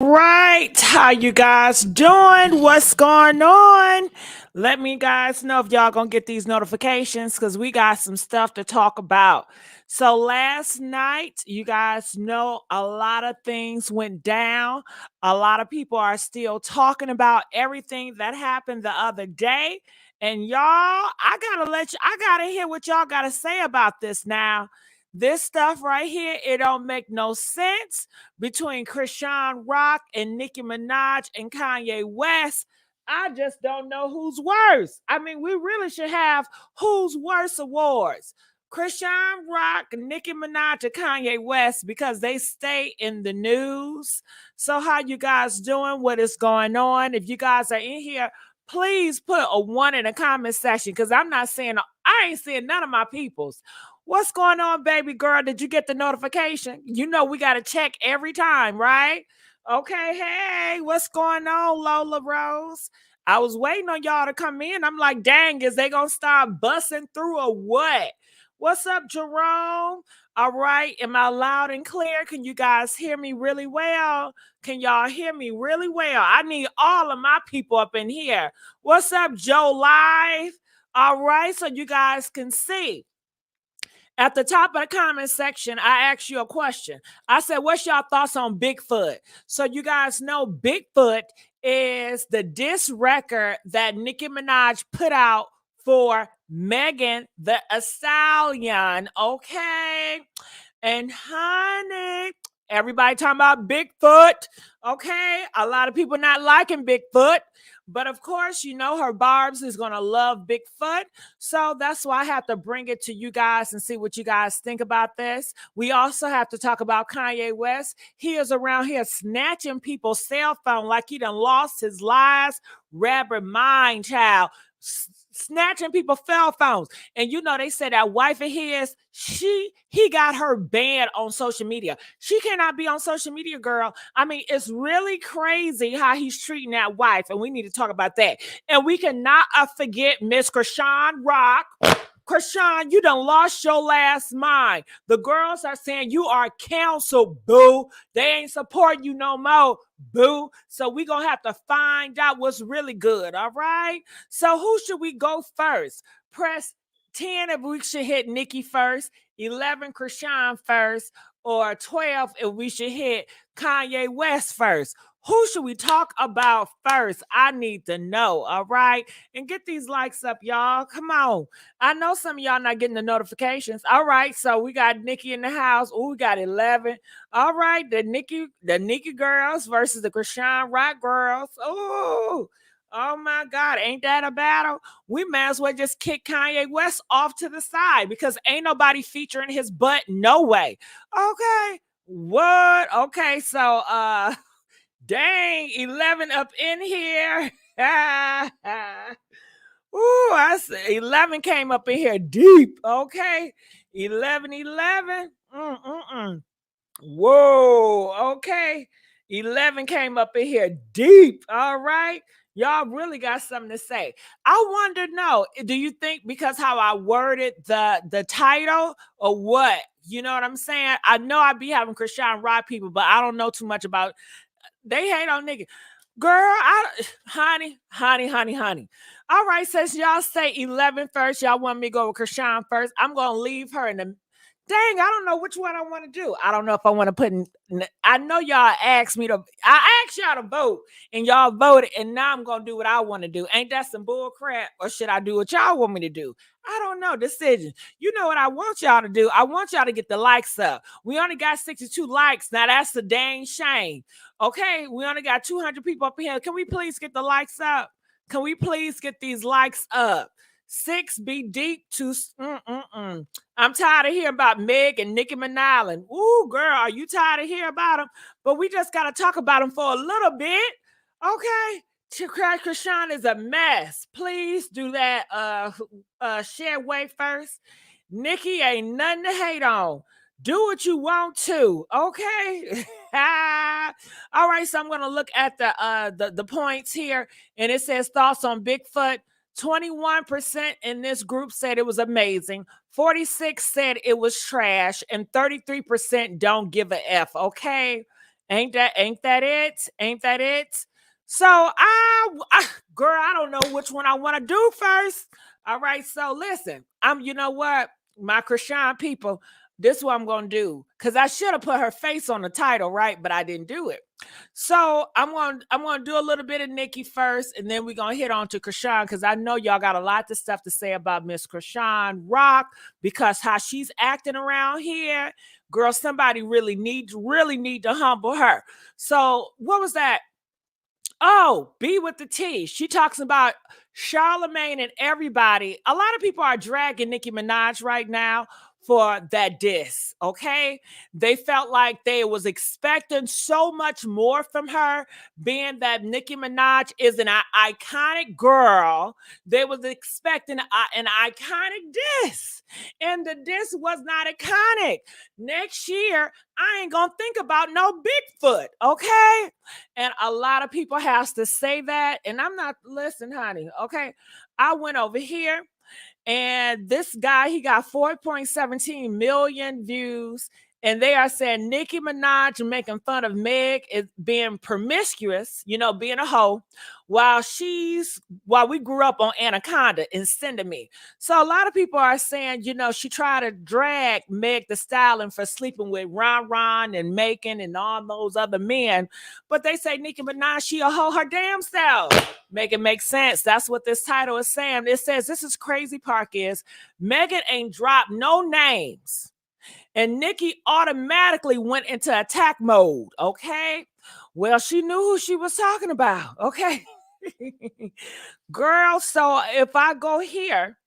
Right, how you guys doing? What's going on? Let me guys know if y'all gonna get these notifications because we got some stuff to talk about. So last night, you guys know a lot of things went down. A lot of people are still talking about everything that happened the other day. And y'all, I gotta hear what y'all gotta say about this now. This stuff right here, it don't make no sense between Chrishan Rock and Nicki Minaj and Kanye West. I just don't know who's worse. I mean, we really should have who's worse awards. Chrishan Rock, Nicki Minaj, and Kanye West because they stay in the news. So how you guys doing? What is going on? If you guys are in here, please put a one in the comment section because I ain't seeing none of my peoples. What's going on, baby girl? Did you get the notification? You know we got to check every time, right? Okay, hey, what's going on, Lola Rose? I was waiting on y'all to come in. I'm like, dang, is they gonna start busting through or what? What's up, Jerome? All right, am I loud and clear? Can you guys hear me really well? Can y'all hear me really well? I need all of my people up in here. What's up, Joe Live? All right, so you guys can see. At the top of the comment section, I asked you a question. I said, what's y'all thoughts on Bigfoot? So you guys know Bigfoot is the diss record that Nicki Minaj put out for Megan the Stallion. Okay. And honey, everybody talking about Bigfoot. Okay. A lot of people not liking Bigfoot. But of course, you know, her Barbs is going to love Bigfoot. So that's why I have to bring it to you guys and see what you guys think about this. We also have to talk about Kanye West. He is around here snatching people's cell phone like he done lost his last rapper mind, child. Snatching people's cell phones. And you know, they said that wife of his, he got her banned on social media. She cannot be on social media, girl. I mean, it's really crazy how he's treating that wife, and we need to talk about that. And we cannot forget Miss Chrishan Rock. Chrishan, you done lost your last mind. The girls are saying you are canceled, boo. They ain't supporting you no more, boo. So we gonna have to find out what's really good, all right? So who should we go first? Press 10 if we should hit Nicki first, 11 Chrishan first, or 12 if we should hit Kanye West first. Who should we talk about first? I need to know, all right? And get these likes up, y'all. Come on. I know some of y'all not getting the notifications. All right, so we got Nicki in the house. Oh, we got 11. All right, the Nicki girls versus the Chrishan Rock girls. Oh my God, ain't that a battle? We may as well just kick Kanye West off to the side because ain't nobody featuring his butt. No way. Okay. What? Okay, so dang, 11 up in here. Ooh, I see 11 came up in here deep. Okay. 11, 11. Mm-mm-mm. Whoa. Okay. 11 came up in here deep. All right. Y'all really got something to say. I wonder, no, do you think because how I worded the title or what? You know what I'm saying? I know I be having Chrishan Rock people, but I don't know too much about. They hate on niggas. Girl, honey. All right, since y'all say 11 first, y'all want me to go with Chrishan first. I'm gonna leave her in the. Dang, I don't know which one I want to do. I don't know if I want to put in. I know y'all asked me to. I asked y'all to vote, and y'all voted, and now I'm gonna do what I want to do. Ain't that some bull crap? Or should I do what y'all want me to do? I don't know. Decision. You know what I want y'all to do? I want y'all to get the likes up. We only got 62 likes. Now that's a dang shame. Okay, we only got 200 people up here. Can we please get the likes up? Can we please get these likes up? 6 be deep to. I'm tired of hearing about Meg and Nicki Minaj. Ooh, girl, are you tired of hearing about them? But we just got to talk about them for a little bit. Okay. Chrishan is a mess. Please do that. Share way first. Nicki ain't nothing to hate on. Do what you want to, okay? All right, so I'm gonna look at the points here, and it says thoughts on Bigfoot. 21% in this group said it was amazing. 46 said it was trash, and 33% don't give a F. Okay. Ain't that it? Ain't that it? So girl, I don't know which one I want to do first. All right, so listen, you know what, my Chrishan people, this is what I'm gonna do because I should have put her face on the title, right? But I didn't do it. So I'm gonna do a little bit of Nicki first, and then we're gonna hit on to Chrishan because I know y'all got a lot of stuff to say about Miss Chrishan Rock because how she's acting around here, girl. Somebody really need to humble her. So what was that? Oh, B with the T. She talks about Charlemagne and everybody. A lot of people are dragging Nicki Minaj right now for that diss. Okay. They felt like they was expecting so much more from her, being that Nicki Minaj is an iconic girl. They was expecting an iconic diss. And the diss was not iconic. Next year, I ain't gonna think about no Bigfoot. Okay. And a lot of people has to say that. And I'm not, listen, honey. Okay. I went over here and this guy, he got 4.17 million views. And they are saying Nicki Minaj making fun of Meg is being promiscuous, being a hoe, while we grew up on Anaconda and Sending Me. So a lot of people are saying, she tried to drag Meg the Stallion for sleeping with Ron and Macon and all those other men. But they say Nicki Minaj, she a hoe her damn self. Make it make sense. That's what this title is saying. It says, this is crazy part is Megan ain't dropped no names. And Nicki automatically went into attack mode. Okay. Well, she knew who she was talking about. Okay. Girl, so if I go here,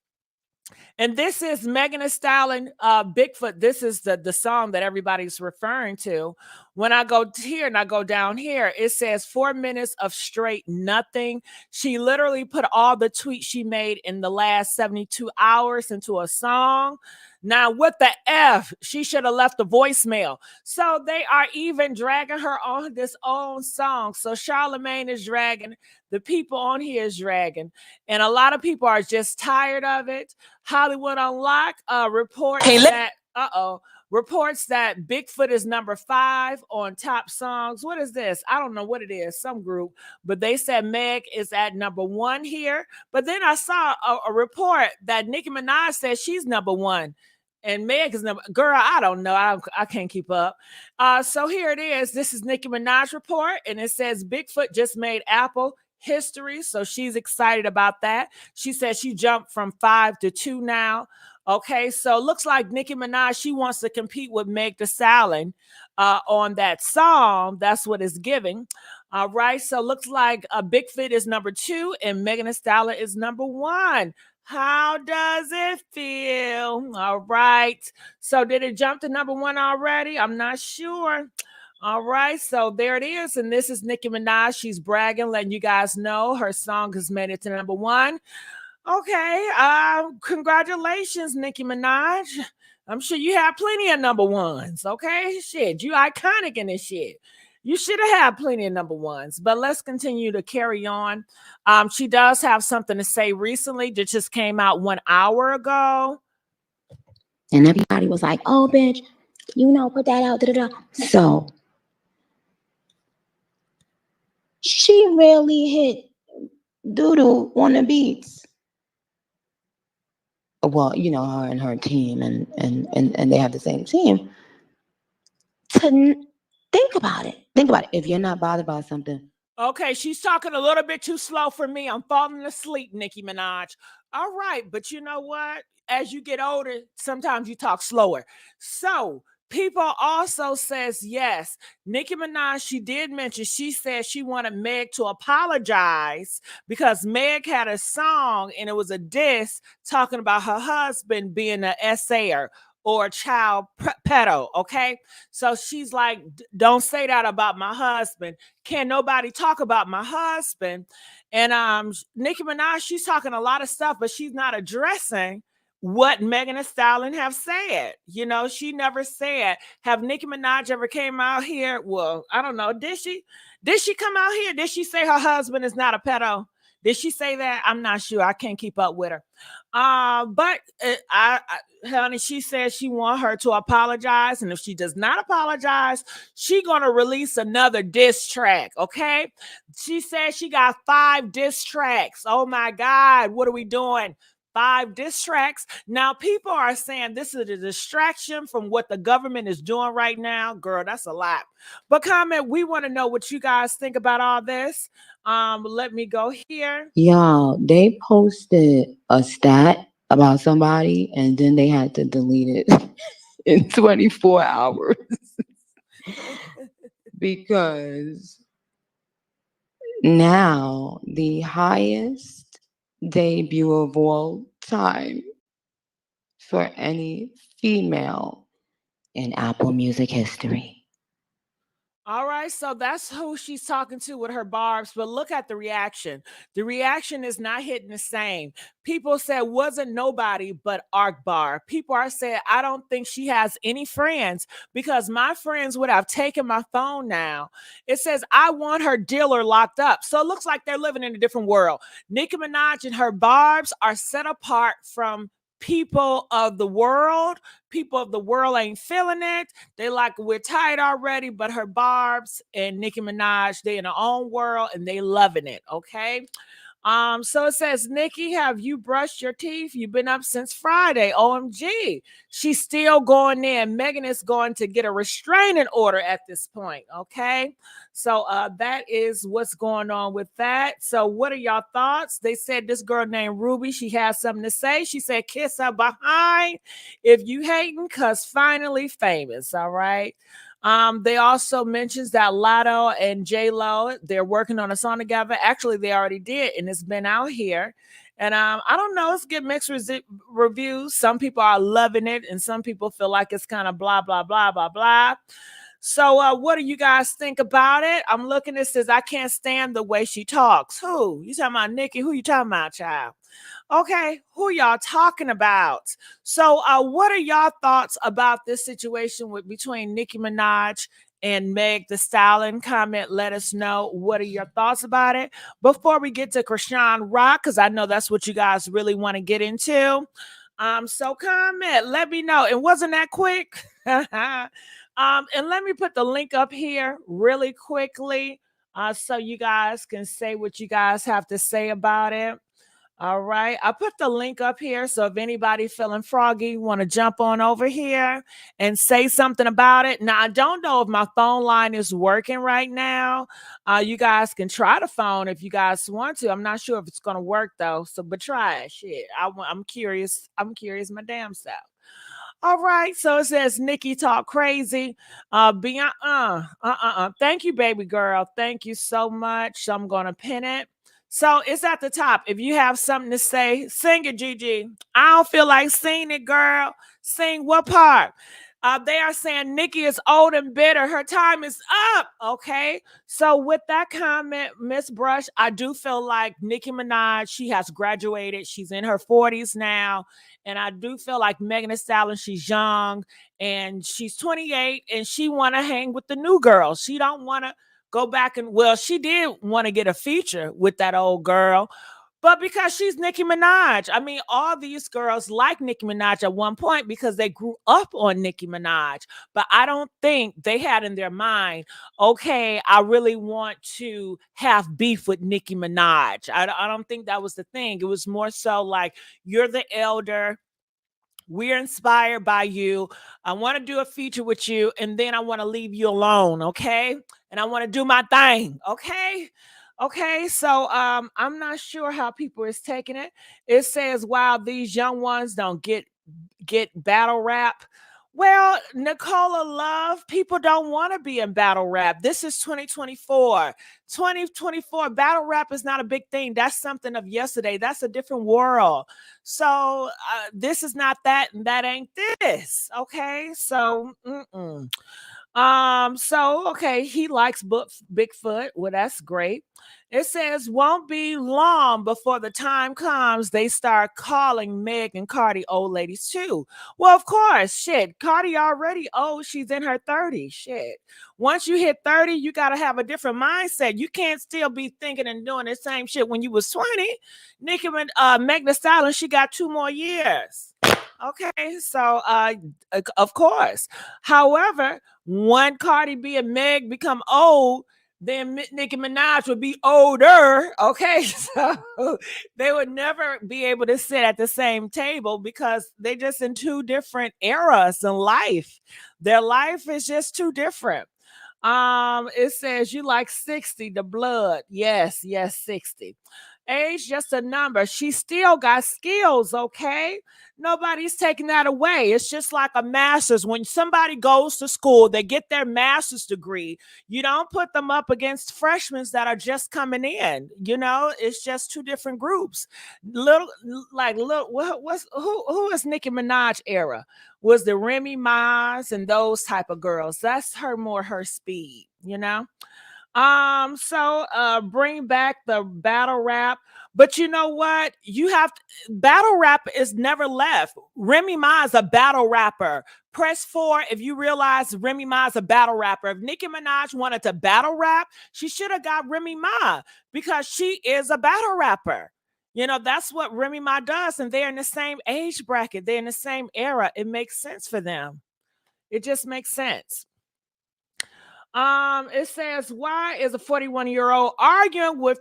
and this is Megan Thee Stallion, Bigfoot. This is the song that everybody's referring to. When I go here and I go down here, it says 4 minutes of straight nothing. She literally put all the tweets she made in the last 72 hours into a song. Now, what the F? She should have left a voicemail. So they are even dragging her on this own song. So Charlemagne is dragging. The people on here is dragging. And a lot of people are just tired of it. Hollywood Unlocked reports reports that Bigfoot is number 5 on top songs. What is this? I don't know what it is, some group, but they said Meg is at number 1 here. But then I saw a report that Nicki Minaj says she's number 1. And Meg is number, girl, I don't know. I can't keep up. So here it is. This is Nicki Minaj report, and it says Bigfoot just made Apple history. So she's excited about that. She says she jumped from 5 to 2 now. Okay, so looks like Nicki Minaj, she wants to compete with Meg Thee Stallion on that song. That's what it's giving. All right, so looks like Bigfoot is number 2 and Megan Thee Stallion is number 1. How does it feel? All right, so did it jump to number 1 already? I'm not sure. All right, so there it is. And this is Nicki Minaj. She's bragging, letting you guys know her song has made it to number 1. Okay, congratulations, Nicki Minaj. I'm sure you have plenty of number 1s. Okay, shit, you iconic in this shit. You should have had plenty of number 1s, but let's continue to carry on. She does have something to say recently that just came out 1 hour ago. And everybody was like, oh, bitch, put that out. Da-da-da. So she really hit doodoo on the beats. Well, her and her team, and they have the same team. Think about it. If you're not bothered by something. Okay, she's talking a little bit too slow for me. I'm falling asleep, Nicki Minaj. All right, but you know what? As you get older, sometimes you talk slower. So people also says yes. Nicki Minaj, she did mention, she said she wanted Meg to apologize because Meg had a song and it was a diss talking about her husband being an essayer or a child pedo, okay? So she's like, don't say that about my husband. Can't nobody talk about my husband. And Nicki Minaj, she's talking a lot of stuff, but she's not addressing what Megan Thee Stallion have said. She never said, have Nicki Minaj ever came out here? Well, I don't know. Did she come out here? Did she say her husband is not a pedo? Did she say that? I'm not sure. I can't keep up with her. But honey, she said she want her to apologize, and if she does not apologize, she gonna release another diss track. Okay, she said she got 5 diss tracks. Oh my God, what are we doing? 5 diss tracks. Now, people are saying this is a distraction from what the government is doing right now. Girl, that's a lot. But comment, we want to know what you guys think about all this. Let me go here. Y'all, they posted a stat about somebody and then they had to delete it in 24 hours because now the highest debut of all time for any female in Apple Music history. All right, so that's who she's talking to with her barbs. But look at the reaction. The reaction is not hitting the same. People said wasn't nobody but Arc Bar. People are saying I don't think she has any friends because my friends would have taken my phone now. It says I want her dealer locked up. So it looks like they're living in a different world. Nicki Minaj and her barbs are set apart from people of the world. People of the world ain't feeling it. They like we're tired already, but her barbs and Nicki Minaj, they in their own world and they loving it. Okay. So it says, Nikki, have you brushed your teeth? You've been up since Friday. OMG. She's still going in. Megan is going to get a restraining order at this point. Okay. So that is what's going on with that. So what are y'all thoughts? They said this girl named Ruby, she has something to say. She said, kiss her behind if you hating, cause finally famous. All right. They also mentions that Lotto and J Lo, they're working on a song together. Actually, they already did, and it's been out here. And I don't know, it's get mixed reviews. Some people are loving it, and some people feel like it's kind of blah blah blah blah blah. So, what do you guys think about it? I'm looking. It says I can't stand the way she talks. Who you talking about, Nikki? Who you talking about, child? Okay, who y'all talking about? So, what are y'all thoughts about this situation with between Nicki Minaj and Meg the Stallion? Comment, let us know what are your thoughts about it. Before we get to Chrishan Rock, because I know that's what you guys really want to get into. So comment, let me know. It wasn't that quick. And let me put the link up here really quickly, so you guys can say what you guys have to say about it. All right. I put the link up here. So if anybody feeling froggy, want to jump on over here and say something about it. Now, I don't know if my phone line is working right now. You guys can try the phone if you guys want to. I'm not sure if it's going to work though. So, but try it. Shit. I'm curious. I'm curious my damn self. All right, so it says Nikki talk crazy. Beyond, Thank you, baby girl. Thank you so much. So I'm gonna pin it. So it's at the top. If you have something to say, sing it, Gigi. I don't feel like singing it, girl. Sing what part? They are saying Nikki is old and bitter. Her time is up. Okay. So with that comment, Miss Brush, I do feel like Nicki Minaj, she has graduated. She's in her 40s now. And I do feel like Megan Thee Stallion, she's young and she's 28 and she want to hang with the new girls. She don't want to go back and, well, she did want to get a feature with that old girl, but because she's Nicki Minaj. I mean, all these girls like Nicki Minaj at one point because they grew up on Nicki Minaj. But I don't think they had in their mind, okay, I really want to have beef with Nicki Minaj. I don't think that was the thing. It was more so like, you're the elder. We're inspired by you. I want to do a feature with you, and then I want to leave you alone, okay? And I want to do my thing, okay? Okay, so I'm not sure how people is taking it. It says, wow, these young ones don't get battle rap. Well, Nicola Love, people don't want to be in battle rap. This is 2024. 2024, battle rap is not a big thing. That's something of yesterday. That's a different world. So this is not that, and that ain't this. Okay, so So okay, he likes Bigfoot. Well, that's great. It says won't be long before the time comes they start calling Meg and Cardi old ladies too. Well, of course, shit. Cardi already old. She's in her 30s. Shit. Once you hit 30, you gotta have a different mindset. You can't still be thinking and doing the same shit when you was 20. Meg Thee Stallion, she got 2 more years. Okay, so of course. However, when Cardi B and Meg become old, then Nicki Minaj would be older. Okay, so they would never be able to sit at the same table because they're just in two different eras in life. Their life is just too different. It says you like 60, the blood. Yes, yes, 60. Age just a number. She still got skills, okay? Nobody's taking that away. It's just like a master's. When somebody goes to school, they get their master's degree. You don't put them up against freshmen that are just coming in. It's just two different groups. Who is Nicki Minaj era? Was the Remy Mars and those type of girls. That's her speed. So bring back the battle rap. But you know what? Battle rap is never left. Remy Ma is a battle rapper. Press 4 if you realize Remy Ma is a battle rapper. If Nicki Minaj wanted to battle rap, she should have got Remy Ma because she is a battle rapper. That's what Remy Ma does, and they're in the same age bracket. They're in the same era. It makes sense for them. It just makes sense. It says, why is a 41-year-old arguing with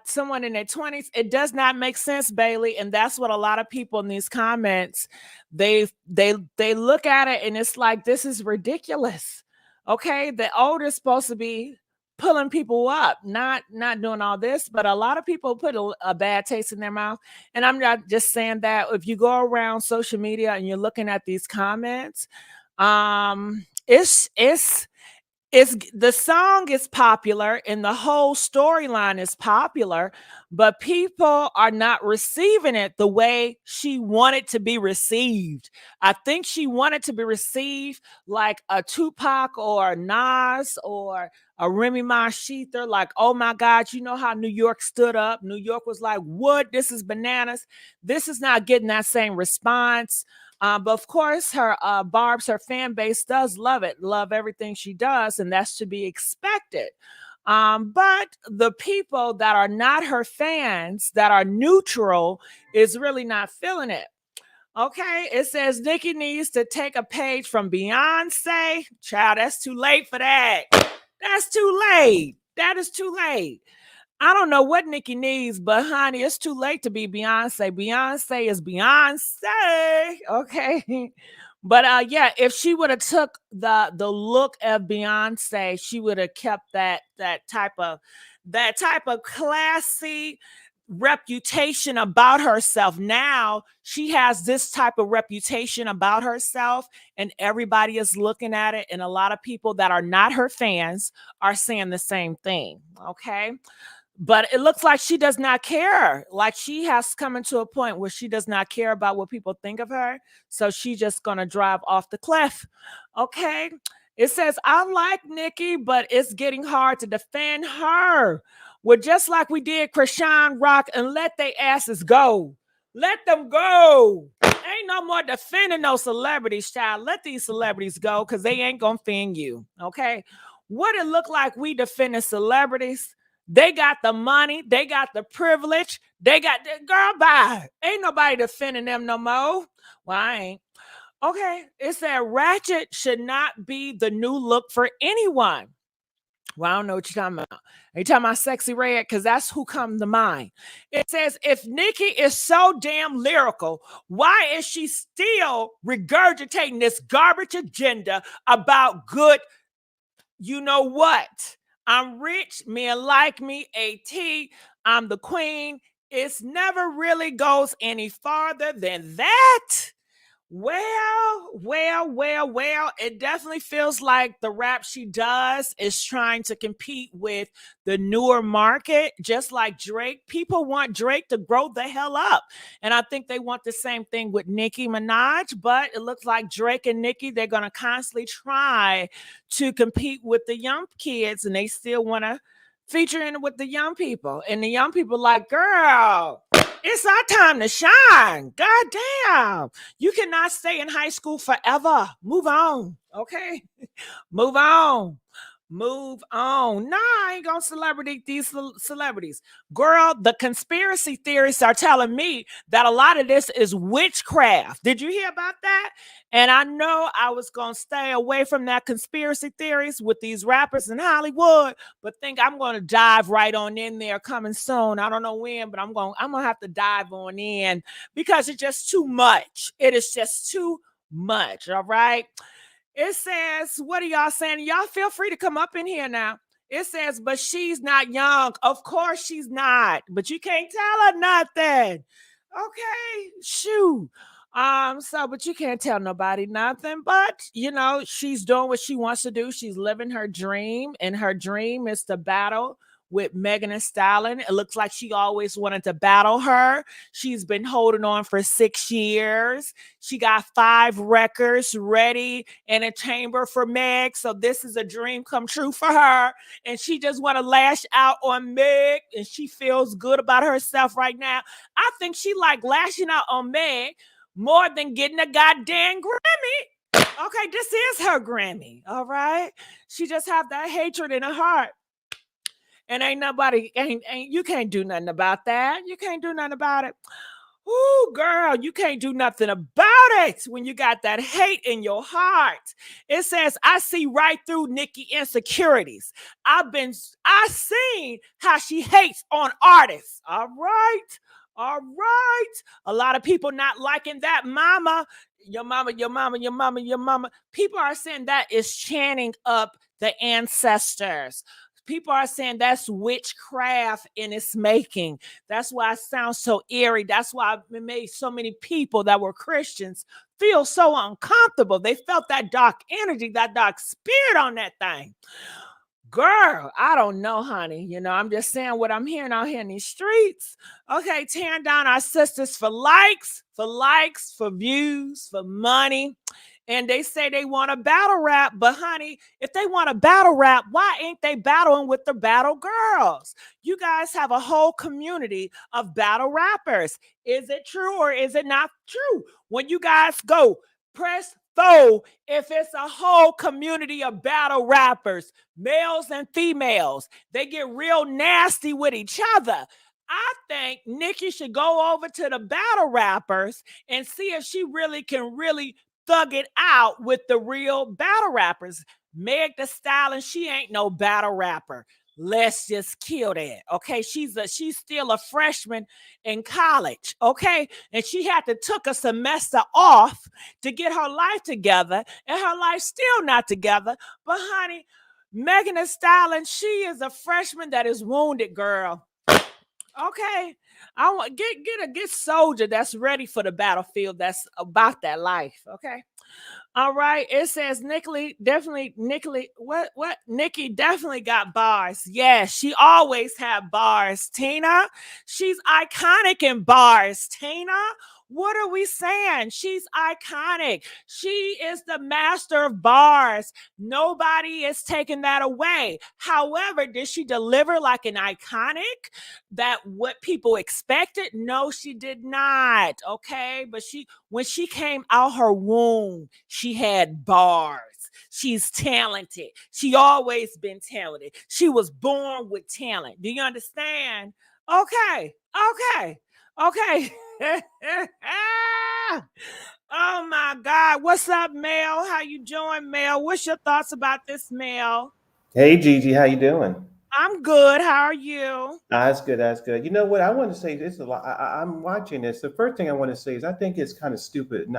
someone in their 20s? It does not make sense, Bailey. And that's what a lot of people in these comments, they look at it and it's like, this is ridiculous. Okay, the older is supposed to be pulling people up, not doing all this, but a lot of people put a bad taste in their mouth. And I'm not just saying that. If you go around social media and you're looking at these comments, it's the song is popular and the whole storyline is popular, but people are not receiving it the way she wanted to be received. I think she wanted to be received like a Tupac or a Nas or a Remy Ma Sheether, like, oh my God, you know how New York stood up? New York was like, what? This is bananas. This is not getting that same response. But of course, her her fan base does love everything she does, and that's to be expected. But the people that are not her fans, that are neutral, is really not feeling it. Okay, it says Nicki needs to take a page from Beyonce. Child, that's too late for that. That's too late. That is too late. I don't know what Nicki needs, but honey, it's too late to be Beyonce. Beyonce is Beyonce. Okay. But yeah, if she would have took the look of Beyonce, she would have kept that type of classy reputation about herself. Now she has this type of reputation about herself, and everybody is looking at it, and a lot of people that are not her fans are saying the same thing. Okay. But it looks like she does not care. Like she has come into a point where she does not care about what people think of her. So she's just going to drive off the cliff. Okay. It says, I like Nicki, but it's getting hard to defend her. Well, just like we did Chrishan Rock, and let they asses go. Let them go. Ain't no more defending no celebrities, child. Let these celebrities go because they ain't going to offend you. Okay. What it look like we defending celebrities? They got the money. They got the privilege. They got the girl bye. Ain't nobody defending them no more. Well, I ain't. Okay. It said ratchet should not be the new look for anyone. Well, I don't know what you're talking about. Are you talking about Sexy Red? Because that's who comes to mind. It says, if Nicki is so damn lyrical, why is she still regurgitating this garbage agenda about good, you know what? I'm rich, men like me, AT, I'm the queen. It's never really goes any farther than that. Well. It definitely feels like the rap she does is trying to compete with the newer market, just like Drake. People want Drake to grow the hell up. And I think they want the same thing with Nicki Minaj, but it looks like Drake and Nicki, they're going to constantly try to compete with the young kids, and they still want to feature in with the young people. And the young people like, girl, it's our time to shine. God damn. You cannot stay in high school forever. Move on. Okay. Move on. Move on. Nah, I ain't gonna celebrity these celebrities. Girl, the conspiracy theorists are telling me that a lot of this is witchcraft. Did you hear about that? And I know I was gonna stay away from that conspiracy theories with these rappers in Hollywood, but think I'm gonna dive right on in there coming soon. I don't know when, but I'm gonna have to dive on in because it's just too much. It is just too much. All right. It says, what are y'all saying? Y'all feel free to come up in here now. It says, but she's not young. Of course she's not, but you can't tell her nothing. Okay, shoot. But you can't tell nobody nothing. But she's doing what she wants to do. She's living her dream, and her dream is to battle with Megan Thee Stallion. It looks like she always wanted to battle her. She's been holding on for 6 years. She got 5 records ready in a chamber for Meg. So this is a dream come true for her. And she just want to lash out on Meg. And she feels good about herself right now. I think she like lashing out on Meg more than getting a goddamn Grammy. Okay, this is her Grammy. All right. She just have that hatred in her heart. And ain't nobody ain't you can't do nothing about that. You can't do nothing about it. Ooh, girl, you can't do nothing about it when you got that hate in your heart. It says, I see right through Nicki insecurities. I seen how she hates on artists. All right. All right. A lot of people not liking that mama. Your mama, your mama, your mama, your mama. People are saying that is chanting up the ancestors. People are saying that's witchcraft in its making. That's why it sounds so eerie. That's why it made so many people that were Christians feel so uncomfortable. They felt that dark energy, that dark spirit on that thing. Girl, I don't know, honey. I'm just saying what I'm hearing out here in these streets. Okay, tearing down our sisters for likes, for views, for money. And they say they want a battle rap, but honey, if they want a battle rap, why ain't they battling with the battle girls? You guys have a whole community of battle rappers. Is it true or is it not true? When you guys go press forward, if it's a whole community of battle rappers, males and females, they get real nasty with each other. I think Nicki should go over to the battle rappers and see if she really can thug it out with the real battle rappers. Meg Thee Stallion, she ain't no battle rapper. Let's just kill that. Okay. She's still a freshman in college. Okay. And she had to took a semester off to get her life together. And her life's still not together. But honey, Megan Thee Stallion, she is a freshman that is wounded, girl. Okay. I want get a good soldier that's ready for the battlefield, that's about that life. Okay. All right. It says Nicki definitely got bars. Yes, she always had bars, Tina. She's iconic in bars, Tina. What are we saying? She's iconic. She is the master of bars. Nobody is taking that away. However, did she deliver like an iconic that what people expected? No, she did not. Okay. But when she came out her womb, she had bars. She's talented. She always been talented. She was born with talent. Do you understand? Okay. Okay. Okay. Oh my God. What's up, Mel? How you doing, Mel? What's your thoughts about this, Mel? Hey Gigi, how you doing? I'm good. How are you? That's good. That's good. You know what? I want to say this a lot. I'm watching this. The first thing I want to say is I think it's kind of stupid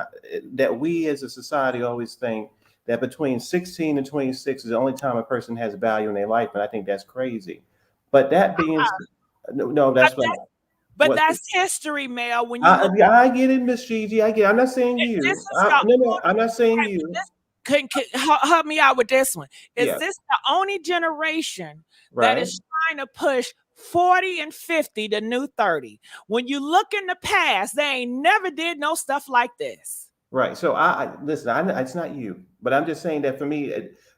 that we as a society always think that between 16 and 26 is the only time a person has value in their life, and I think that's crazy. But that being, no, But that's what. But that's history, Mel. When you I get it, Miss Gigi. I get it. I'm not saying you. this is No, I'm not saying you. Can help me out with this one. Is Yeah. this the only generation that Right. is trying to push 40 and 50 the new 30? When you look in the past, they ain't never did no stuff like this. Right. So I listen. It's not you, but I'm just saying that for me,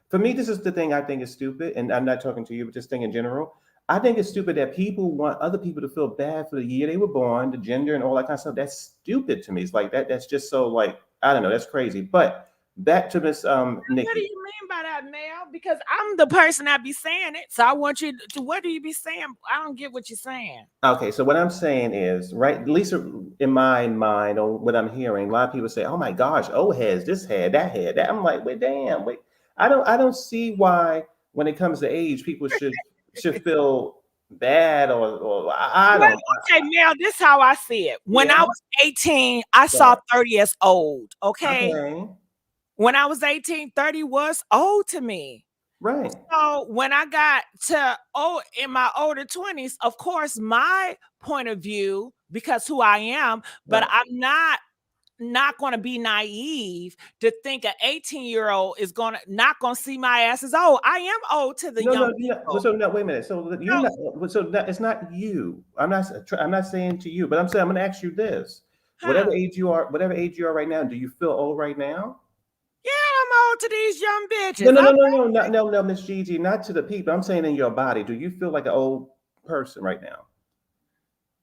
this is the thing I think is stupid, and I'm not talking to you, but just thing in general. I think it's stupid that people want other people to feel bad for the year they were born, the gender, and all that kind of stuff. That's stupid to me. It's like that. That's just so like I don't know. That's crazy. But back to Miss Nicki. What do you mean by that, Mel? Because I'm the person that be saying it. So I want you to, what do you be saying? I don't get what you're saying. Okay, so what I'm saying is, right, at least in my mind or what I'm hearing, a lot of people say, "Oh my gosh, old heads, this head, that head." That I'm like, wait, damn, wait. I don't see why when it comes to age, people should feel bad or I don't. Okay, Mel, this is how I see it. When I was 18, I saw 30 as old. Okay. When I was 18, 30 was old to me. Right. So when I got to in my older 20s, of course, my point of view, because who I am, but I'm not going to be naive to think an 18-year-old is not going to see my ass as old. I am old to the young people. So no, wait a minute. So you're not. So that, it's not you. I'm not saying to you, but I'm saying I'm going to ask you this: whatever age you are right now, do you feel old right now? Yeah, I'm old to these young bitches. No, Miss Gigi, not to the people. I'm saying in your body. Do you feel like an old person right now?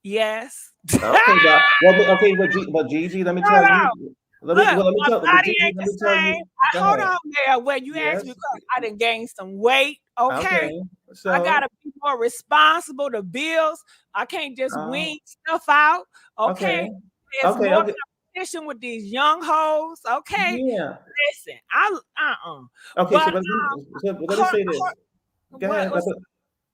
Yes. Okay, but Gigi, let me tell you. Let me tell you. Hold on there. Where you asked me, because I done gained some weight. Okay. So I gotta be more responsible to bills. I can't just wing stuff out. Okay. There's more competition with these young hoes. Okay. Yeah. Listen, Okay, but, so let me say this. Go ahead.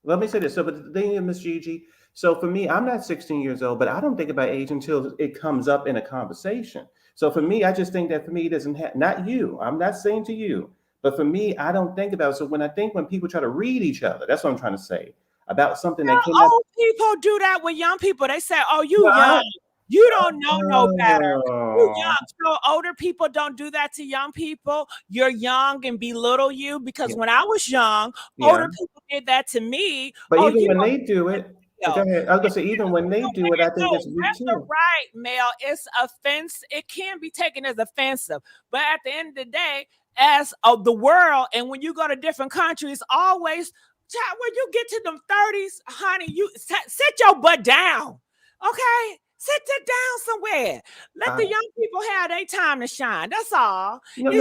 Let me say this. So, but the thing is, Miss Gigi. So for me, I'm not 16 years old, but I don't think about age until it comes up in a conversation. So for me, I just think that for me, it doesn't have, not you. I'm not saying to you, but for me, I don't think about it. So when people try to read each other, that's what I'm trying to say about something that came up. Old people do that with young people. They say, "Oh, you young. You don't know no better. You young." So older people don't do that to young people. You're young and belittle you, because when I was young, older people did that to me. But even when they do it, go ahead. I was gonna say, even when they do it, I think it's weak too. Right, Mel. It's offense. It can be taken as offensive, but at the end of the day, as of the world, and when you go to different countries, always, when you get to them 30s, honey, you sit your butt down. Okay. Sit it down somewhere. Let the young people have their time to shine. That's all. But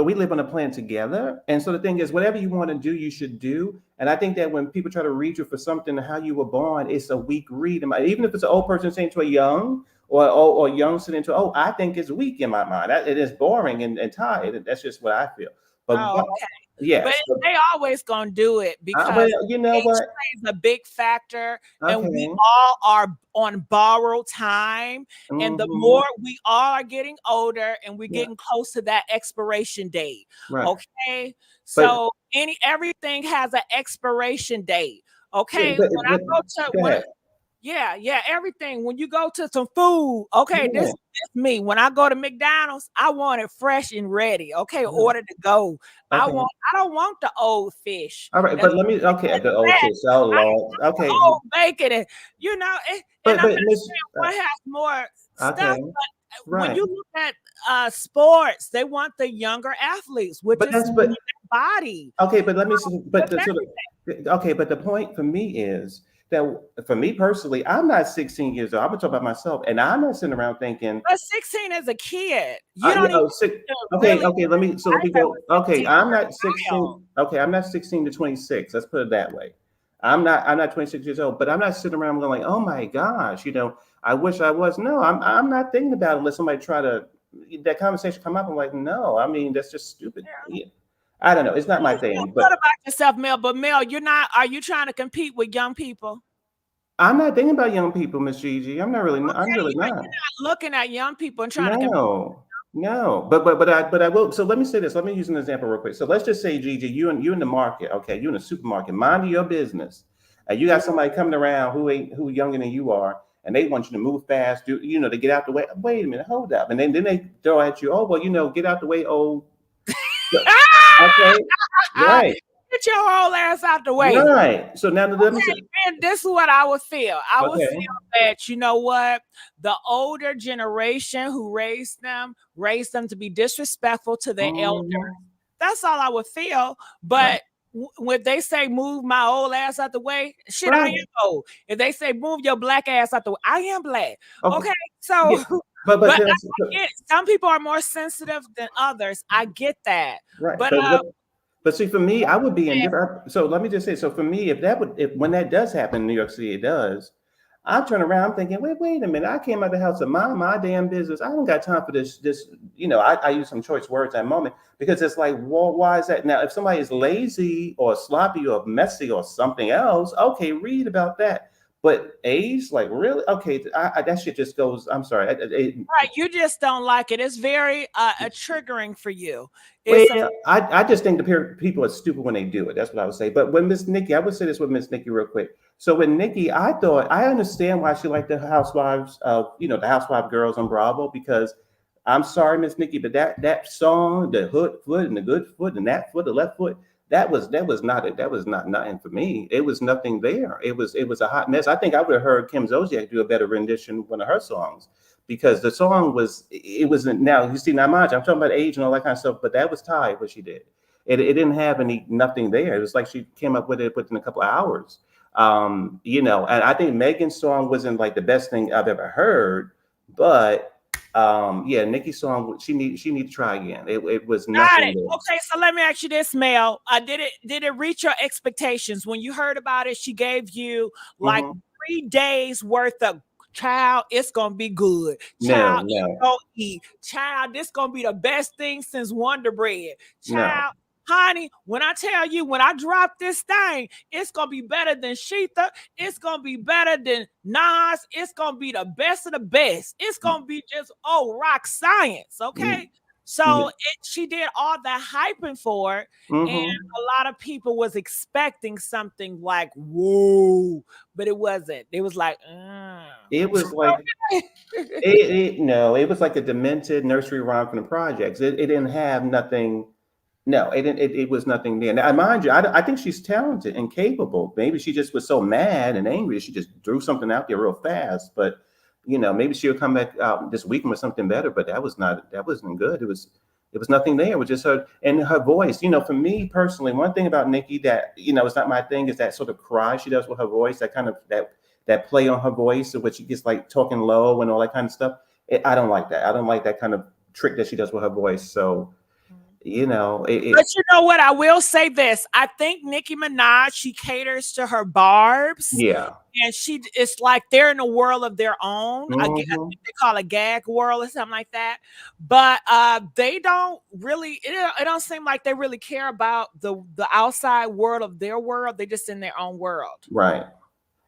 we live on a planet together, and so the thing is, whatever you want to do, you should do. And I think that when people try to read you for something, how you were born, it's a weak read. Even if it's an old person saying to a young, or young saying to I think it's weak in my mind. It is boring and tired. That's just what I feel. But yes, but they always gonna do it, because you know what, plays a big factor, and we all are on borrowed time, and the more we all are getting older, and we're getting close to that expiration date. Okay, so everything has an expiration date. Okay, everything. When you go to some food, okay, this is me. When I go to McDonald's, I want it fresh and ready. Okay, order to go. I don't want the old fish. All right, but let me. Okay, the old fish. Oh Lord. Okay. Old bacon, and I'm not saying what has more stuff. But when you look at sports, they want the younger athletes, which is body. Okay, but let me. But the point for me is that for me personally, I'm not 16 years old. I'm gonna talk about myself, and I'm not sitting around thinking. But 16 is a kid. You don't even. Okay. Let me go. Okay, I'm not 16. Okay, I'm not 16 to 26. Let's put it that way. I'm not 26 years old, but I'm not sitting around going like, oh my gosh, I wish I was. No, I'm not thinking about it unless somebody try to that conversation come up. I'm like, no, I mean that's just stupid. Yeah. I don't know. It's not my thing. But what about yourself, Mel? But Mel, you're not. Are you trying to compete with young people? I'm not thinking about young people, Miss Gigi. I'm not really. Okay, I'm really not. You're not looking at young people and trying to compete. No. But I will. So let me say this. Let me use an example real quick. So let's just say, Gigi, you in the market. Okay, you in the supermarket, minding your business, And you got somebody coming around who younger than you are, and they want you to move fast. To get out the way. Wait a minute, hold up, and then they throw at you. Oh well, get out the way, old. Okay, right. Get your whole ass out the way. Right. So now let me say. And this is what I would feel. I would Okay. feel that, you know what? The older generation who raised them to be disrespectful to their elders. That's all I would feel. But when they say move my old ass out the way, shit, I am old. If they say move your black ass out the way, I am black. Okay. So yeah. But I get, some people are more sensitive than others. I get that. Right. But see, for me, I would be indifferent. So let me just say, so for me, if when that does happen in New York City, it does, I turn around, I'm thinking, wait a minute. I came out of the house to mind my damn business. I don't got time for this. I use some choice words at that moment because it's like, well, why is that? Now, if somebody is lazy or sloppy or messy or something else, okay, read about that. But age, like really? Okay, that shit just goes, I'm sorry. Right, you just don't like it. It's very triggering for you. I just think the people are stupid when they do it. That's what I would say. But when Miss Nicki, I would say this with Miss Nicki real quick. So with Nicki, I understand why she liked the housewives, the housewife girls on Bravo, because I'm sorry, Miss Nicki, but that song, the hood foot and the good foot and that foot, the left foot, that was not it. That was not nothing for me. It was nothing there. It was a hot mess. I think I would have heard Kim Zolciak do a better rendition of one of her songs, because the song wasn't. Now you see, now mind you, I'm talking about age and all that kind of stuff, but that was tied what she did. It didn't have nothing there. It was like she came up with it within a couple of hours. And I think Megan's song wasn't like the best thing I've ever heard, but Nicki's song, she need to try again. It was nothing. Okay, so let me ask you this, Mel. Did it reach your expectations when you heard about it? She gave you like 3 days worth of, child, it's gonna be good. Child, it's gonna eat. Child, this gonna be the best thing since Wonder Bread. Child, honey, when I tell you, when I drop this thing, it's gonna be better than Sheetha. It's gonna be better than Nas. It's gonna be the best of the best. It's gonna be just rock science. Okay. So she did all the hyping for it, and a lot of people was expecting something like, whoa, but it wasn't. It was like, it was like, it was like a demented nursery rhyme from the projects. It didn't have nothing. No, it didn't. It was nothing there. Now, mind you, I think she's talented and capable. Maybe she just was so mad and angry, she just threw something out there real fast. But maybe she'll come back out this weekend with something better. But that wasn't good. It was nothing there. It was just her and her voice. For me personally, one thing about Nicki that it's not my thing is that sort of cry she does with her voice. That kind of that play on her voice, where she gets like talking low and all that kind of stuff. I don't like that. I don't like that kind of trick that she does with her voice. So. But you know what? I will say this. I think Nicki Minaj, she caters to her barbs. Yeah. And it's like they're in a world of their own. I think they call it a gag world or something like that. But they don't really, it don't seem like they really care about the outside world of their world. They're just in their own world. Right.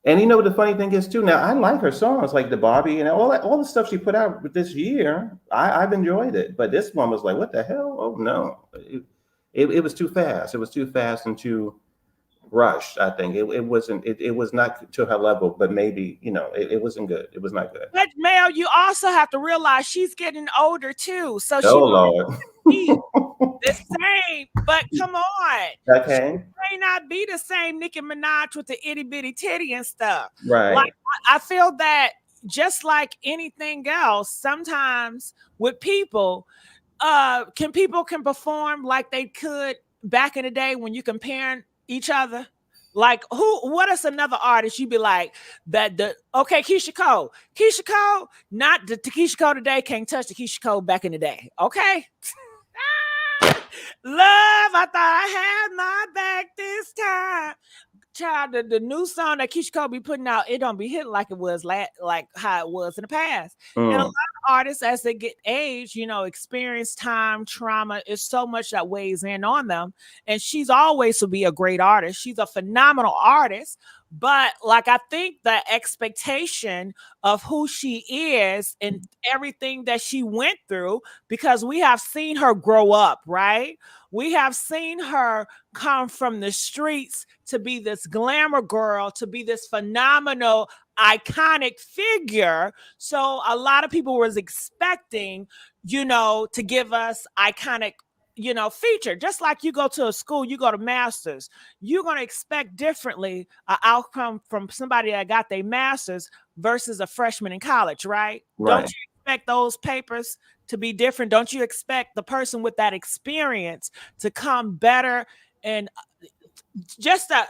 And the funny thing is too, now I like her songs, like the Barbie and all the stuff she put out this year. I've enjoyed it, but this one was like, what the hell? Oh no, it was too fast. It was too fast and too rushed. I think it wasn't. It was not to her level, but maybe it wasn't good. It was not good. But Mel, you also have to realize she's getting older too, so she Lord. The same, but come on. Okay. She may not be the same Nicki Minaj with the itty bitty titty and stuff. Right. Like, I feel that just like anything else, sometimes with people, people can perform like they could back in the day when you comparing each other. Like what is another artist you'd be like Keisha Cole. Keisha Cole, not the Keisha Cole today can't touch the Keisha Cole back in the day. Okay. Love, I thought I had my back this time. Child, the new song that Keisha Cole be putting out, it don't be hitting like it was like how it was in the past. And a lot of artists, as they get age, experience time, trauma, is so much that weighs in on them. And she's always to be a great artist. She's a phenomenal artist, But like I think the expectation of who she is and everything that she went through, because we have seen her grow up, right? We have seen her come from the streets to be this glamour girl, to be this phenomenal, iconic figure. So a lot of people was expecting, to give us iconic, feature. Just like you go to a school, you go to masters, you're going to expect differently an outcome from somebody that got their masters versus a freshman in college, right? Don't Right. you expect those papers to be different? Don't you expect the person with that experience to come better and just to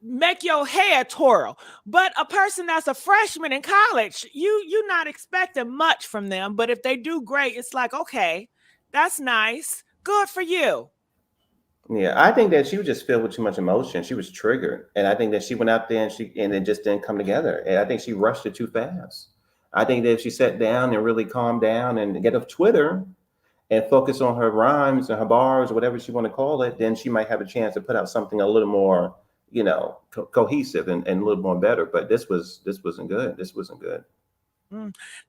make your hair twirl? But a person that's a freshman in college, you're not expecting much from them. But if they do great, it's like, okay, that's nice. Good for you. Yeah, I think that she was just filled with too much emotion. She was triggered, and I think that she went out there and it just didn't come together. And I think she rushed it too fast. I think that if she sat down and really calmed down and get off Twitter and focus on her rhymes and her bars or whatever she want to call it, then she might have a chance to put out something a little more, cohesive and a little more better. But this wasn't good. This wasn't good.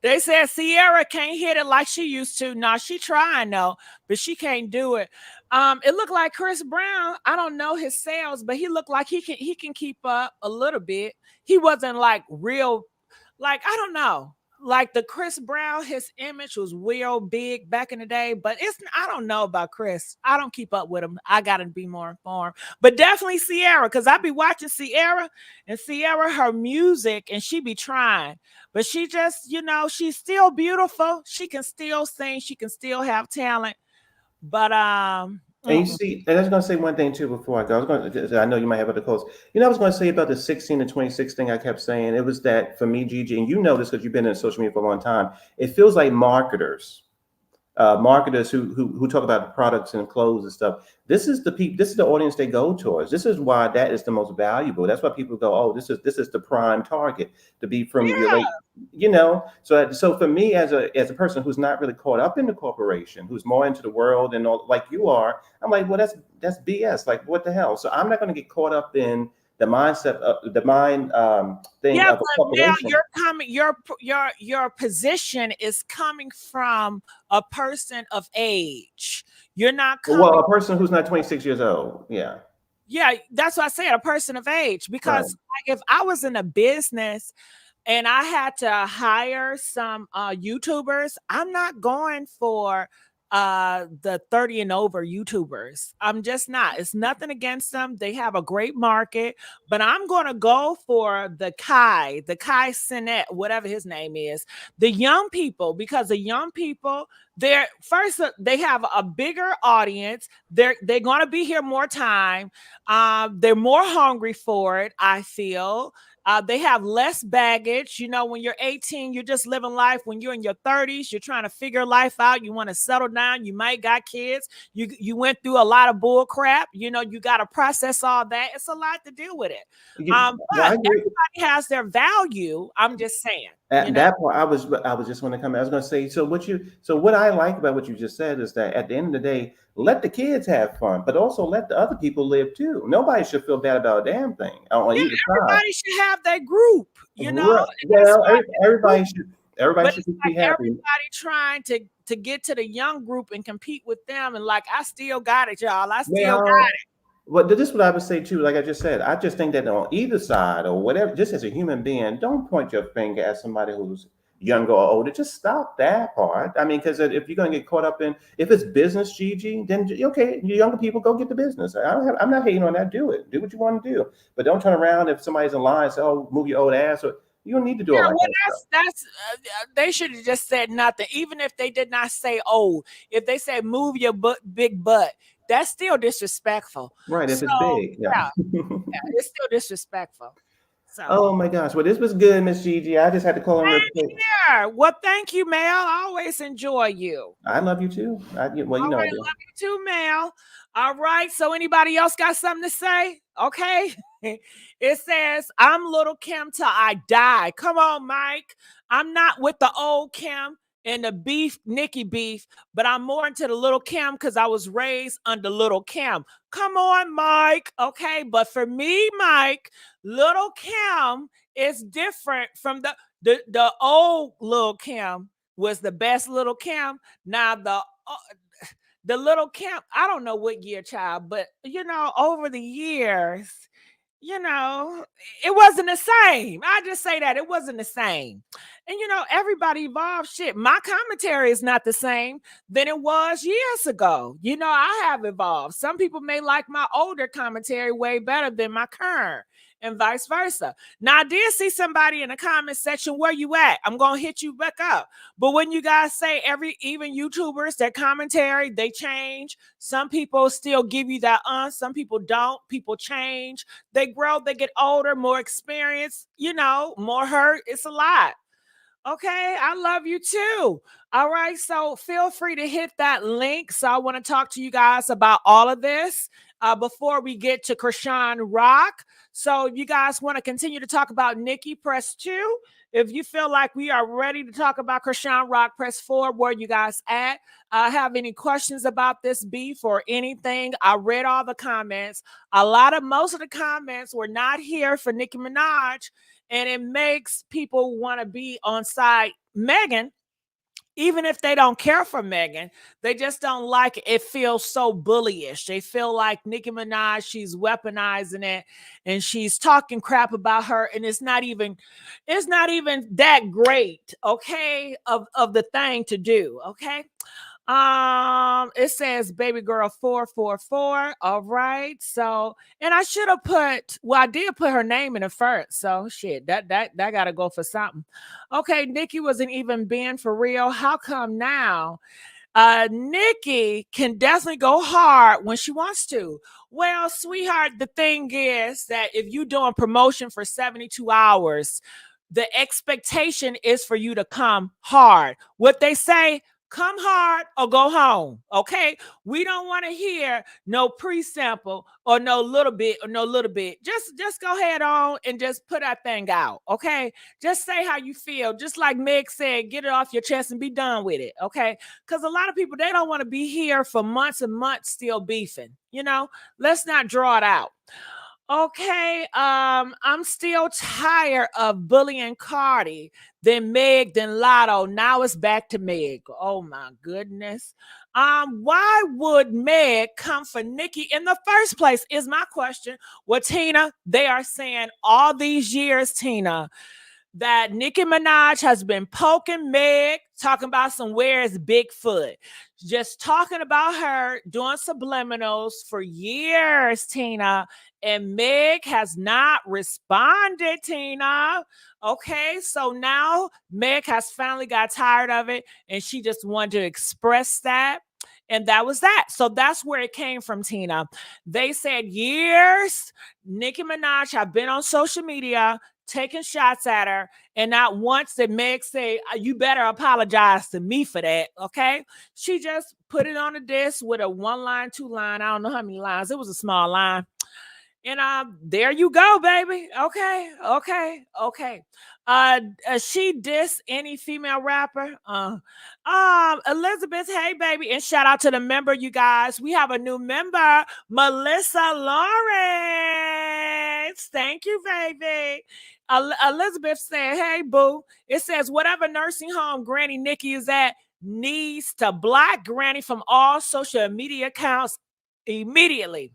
They said Sierra can't hit it like she used to. No, she trying though, but she can't do it. It looked like Chris Brown. I don't know his sales, but he looked like he can keep up a little bit. He wasn't like real, like I don't know. Like the Chris Brown, his image was real big back in the day, but I don't know about Chris. I don't keep up with him. I gotta be more informed. But definitely Sierra, because I be watching Sierra and Sierra, her music, and she be trying. But she just, she's still beautiful. She can still sing. She can still have talent. But And you see, and I was going to say one thing too before I go. I was going to, I know you might have other calls. I was going to say about the 16 to 26 thing I kept saying. It was that for me, Gigi, and you know this because you've been in social media for a long time. It feels like marketers who talk about products and clothes and stuff. This is the people. This is the audience they go towards. This is why that is the most valuable. That's why people go, oh, this is the prime target to be from your yeah, late. So for me as a person who's not really caught up in the corporation, who's more into the world and all like you are, I'm like, well, that's BS. Like, what the hell? So I'm not going to get caught up in the mindset of the mind thing yeah, of a but now corporation. you're coming. Your position is coming from a person of age. You're not Well, coming. a person who's not 26 years old. Yeah. Yeah, that's what I said. A person of age, Right. because like if I was in a business and I had to hire some YouTubers, I'm not going for the 30 and over YouTubers. I'm just not. It's nothing against them. They have a great market, but I'm going to go for the Kai Sinet, whatever his name is, the young people, because the young people, they're first they have a bigger audience. They're going to be here more time. They're more hungry for it, I feel. They have less baggage. When you're 18, you're just living life. When you're in your 30s, you're trying to figure life out. You want to settle down. You might got kids. You went through a lot of bull crap. You got to process all that. It's a lot to deal with it. Well, I But agree. everybody has their value. I'm just saying. At that point, I was just going to come. I was going to say, so what I like about what you just said is that at the end of the day, let the kids have fun, but also let the other people live too. Nobody should feel bad about a damn thing on Yeah, either side. everybody should have their group. Right. And that's Well, why everybody should. but Everybody should it's be like happy. everybody trying to get to the young group and compete with them, and like I still got it, y'all. I still got Well, this is what I would say too. Like I just said, I just think that on either side or whatever, just as a human being, don't point your finger at somebody who's younger or older. Just stop that part. I mean, because if you're going to get caught up in, if it's business, Gigi, then okay, you younger people go get the business. I'm not hating on that. Do it. Do what you want to do, but don't turn around if somebody's in line and say, "Oh, move your old ass." Or you don't need to do all Yeah, that well, kind of stuff. that's they should have just said nothing. Even if they did not say old, if they said move your big butt, that's still disrespectful. Right? If So it's big, yeah. yeah, yeah, it's still disrespectful. So Oh my gosh. Well, this was good, Miss Gigi. I just had to call in real quick. yeah, well, thank you, Mel. I always enjoy you. I love you too. Well, All I right, do. love you too, Mel. All right, so anybody else got something to say? Okay. It says, I'm little Kim till I die. Come on, Mike. I'm not with the old Kim. and the beef, Nicki beef, but I'm more into the Little Kim because I was raised under Little Kim. Come on, Mike. Okay. But for me, Mike, Little Kim is different from the old Little Kim was the best Little Kim. Now the Little Kim, I don't know what year, child, but over the years, it wasn't the same. I just say that it wasn't the same. And everybody evolved. Shit, my commentary is not the same than it was years ago. I have evolved. Some people may like my older commentary way better than my current, and vice versa. Now, I did see somebody in the comment section, where you at? I'm gonna hit you back up. But when you guys say even YouTubers, their commentary, they change. Some people still give you that some people don't. People change. They grow, they get older, more experience, more hurt. It's a lot. Okay, I love you too. All right, so feel free to hit that link. So I want to talk to you guys about all of this before we get to Chrishan Rock. So if you guys want to continue to talk about Nicki, press 2. If you feel like we are ready to talk about Chrishan Rock, press 4. Where you guys at? Have any questions about this beef or anything? I read all the comments. Most of the comments were not here for Nicki Minaj, and it makes people want to be on side Megan. Even if they don't care for Megan, they just don't like it. It feels so bullyish. They feel like Nicki Minaj, she's weaponizing it and she's talking crap about her. And it's not even that great, okay, of the thing to do, okay? It says baby girl 444. All right. So, and I should have I did put her name in it first. So shit, that gotta go for something. Okay, Nicki wasn't even being for real. How come now? Nicki can definitely go hard when she wants to. Well, sweetheart, the thing is that if you're doing promotion for 72 hours, the expectation is for you to come hard. What they say, come hard or go home. Okay. We don't want to hear no pre-sample or no little bit or no little bit. Just go ahead on and just put that thing out. Okay. Just say how you feel. Just like Meg said, get it off your chest and be done with it. Okay. Because a lot of people, they don't want to be here for months and months still beefing. Let's not draw it out. Okay, I'm still tired of bullying Cardi, then Meg, then Lotto. Now it's back to Meg. Oh my goodness. Why would Meg come for Nicki in the first place? Is my question. Well, Tina, they are saying all these years, Tina, that Nicki Minaj has been poking Meg, talking about where's Bigfoot, just talking about her, doing subliminals for years, Tina, and Meg has not responded, Tina. Okay, so now Meg has finally got tired of it, and she just wanted to express that. And that was that. So that's where it came from, Tina. They said years, Nicki Minaj have been on social media taking shots at her, and not once did Meg say, you better apologize to me for that, okay? She just put it on a disc with a 1 line, 2 line, I don't know how many lines. It was a small line. And there you go, baby. Okay. She diss any female rapper. Elizabeth, hey baby, and shout out to the member, you guys. We have a new member, Melissa Lawrence. Thank you, baby. Elizabeth said, hey boo. It says whatever nursing home Granny Nicki is at needs to block Granny from all social media accounts immediately.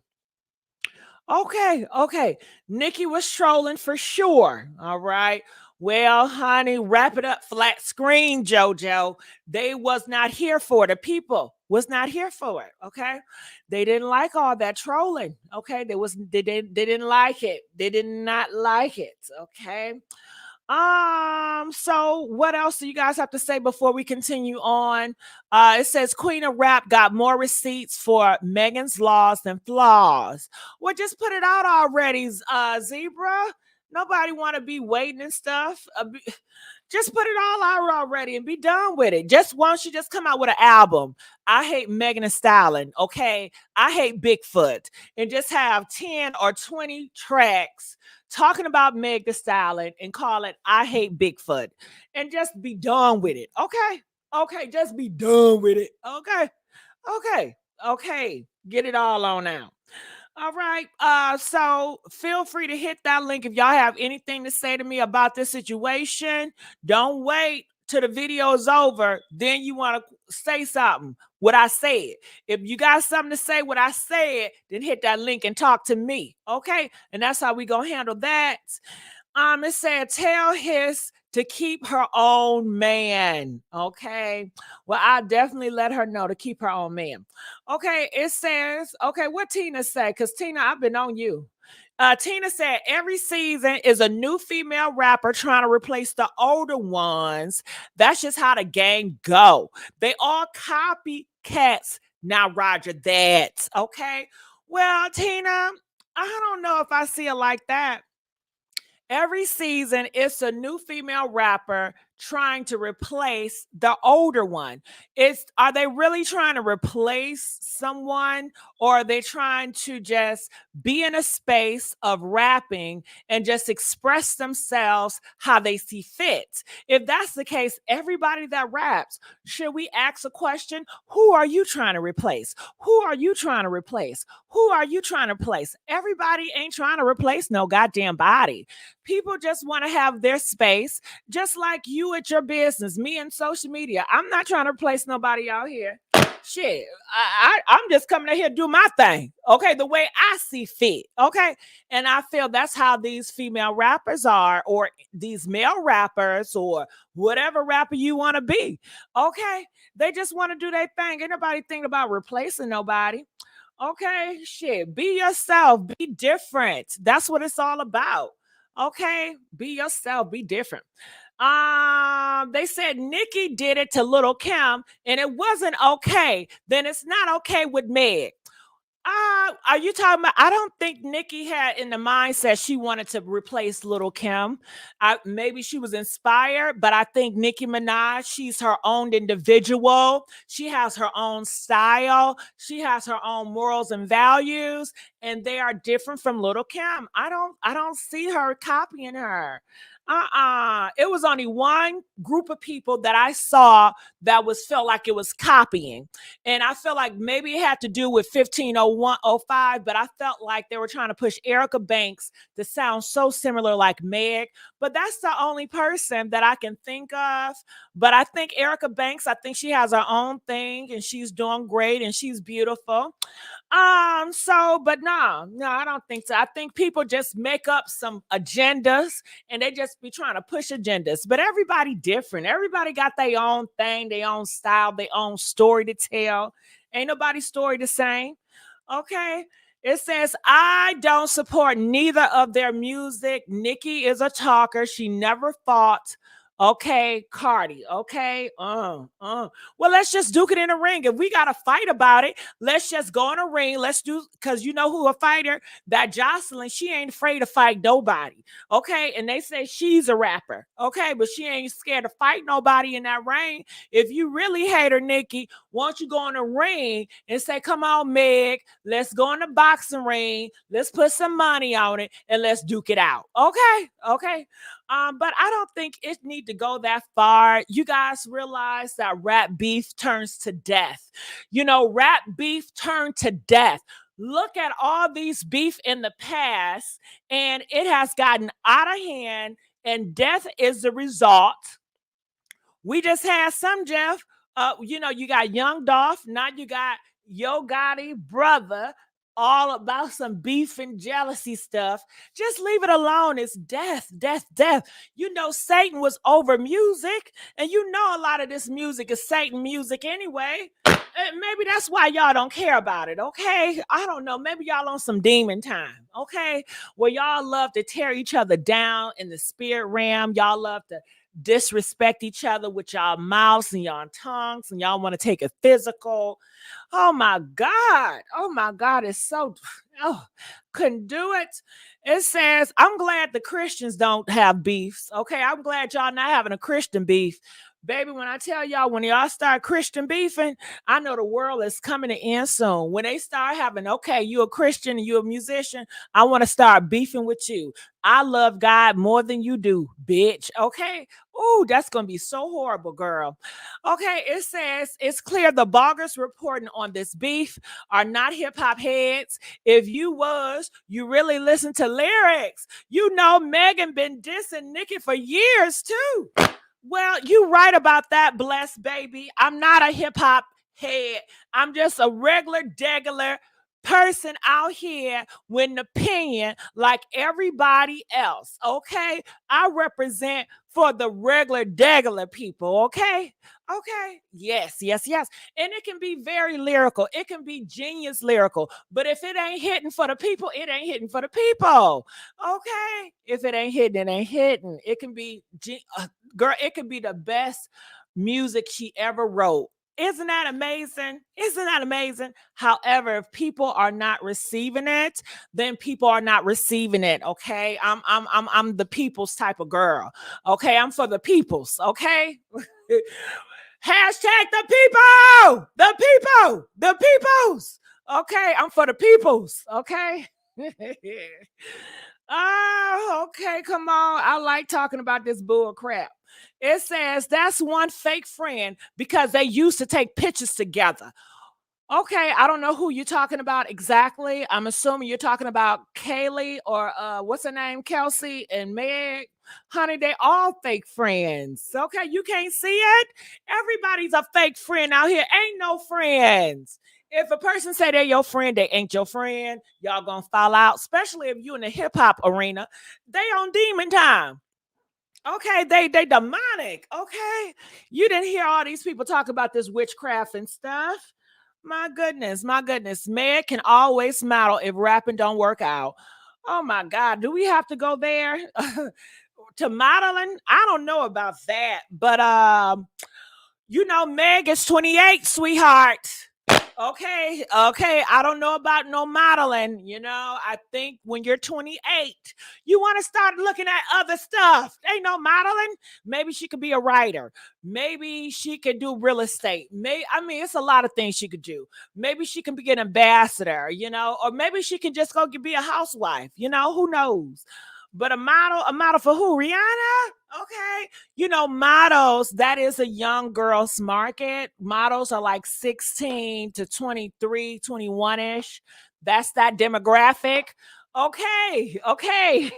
Okay. Nicki was trolling for sure. All right. Well, honey, wrap it up flat screen, JoJo. They was not here for it. The people was not here for it. Okay. They didn't like all that trolling. Okay. They didn't like it. They did not like it. Okay. So what else do you guys have to say before we continue on? It says Queen of Rap got more receipts for Megan's laws than flaws. Well, just put it out already, Zebra. Nobody want to be waiting and stuff. Just put it all out already and be done with it. Why don't you just come out with an album? I hate Megan Thee Stallion. Okay. I hate Bigfoot, and just have 10 or 20 tracks talking about Meg Thee Stallion and call it I Hate Bigfoot, and just be done with it. Okay. Okay, just be done with it. Okay. Okay. Okay. Get it all on out. All right. So feel free to hit that link if y'all have anything to say to me about this situation. Don't wait till the video is over. Then you want to say something. What I said. If you got something to say, what I said, then hit that link and talk to me. Okay. And that's how we gonna handle that. It said tell his to keep her own man. Okay. Well, I definitely let her know to keep her own man. Okay, it says, okay, what Tina say? Because Tina, I've been on you. Tina said every season is a new female rapper trying to replace the older ones. That's just how the game go. They all copycats. Now, Roger that. Okay. Well, Tina, I don't know if I see it like that. Every season, it's a new female rapper trying to replace the older one. Are they really trying to replace someone, or are they trying to just be in a space of rapping and just express themselves how they see fit? If that's the case, everybody that raps, should we ask a question? Who are you trying to replace? Who are you trying to replace? Who are you trying to replace? Everybody ain't trying to replace no goddamn body. People just want to have their space, just like you at your business, me and social media. I'm not trying to replace nobody out here. Shit, I'm just coming out here to do my thing, okay, the way I see fit, okay? And I feel that's how these female rappers are, or these male rappers, or whatever rapper you want to be, okay? They just want to do their thing. Ain't nobody thinking about replacing nobody. Okay, shit, be yourself, be different. That's what it's all about. Okay, be yourself, be different. They said Nicki did it to Little Kim and it wasn't okay. Then it's not okay with Meg. Are you talking about? I don't think Nicki had in the mindset she wanted to replace Little Kim. Maybe she was inspired, but I think Nicki Minaj, she's her own individual. She has her own style. She has her own morals and values, and they are different from Little Kim. I don't see her copying her. It was only one group of people that I saw that felt like it was copying. And I felt like maybe it had to do with 150105, but I felt like they were trying to push Erica Banks to sound so similar like Meg. But that's the only person that I can think of. But I think Erica Banks, I think she has her own thing and she's doing great and she's beautiful. But no, I don't think so. I think people just make up some agendas and they just be trying to push agendas. But everybody different. Everybody got their own thing, their own style, their own story to tell. Ain't nobody's story the same. Okay. It says, I don't support neither of their music. Nicki is a talker. She never fought. Okay, Cardi. Okay. Well, let's just duke it in a ring. If we got to fight about it, let's just go in a ring. Let's do, because you know who a fighter? That Jocelyn, she ain't afraid to fight nobody. Okay. And they say she's a rapper. Okay. But she ain't scared to fight nobody in that ring. If you really hate her, Nicki, why don't you go in a ring and say, come on, Meg, let's go in the boxing ring. Let's put some money on it and let's duke it out. Okay. Okay. But I don't think it need to go that far. You guys realize that rap beef turns to death. You know, rap beef turned to death. Look at all these beef in the past, and it has gotten out of hand, and death is the result. We just had some, Jeff. You got Young Dolph, now you got Yo Gotti, brother, all about some beef and jealousy stuff. Just leave it alone. It's death, death, death. You know, Satan was over music, and you know a lot of this music is Satan music anyway. Maybe that's why y'all don't care about it, okay? I don't know. Maybe y'all on some demon time, okay? Where y'all love to tear each other down in the spirit realm. Y'all love to disrespect each other with y'all mouths and y'all tongues, and y'all want to take it physical. Oh my God. Oh my God. It's so, couldn't do it. It says, I'm glad the Christians don't have beefs. Okay. I'm glad y'all not having a Christian beef Baby, when I tell y'all, when y'all start Christian beefing, I know the world is coming to end soon. When they start having, okay, you a Christian and you a musician, I want to start beefing with you. I love God more than you do, bitch. Okay. Ooh, that's gonna be so horrible, girl. Okay, it says it's clear the bloggers reporting on this beef are not hip-hop heads. If you was, you really listen to lyrics. You know Megan been dissing Nicki for years too. Well, you right about that, blessed baby. I'm not a hip hop head. I'm just a regular, degular person out here with an opinion like everybody else. Okay, I represent for the regular, degular people. Okay, okay, yes, yes, yes. And it can be very lyrical. It can be genius lyrical. But if it ain't hitting for the people, it ain't hitting for the people. Okay, if it ain't hitting, it ain't hitting. It can be girl, it could be the best music she ever wrote. Isn't that amazing? Isn't that amazing? However, if people are not receiving it, then people are not receiving it. Okay, I'm the people's type of girl. Okay, I'm for the people's. Okay. Hashtag the people, the people, the peoples. Okay, I'm for the peoples. Okay. Oh, okay, come on. I like talking about this bull crap. It says that's one fake friend because they used to take pictures together. Okay, I don't know who you're talking about exactly. I'm assuming you're talking about Kaylee or what's her name, Kelsey and Meg. Honey, they all fake friends. Okay, you can't see it. Everybody's a fake friend out here. Ain't no friends. If a person say they're your friend, they ain't your friend. Y'all gonna fall out, especially if you in the hip hop arena. They on demon time. Okay, they demonic. Okay, you didn't hear all these people talk about this witchcraft and stuff. My goodness, my goodness. Meg can always model if rapping don't work out. Oh my God, do we have to go there to modeling? I don't know about that, but you know, Meg is 28, sweetheart. Okay, okay. I don't know about no modeling. You know, I think when you're 28, you want to start looking at other stuff. Ain't no modeling. Maybe she could be a writer. Maybe she could do real estate. I mean, it's a lot of things she could do. Maybe she can be an ambassador, you know, or maybe she can just go be a housewife, you know, who knows? But a model for who? Rihanna? Okay. You know, models, that is a young girl's market. Models are like 16 to 23, 21-ish. That's that demographic. Okay. Okay.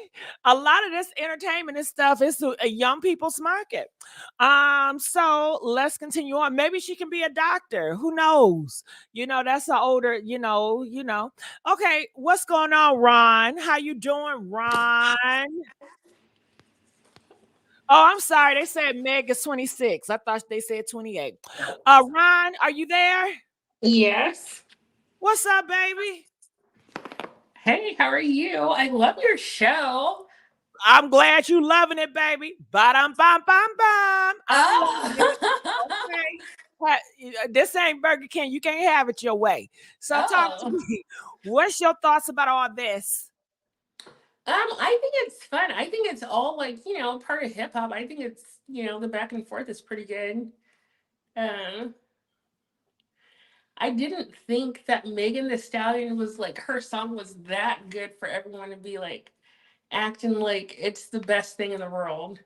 A lot of this entertainment and stuff is a young people's market. So let's continue on. Maybe she can be a doctor. Who knows? You know, that's an older, you know. Okay, what's going on, Ron? How you doing, Ron? Oh, I'm sorry. They said Meg is 26. I thought they said 28. Ron, are you there? Yes. What's up, baby? Hey, how are you? I love your show. I'm glad you loving it, baby. Ba-dum, bum, bum, bum. I'm loving it. Oh. This ain't Burger King. You can't have it your way. So talk to Oh. me. What's your thoughts about all this? I think it's fun. I think it's all like, part of hip hop. I think it's, the back and forth is pretty good. Um, I didn't think that Megan Thee Stallion was like her song was that good for everyone to be like acting like it's the best thing in the world.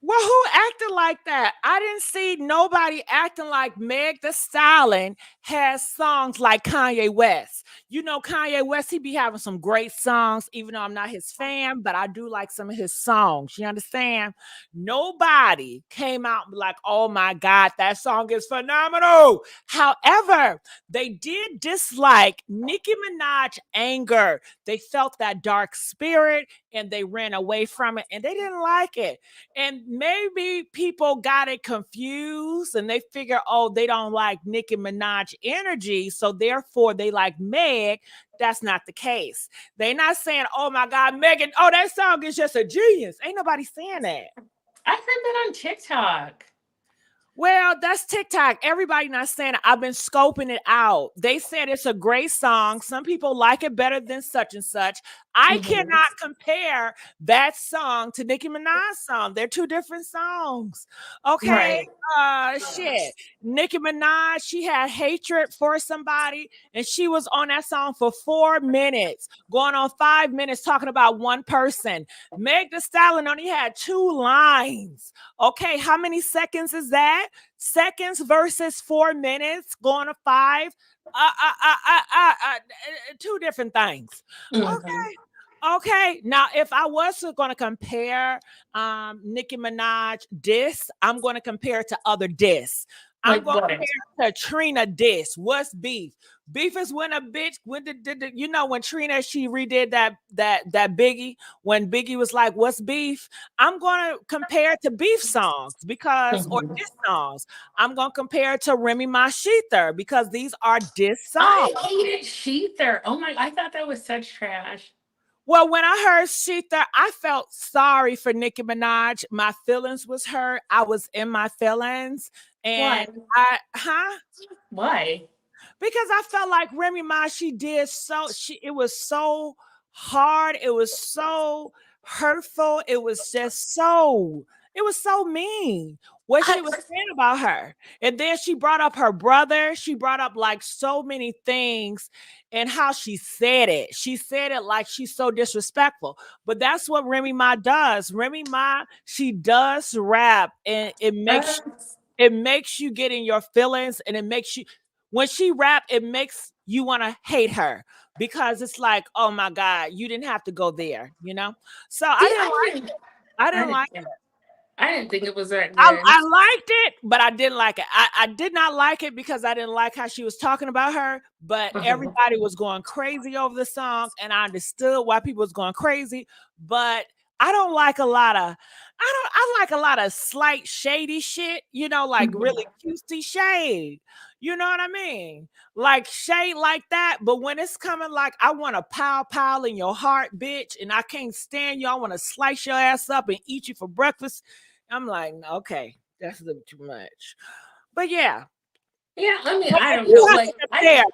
Well, who acted like that? I didn't see nobody acting like Meg Thee Stallion has songs like Kanye West. You know, Kanye West, he be having some great songs, even though I'm not his fan, but I do like some of his songs. You understand? Nobody came out like, oh my God, that song is phenomenal. However, they did dislike Nicki Minaj anger. They felt that dark spirit and they ran away from it and they didn't like it. And maybe people got it confused and they figure, oh, they don't like Nicki Minaj energy, so therefore they like Meg. That's not the case. They're not saying, oh my God, Megan, oh, that song is just a genius. Ain't nobody saying that. I heard that on TikTok. Well, that's TikTok. Everybody not saying it. I've been scoping it out. They said it's a great song. Some people like it better than such and such. I Mhm. cannot compare that song to Nicki Minaj's song. They're two different songs. Okay. Right. Shit. Nicki Minaj, she had hatred for somebody, and she was on that song for 4 minutes, going on 5 minutes talking about one person. Meg Thee Stallion only had 2 lines. Okay, how many seconds is that? Seconds versus 4 minutes, going to five. Two different things. Mhm. Okay. Okay. Now, if I was going to compare Nicki Minaj diss, I'm going to compare it to other diss. I'm Like going to what? compare it to Trina diss. What's beef? Beef is when a bitch when when Trina she redid that Biggie, when Biggie was like, "What's beef?" I'm going to compare it to beef songs because or Mhm. diss songs. I'm going to compare it to Remy Ma Sheether because these are diss songs. I hated Sheether. Oh my! I thought that was such trash. Well, when I heard Sheether, I felt sorry for Nicki Minaj. My feelings was hurt. I was in my feelings, Why? and I, huh? Why? Because I felt like Remy Ma, she did so she it was so hard, it was so hurtful, it was so mean what she I, was saying about her. And then she brought up her brother, she brought up like so many things and how she said it. She said it like she's so disrespectful. But that's what Remy Ma does. Remy Ma, she does rap and uh, it makes you get in your feelings and it makes you when she rap, it makes you want to hate her because it's like, oh my God, you didn't have to go there, you know? So see, I didn't. I I didn't didn't like think. I didn't think it was that I good. liked it, but I didn't like it. I did not like it because I didn't like how she was talking about her, but Mhm. everybody was going crazy over the song, and I understood why people was going crazy. But I don't like a lot of I like a lot of slight shady shit, like Mhm. really cutesy shade. You know what I mean? Like shade like that. But when it's coming like I want to pow in your heart, bitch, and I can't stand you, I want to slice your ass up and eat you for breakfast. I'm like, okay, that's a little too much. But yeah, Yeah, I mean, but I if don't you know. have to Like, compare,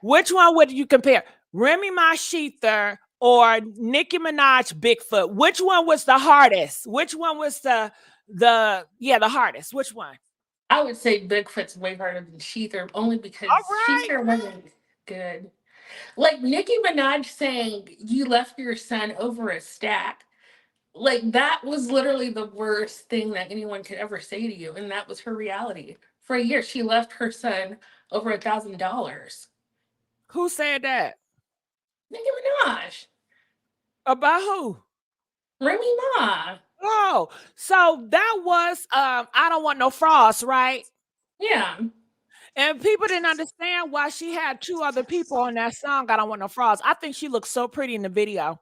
which one would you compare? Remy Ma Sheether or Nicki Minaj Bigfoot? Which one was the hardest? Which one was the hardest? Which one? I would say Bigfoot's way harder than Sheether, only All because right. Sheether wasn't good. Like Nicki Minaj saying you left your son over a stack. Like that was literally the worst thing that anyone could ever say to you, and that was her reality. For a year, she left her son over $1,000. Who said that? Nicki Minaj, About who? Remy Ma, Oh, so that was I don't want no frost, right? yeah. And people didn't understand why she had two other people on that song. I don't want no frost. I think she looked so pretty in the video.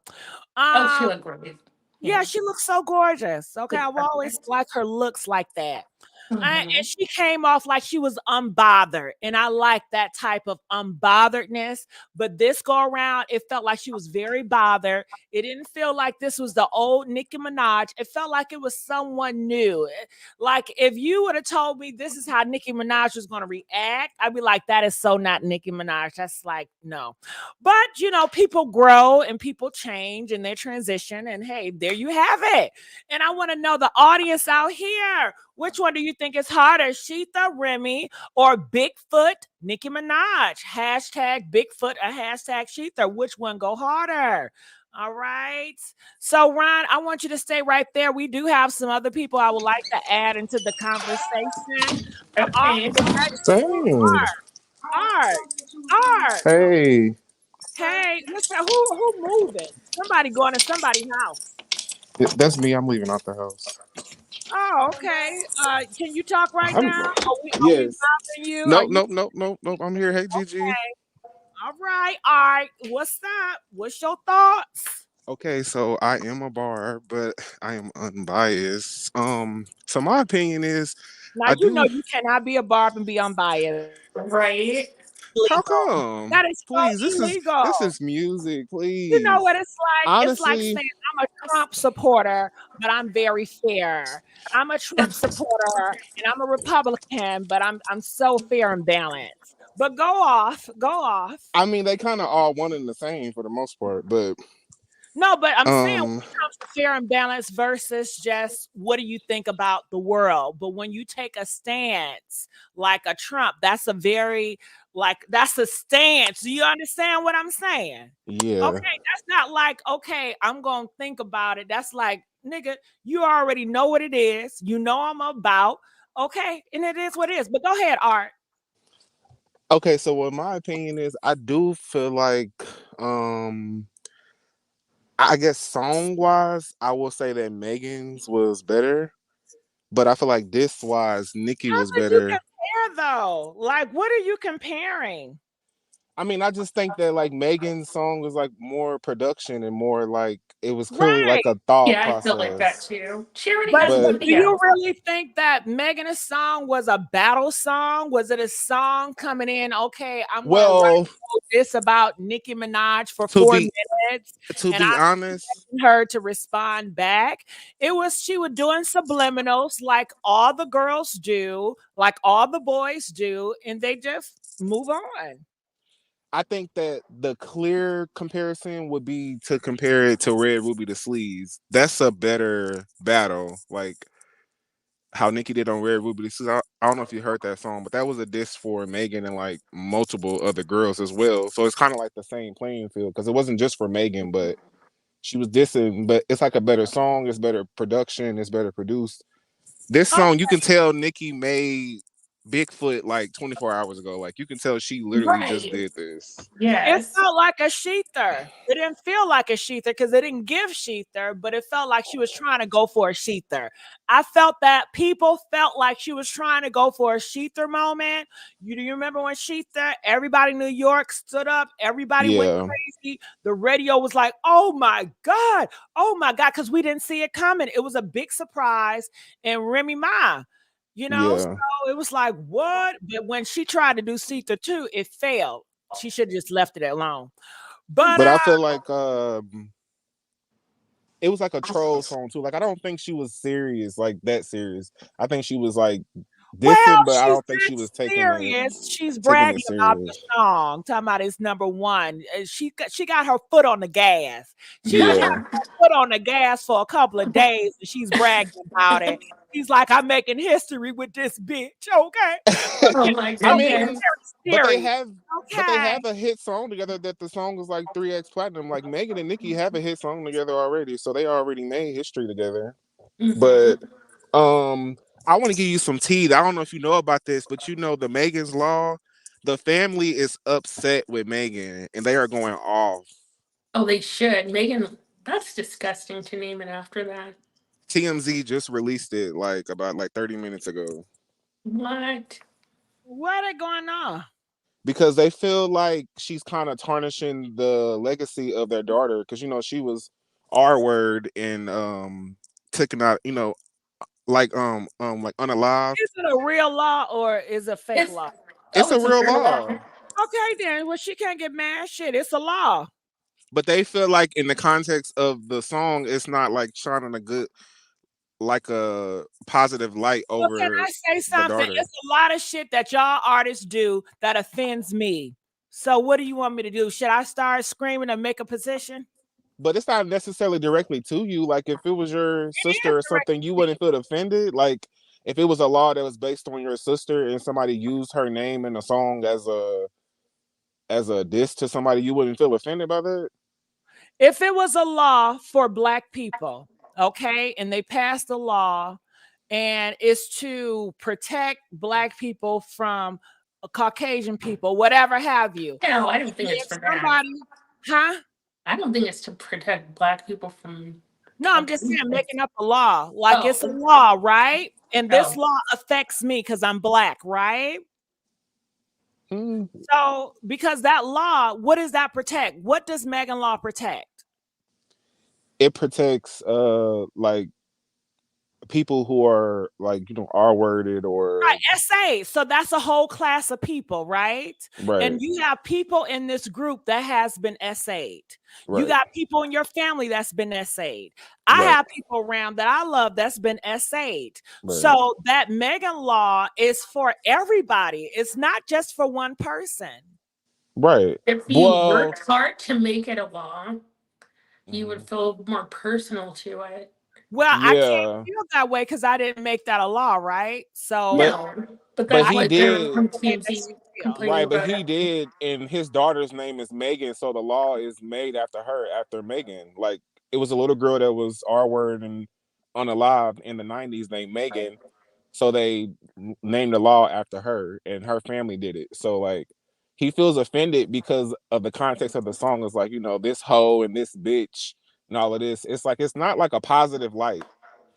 Oh, she Um, looked great. yeah, Yeah. she looks so gorgeous. Okay, I've always liked her looks like that. And Mhm. she came off like she was unbothered, and I like that type of unbotheredness. But this go around, it felt like she was very bothered. It didn't feel like this was the old Nicki Minaj. It felt like it was someone new. Like if you would have told me this is how Nicki Minaj was going to react, I'd be like, that is so not Nicki Minaj. That's like no. But people grow and people change and they transition. And hey, there you have it. And I want to know the audience out here. Which one do you think is harder, Sheetha Remy or Bigfoot Nicki Minaj? Hashtag Bigfoot or hashtag Sheetha. Which one go harder? All right. So, Ron, I want you to stay right there. We do have some other people I would like to add into the conversation. Art, Okay. Dang. Art, Art. Hey. Hey, what's that? Who moving? Somebody going to somebody's house. That's me. I'm leaving out the house. Oh, okay. Can you talk right I'm now? Are we yes. bothering you? Are Nope, you nope, nope, nope, nope. I'm here. Hey Gigi. okay? All right, all right. What's up? What's your thoughts? Okay, so I am a bar, but I am unbiased. So my opinion is Now I you know do you cannot be a barb and be unbiased. Right. How illegal. come? That is Please, so illegal. this is music. You know Please, what it's like? It's like honestly, saying I'm a Trump supporter, but I'm very fair. I'm a Trump supporter and I'm a Republican, but I'm so fair and balanced. But go off, go off. I mean, they kind of all one and the same for the most part, but No, but I'm saying when um, it comes to fair and balanced versus just what do you think about the world? But when you take a stance like a Trump, that's a very that's a stance. Do you understand what I'm saying? yeah. Okay, that's not like, okay, I'm gonna think about it. That's like, nigga, you already know what it is. You know I'm about. Okay, and it is what it is. But go ahead, Art. Okay, so what my opinion is, I do feel like, um, I guess song wise, I will say that Megan's was better, but I feel like this wise, Nicki How was could you better. compare though? Like, what are you comparing? I mean, I just think that like Megan's song was like more production and more like it was clearly Right. like a thought Yeah, I feel like that process. too. She already But has But do somebody you else. really think that Megan's song was a battle song? Was it a song coming in? Okay, I'm gonna well, write this about Nicki Minaj for to 4 minutes, and be I'm honest, expecting her to respond back. It was she was doing subliminals like all the girls do, like all the boys do, and they just move on. I think that the clear comparison would be to compare it to Red Ruby the Sleaze. That's a better battle. Like how Nicki did on Red Ruby the Sleaze. I don't know if you heard that song, but that was a diss for Megan and like multiple other girls as well. So it's kind of like the same playing field because it wasn't just for Megan, but she was dissing. But it's like a better song. It's better production. It's better produced. This Oh, song, you can tell Nicki made Bigfoot like 24 hours ago. Like you can tell she literally just Right. did this. it Yes. felt like a sheather. It didn't feel like a sheather because they didn't give sheather, but it felt like she was trying to go for a sheather. I felt that people felt like she was trying to go for a sheather moment. Do you remember when sheather? Everybody in New York stood up. Everybody went Yeah, crazy. The radio was like, oh my god," because we didn't see it coming. It was a big surprise, and Remy Ma. yeah. So it was like, what? But when she tried to do Seether too, it failed. She should have just left it alone. But But I feel like it was like a troll song too. Like I don't think she was serious, like that serious. I think she was like well, dissing, but I she's don't think she was not serious. She's taking it bragging about the serious. song, talking about it's number one. She got her foot on the gas. She done had Yeah. her foot on the gas for a couple of days, and she's bragging about it. She's like, I'm making history with this bitch. Okay. Oh my I So being mean, goodness. but very serious. they Okay. have a hit song together that the song was like 3x platinum. Like Megan and Nicki have a hit song together already, so they already made history together. Mm-hmm. But I want to give you some tea. I don't know if you know about this, but you know the Megan's Law, the family is upset with Megan and they are going off. Oh, they should. Megan, that's disgusting to name it after that. TMZ just released it like about like 30 minutes ago What? What are going on? because they feel like she's kind of tarnishing the legacy of their daughter because you know she was R word and taken out, you know, like unalive. Is it a real law or is it a fake It's law? It's oh, a it's a real real law. law. Okay, then. Well, she can't get mad. Shit, it's a law. But they feel like in the context of the song, it's not like shining a good, like a positive light Well, can over I say the something? daughter. It's a lot of shit that y'all artists do that offends me. So, what do you want me to do? Should I start screaming and make a position? But it's not necessarily directly to you. Like if it was your It is sister or direct something, you to me. wouldn't feel offended. Like if it was a law that was based on your sister and somebody used her name in a song as a diss to somebody, you wouldn't feel offended by that. If it was a law for Black people, okay, and they passed a law and it's to protect Black people from Caucasian people, whatever have you. No, I don't think And it's if for that. somebody, huh? I don't think it's to protect Black people from. No, I'm just saying making up a law. Like it's a Oh, law, right? And this oh, law affects me because I'm Black, right? Hmm. So because that law, what does that protect? What does Megan Law protect? It protects like people who are like, R-worded or Right, SA. So that's a whole class of people, right? right, And you have people in this group that has been SA'd. You right, got people in your family that's been SA'd. I right, have people around that I love that's been SA'd. right, So that Megan law is for everybody. It's not just for one person. right. If you Well, worked hard to make it a law, you would mhm. feel more personal to it. Well, I can't Yeah, feel that way because I didn't make that a law, right? So but No, but but that's I he what can they're did. feel the way that confusing, you feel. complaining Right, but about he it. did, and his daughter's name is Megan, so the law is made after her, after Megan. Like it was a little girl that was R-word and unalive in the '90s named Megan, so they named the law after her, and her family did it. So like he feels offended because of the context of the song is like, this hoe and this bitch and all of this. It's like it's not like a positive light.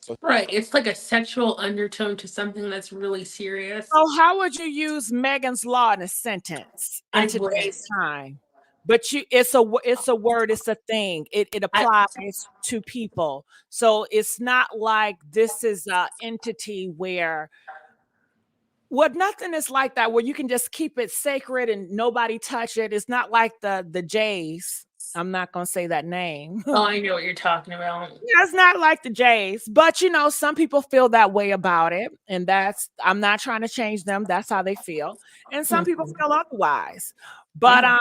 So Right, it's like a sexual undertone to something that's really serious. So how would you use Megan's law in a sentence in I today's wouldn't. time? But it's a word, it's a thing. It I applies to people. So it's not like this is a entity where nothing is like that where you can just keep it sacred and nobody touch it. It's not like the Jays. I'm not gonna say that name. oh, I know what you're talking about. Yeah, it's not like the Jays, but some people feel that way about it, and I'm not trying to change them. That's how they feel, and some people Mhm. feel otherwise. But Yeah.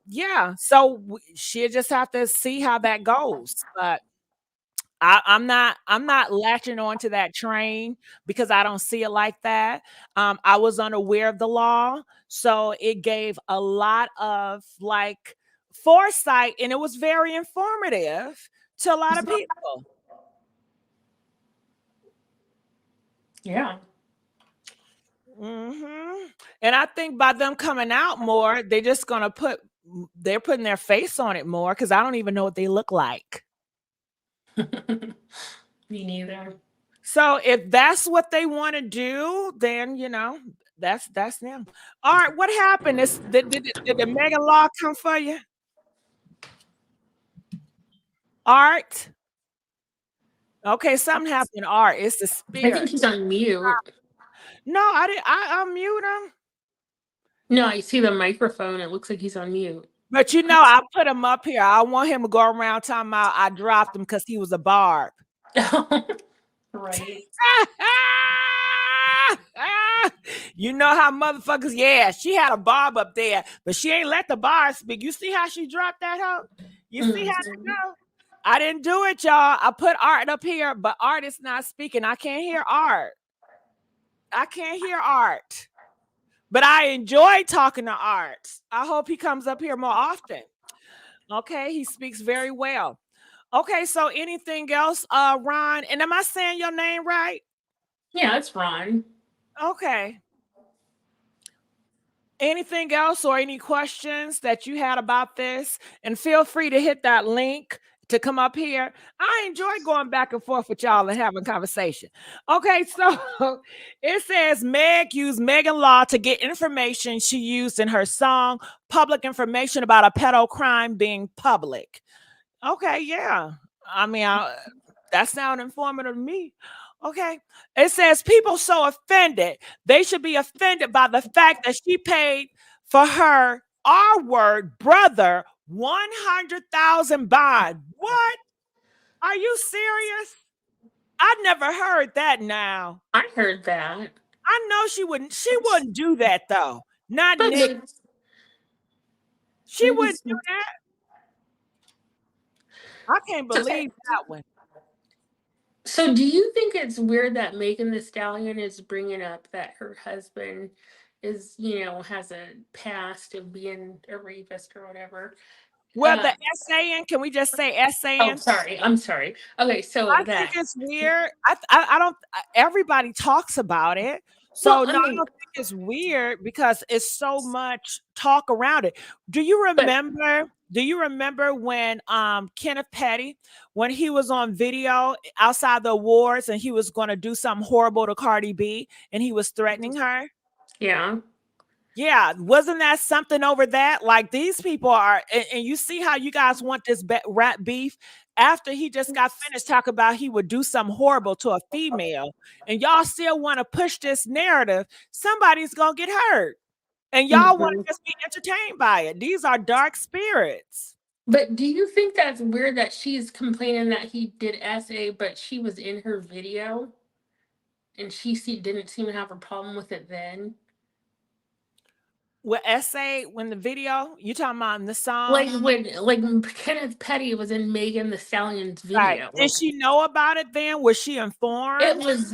yeah. So she'll just have to see how that goes. But I'm not latching on to that train because I don't see it like that. I was unaware of the law, so it gave a lot of like foresight, and it was very informative to a lot of people. Yeah. And I think by them coming out more, they're putting their face on it more because I don't even know what they look like. Me neither. So if that's what they want to do, then that's them. All right, what happened? Did the mega law come for you? Art. Okay, something happened. Art. It's the I think spirit. he's on mute. No, I didn't. I unmute him. No, I see the microphone. It looks like he's on mute. But I put him up here. I want him to go around talking about I dropped him because he was a barb. Right. You know how motherfuckers, yeah, she had a barb up there, but she ain't let the bar speak. You see how she dropped that hoe? You see how it Mhm. go? I didn't do it, y'all. I put Art up here, but Art is not speaking. I can't hear Art. I can't hear Art. But I enjoy talking to Art. I hope he comes up here more often. Okay, he speaks very well. Okay, so anything else, Ron? And am I saying your name right? Yeah, it's Ron. Okay. Anything else or any questions that you had about this? And feel free to hit that link to come up here. I enjoy going back and forth with y'all and having conversation. Okay, so it says Meg used Megan Law to get information she used in her song, public information about a pedo crime being public. Okay, yeah. I mean, that sounds informative to me. Okay. It says people so offended. They should be offended by the fact that she paid for her R-word brother 100,000 bond. What? Are you serious? I never heard that now. I heard that. I know she wouldn't do that though. Not But Nick. She maybe wouldn't do that. I can't so, believe that one. so do you think it's weird that Megan the Stallion is bringing up that her husband is, has a past of being a rapist or whatever? Well, Uh, the essaying, can we just say oh, essaying? sorry. I'm sorry. Okay, so I think that. it's weird. I don't. Everybody talks about it, so Well, no, I I mean, don't think it's weird because it's so much talk around it. Do you but remember? Do you remember when Kenneth Petty, when he was on video outside the awards and he was going to do something horrible to Cardi B and he was threatening her? yeah. Yeah, wasn't that something over that? Like these people are, and you see how you guys want this rap beef. after he just got finished talking about he would do something horrible to a female, and y'all still want to push this narrative, somebody's gonna get hurt. And y'all want to just be entertained by it. These are dark spirits. But do you think that's weird that she's complaining that he did SA, but she was in her video and didn't seem to have a problem with it then? With SA, when the video, you talking about in the song? When Kenneth Petty was in Megan Thee Stallion's Right. video. Did she know about it then? Was she informed? It was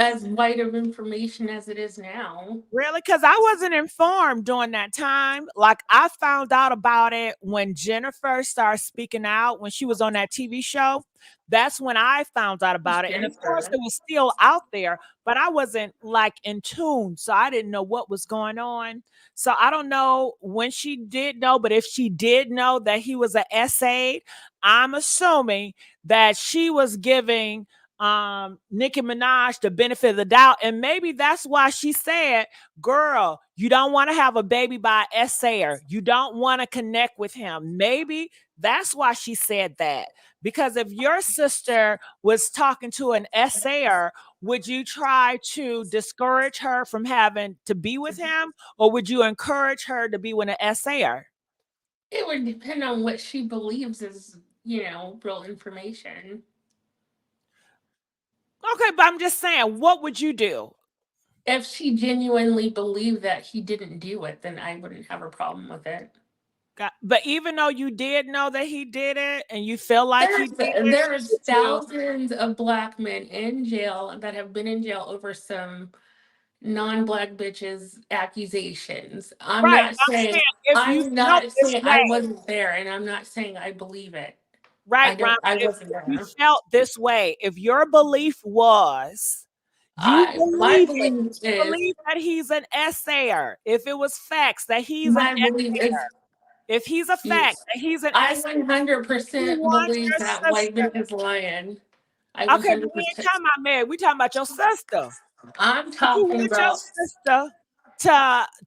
as wide of information as it is now. Really? Because I wasn't informed during that time. Like, I found out about it when Jennifer started speaking out, when she was on that TV show. That's when I found out about it. And of course, it was still out there, but I wasn't like in tune. So I didn't know what was going on. So I don't know when she did know, but if she did know that he was an SA, I'm assuming that she was giving Nicki Minaj the benefit of the doubt. And maybe that's why she said, girl, you don't want to have a baby by an SAer. You don't want to connect with him. Maybe that's why she said that. Because if your sister was talking to an SAer, would you try to discourage her from having to be with him? Or would you encourage her to be with an SAer? It would depend on what she believes is, real information. Okay, but I'm just saying, what would you do? If she genuinely believed that he didn't do it, then I wouldn't have a problem with it. But even though you did know that he did it and you feel like there's thousands of Black men in jail that have been in jail over some non-Black bitches accusations. I'm not saying I wasn't there, and I'm not saying I believe it. Right, I wasn't there. You felt this way. If your belief was believe that he's an SAer, if it was facts that he's an SAer, if he's a fact that he's an I 100% believe that white bitch is lying. Okay, but we ain't talking about Mary. We talking about your sister. I'm talking about your sister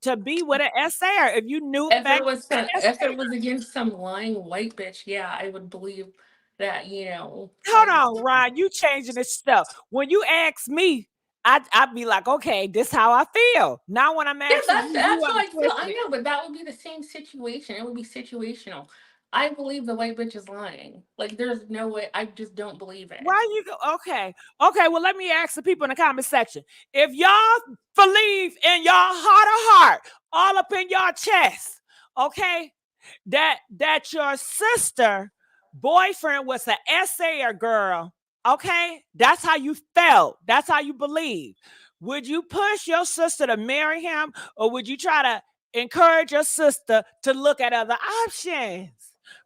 to be with an SAer. If you knew if it was against some lying white bitch, yeah, I would believe that, Hold on, Ron, you changing this stuff. When you ask me, I'd be like, okay, this how I feel. Now when I'm asking that's how I feel. I know, but that would be the same situation. It would be situational. I believe the white bitch is lying. Like, there's no way. I just don't believe it. Why you go? Okay. Well, let me ask the people in the comment section. If y'all believe in your heart of heart, all up in your chest, okay, that your sister boyfriend was an SAer girl, okay, that's how you felt. That's how you believe. Would you push your sister to marry him, or would you try to encourage your sister to look at other options?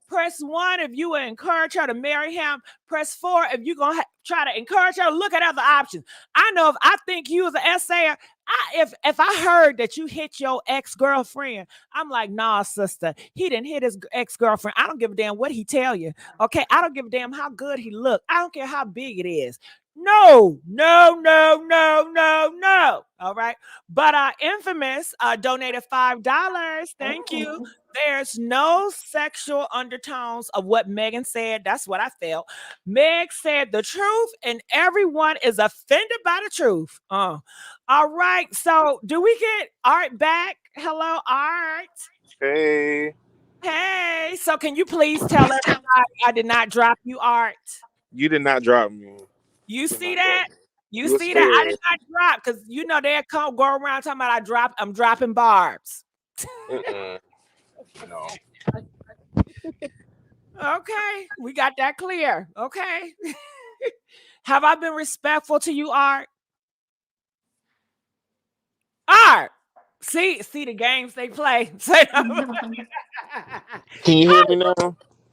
Press 1 if you would encourage her to marry him. Press 4 if you're going to try to encourage her to look at other options. I know if I think he was an SAer, if I heard that you hit your ex-girlfriend, I'm like, nah, sister, he didn't hit his ex-girlfriend. I don't give a damn what he tell you. Okay, I don't give a damn how good he look. I don't care how big it is. No. All right. But Infamous donated $5. Thank you. There's no sexual undertones of what Megan said. That's what I felt. Meg said the truth, and everyone is offended by the truth. All right. So do we get Art back? Hello, Art. Hey. Hey. So can you please tell everybody I did not drop you, Art? You did not drop me. You see that? You see that? I did not drop, because they'll go around talking about I'm dropping barbs. No. Okay, we got that clear. Okay. Have I been respectful to you, Art? Art. See the games they play. Can you hear me now?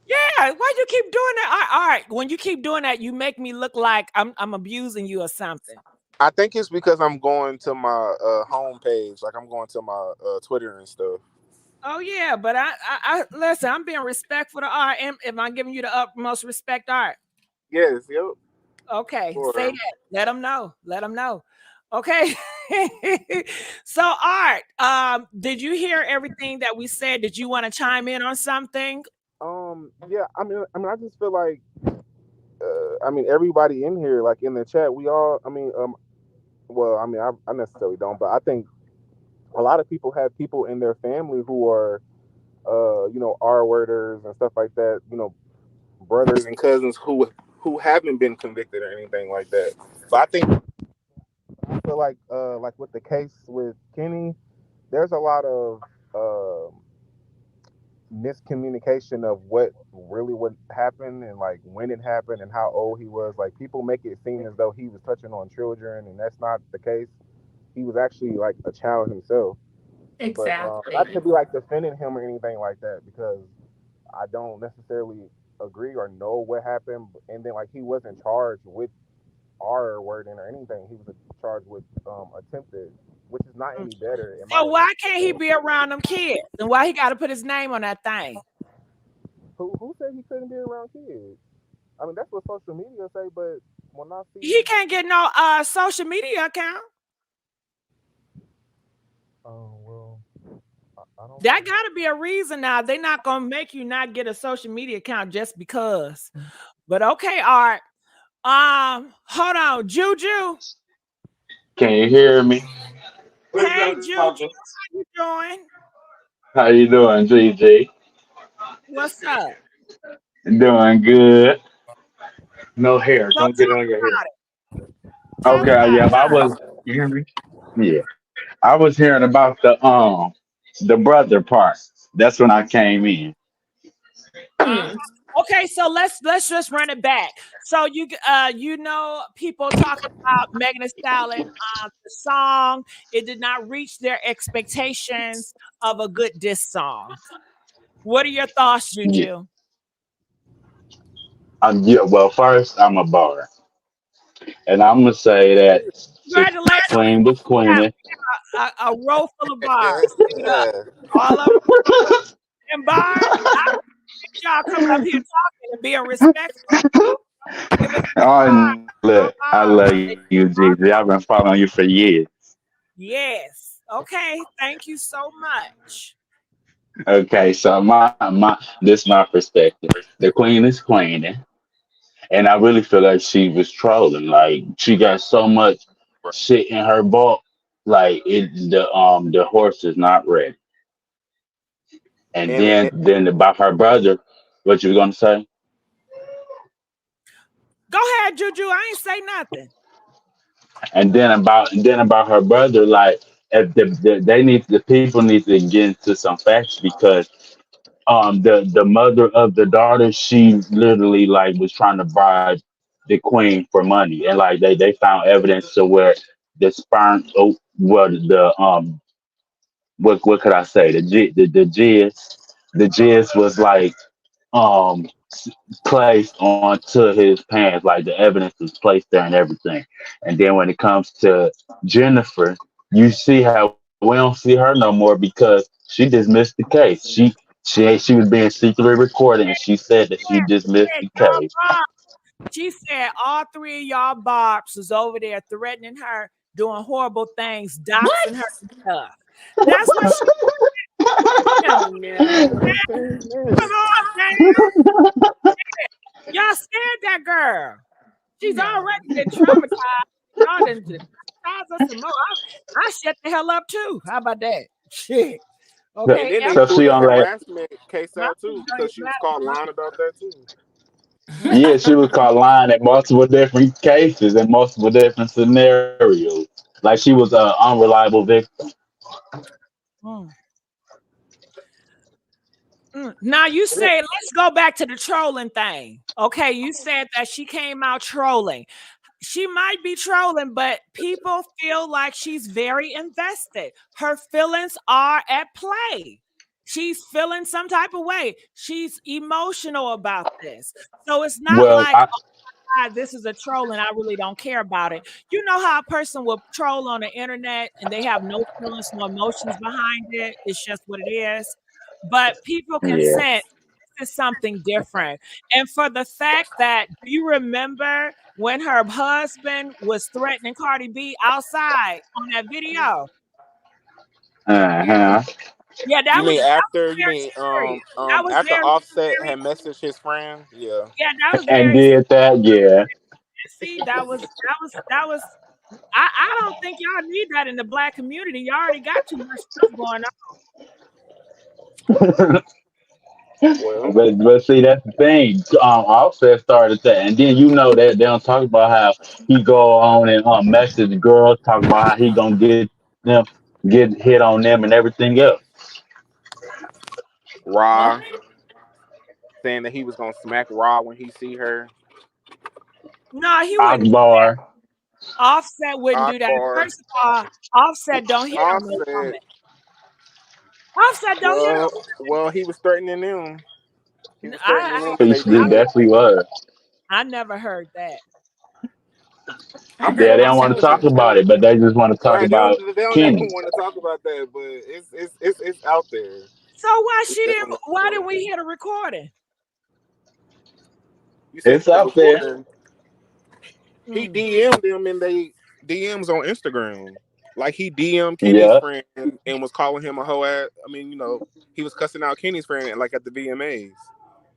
Yeah, why you keep doing that? All right, when you keep doing that, you make me look like I'm abusing you or something. I think it's because I'm going to my home page, like I'm going to my Twitter and stuff. Oh yeah, but I listen. I'm being respectful to Art. Am I giving you the utmost respect, Art? Yes. Yep. Okay, say that. Let them know. Okay. So Art, did you hear everything that we said? Did you want to chime in on something? Yeah, I just feel like, everybody in here, like in the chat, we all, well, I necessarily don't, but I think a lot of people have people in their family who are, R worders and stuff like that. Brothers and cousins who haven't been convicted or anything like that. But I feel like with the case with Kenny, there's a lot of miscommunication of what really would happen and like when it happened and how old he was. Like people make it seem as though he was touching on children, and that's not the case. He was actually like a child himself. But not to Exactly. be like defending him or anything like that, because I don't necessarily agree or know what happened. And then like he wasn't charged with R wording or anything. He was charged with attempted, which is not any better in my So why can't he opinion. be around them kids? And why he got to put his name on that thing? Who said he couldn't be around kids? I mean, that's what social media say, but when I He see, can't get no social media account. oh well, I don't That know. got to be a reason now. They're not going to make you not get a social media account just because. But okay, Art. Hold on. Juju. Can you hear me? Hey, Juju. How you doing? How you doing, GG? What's up? Doing good. No hair. So Don't get talk on your hair. about it. Talk Okay, about yeah, it. but I was you hear me? Yeah. I was hearing about the brother part. That's when I came in. Uh-huh. Okay, so let's just run it back. So people talking about Megan Thee Stallion, the song, it did not reach their expectations of a good diss song. What are your thoughts, Yeah. Juju? Yeah, well first I'm a bar. And I'm gonna say that the Congratulations, queen was queening. we got a row full of bars. Give it up. Yeah. All of them. And bars, I appreciate y'all coming up here talking and being respectful. Give us some bars. Oh, All look, I bars. love you, Gigi. I've been following you for years. Yes. Okay. Thank you so much. Okay, so this my perspective. The queen is queening. And I really feel like she was trolling. Like she got so much shit in her bulk, like the horse is not ready. And And, then and about her brother, what you gonna say? Go ahead, Juju. I ain't say nothing. And then about her brother, like if the people need to get into some facts because the mother of the daughter, she literally like was trying to bribe the queen for money, and like they found evidence to where the sperm, well what could I say, the jizz was like um placed onto his pants, like the evidence was placed there and everything. And then when it comes to Jennifer, you see how we don't see her no more because she dismissed the case. She was being secretly recorded, and she said that she dismissed the Y'all case. Bob. She said all three of y'all Barbs was over there threatening her, doing horrible things, doxing her What? and stuff. That's what she Oh no. come on, man. Y'all scared that girl. She's No. already been traumatized. Y'all done traumatize us some more. I shut the hell up too. How about that? Shit. So, and Okay. then they so threw she the on like, harassment case My out too because she was caught lying about that too. yeah, she was caught lying in multiple different cases and multiple different scenarios. Like she was an unreliable victim. Mm. Now you say, let's go back to the trolling thing. Okay, you said that she came out trolling. She might be trolling, but people feel like she's very invested. Her feelings are at play. She's feeling some type of way. She's emotional about this. So it's not Well, like, I "Ah, this is a troll and I really don't care about it." You know how a person will troll on the internet and they have no feelings, no emotions behind it. It's just what it is. But people can yeah. sense this is something different. And for the fact that, do you remember when her husband was threatening Cardi B outside on that video? Uh-huh. Yeah, You mean that was after? You very mean serious. That was after very, Offset very. had messaged his friend? Yeah. Yeah, that was and very. did that, yeah. See, that was. I don't think y'all need that in the black community. You already got too much stuff going Well, But see, that's the thing. Offset started that, and then you know that they don't talk about how he go on and message girls, talk about how he gonna them get hit on them and everything else. What? Ra saying that he was gonna smack Ra when he see her. on. No, he wouldn't. Akbar, Offset wouldn't do that. Akbar, First of all, Offset don't hit on no woman. Offset. Offset don't hit on. Well, he was threatening them. He was threatening them, I, and he they did it. definitely was. I never heard that. I Yeah, heard they don't Offset want to was talk into about it. it, but they just want to talk Right? about They don't even Kenny. want to talk about that, but it's out there. So why It's she didn't? definitely Why out didn't there. we hear the recording? You said It's he was out there. recording. He Mm. DM'd them in they DMs on Instagram. Like he DM'd Kenny's Yeah, friend and was calling him a hoe ass. I mean, he was cussing out Kenny's friend like at the VMAs.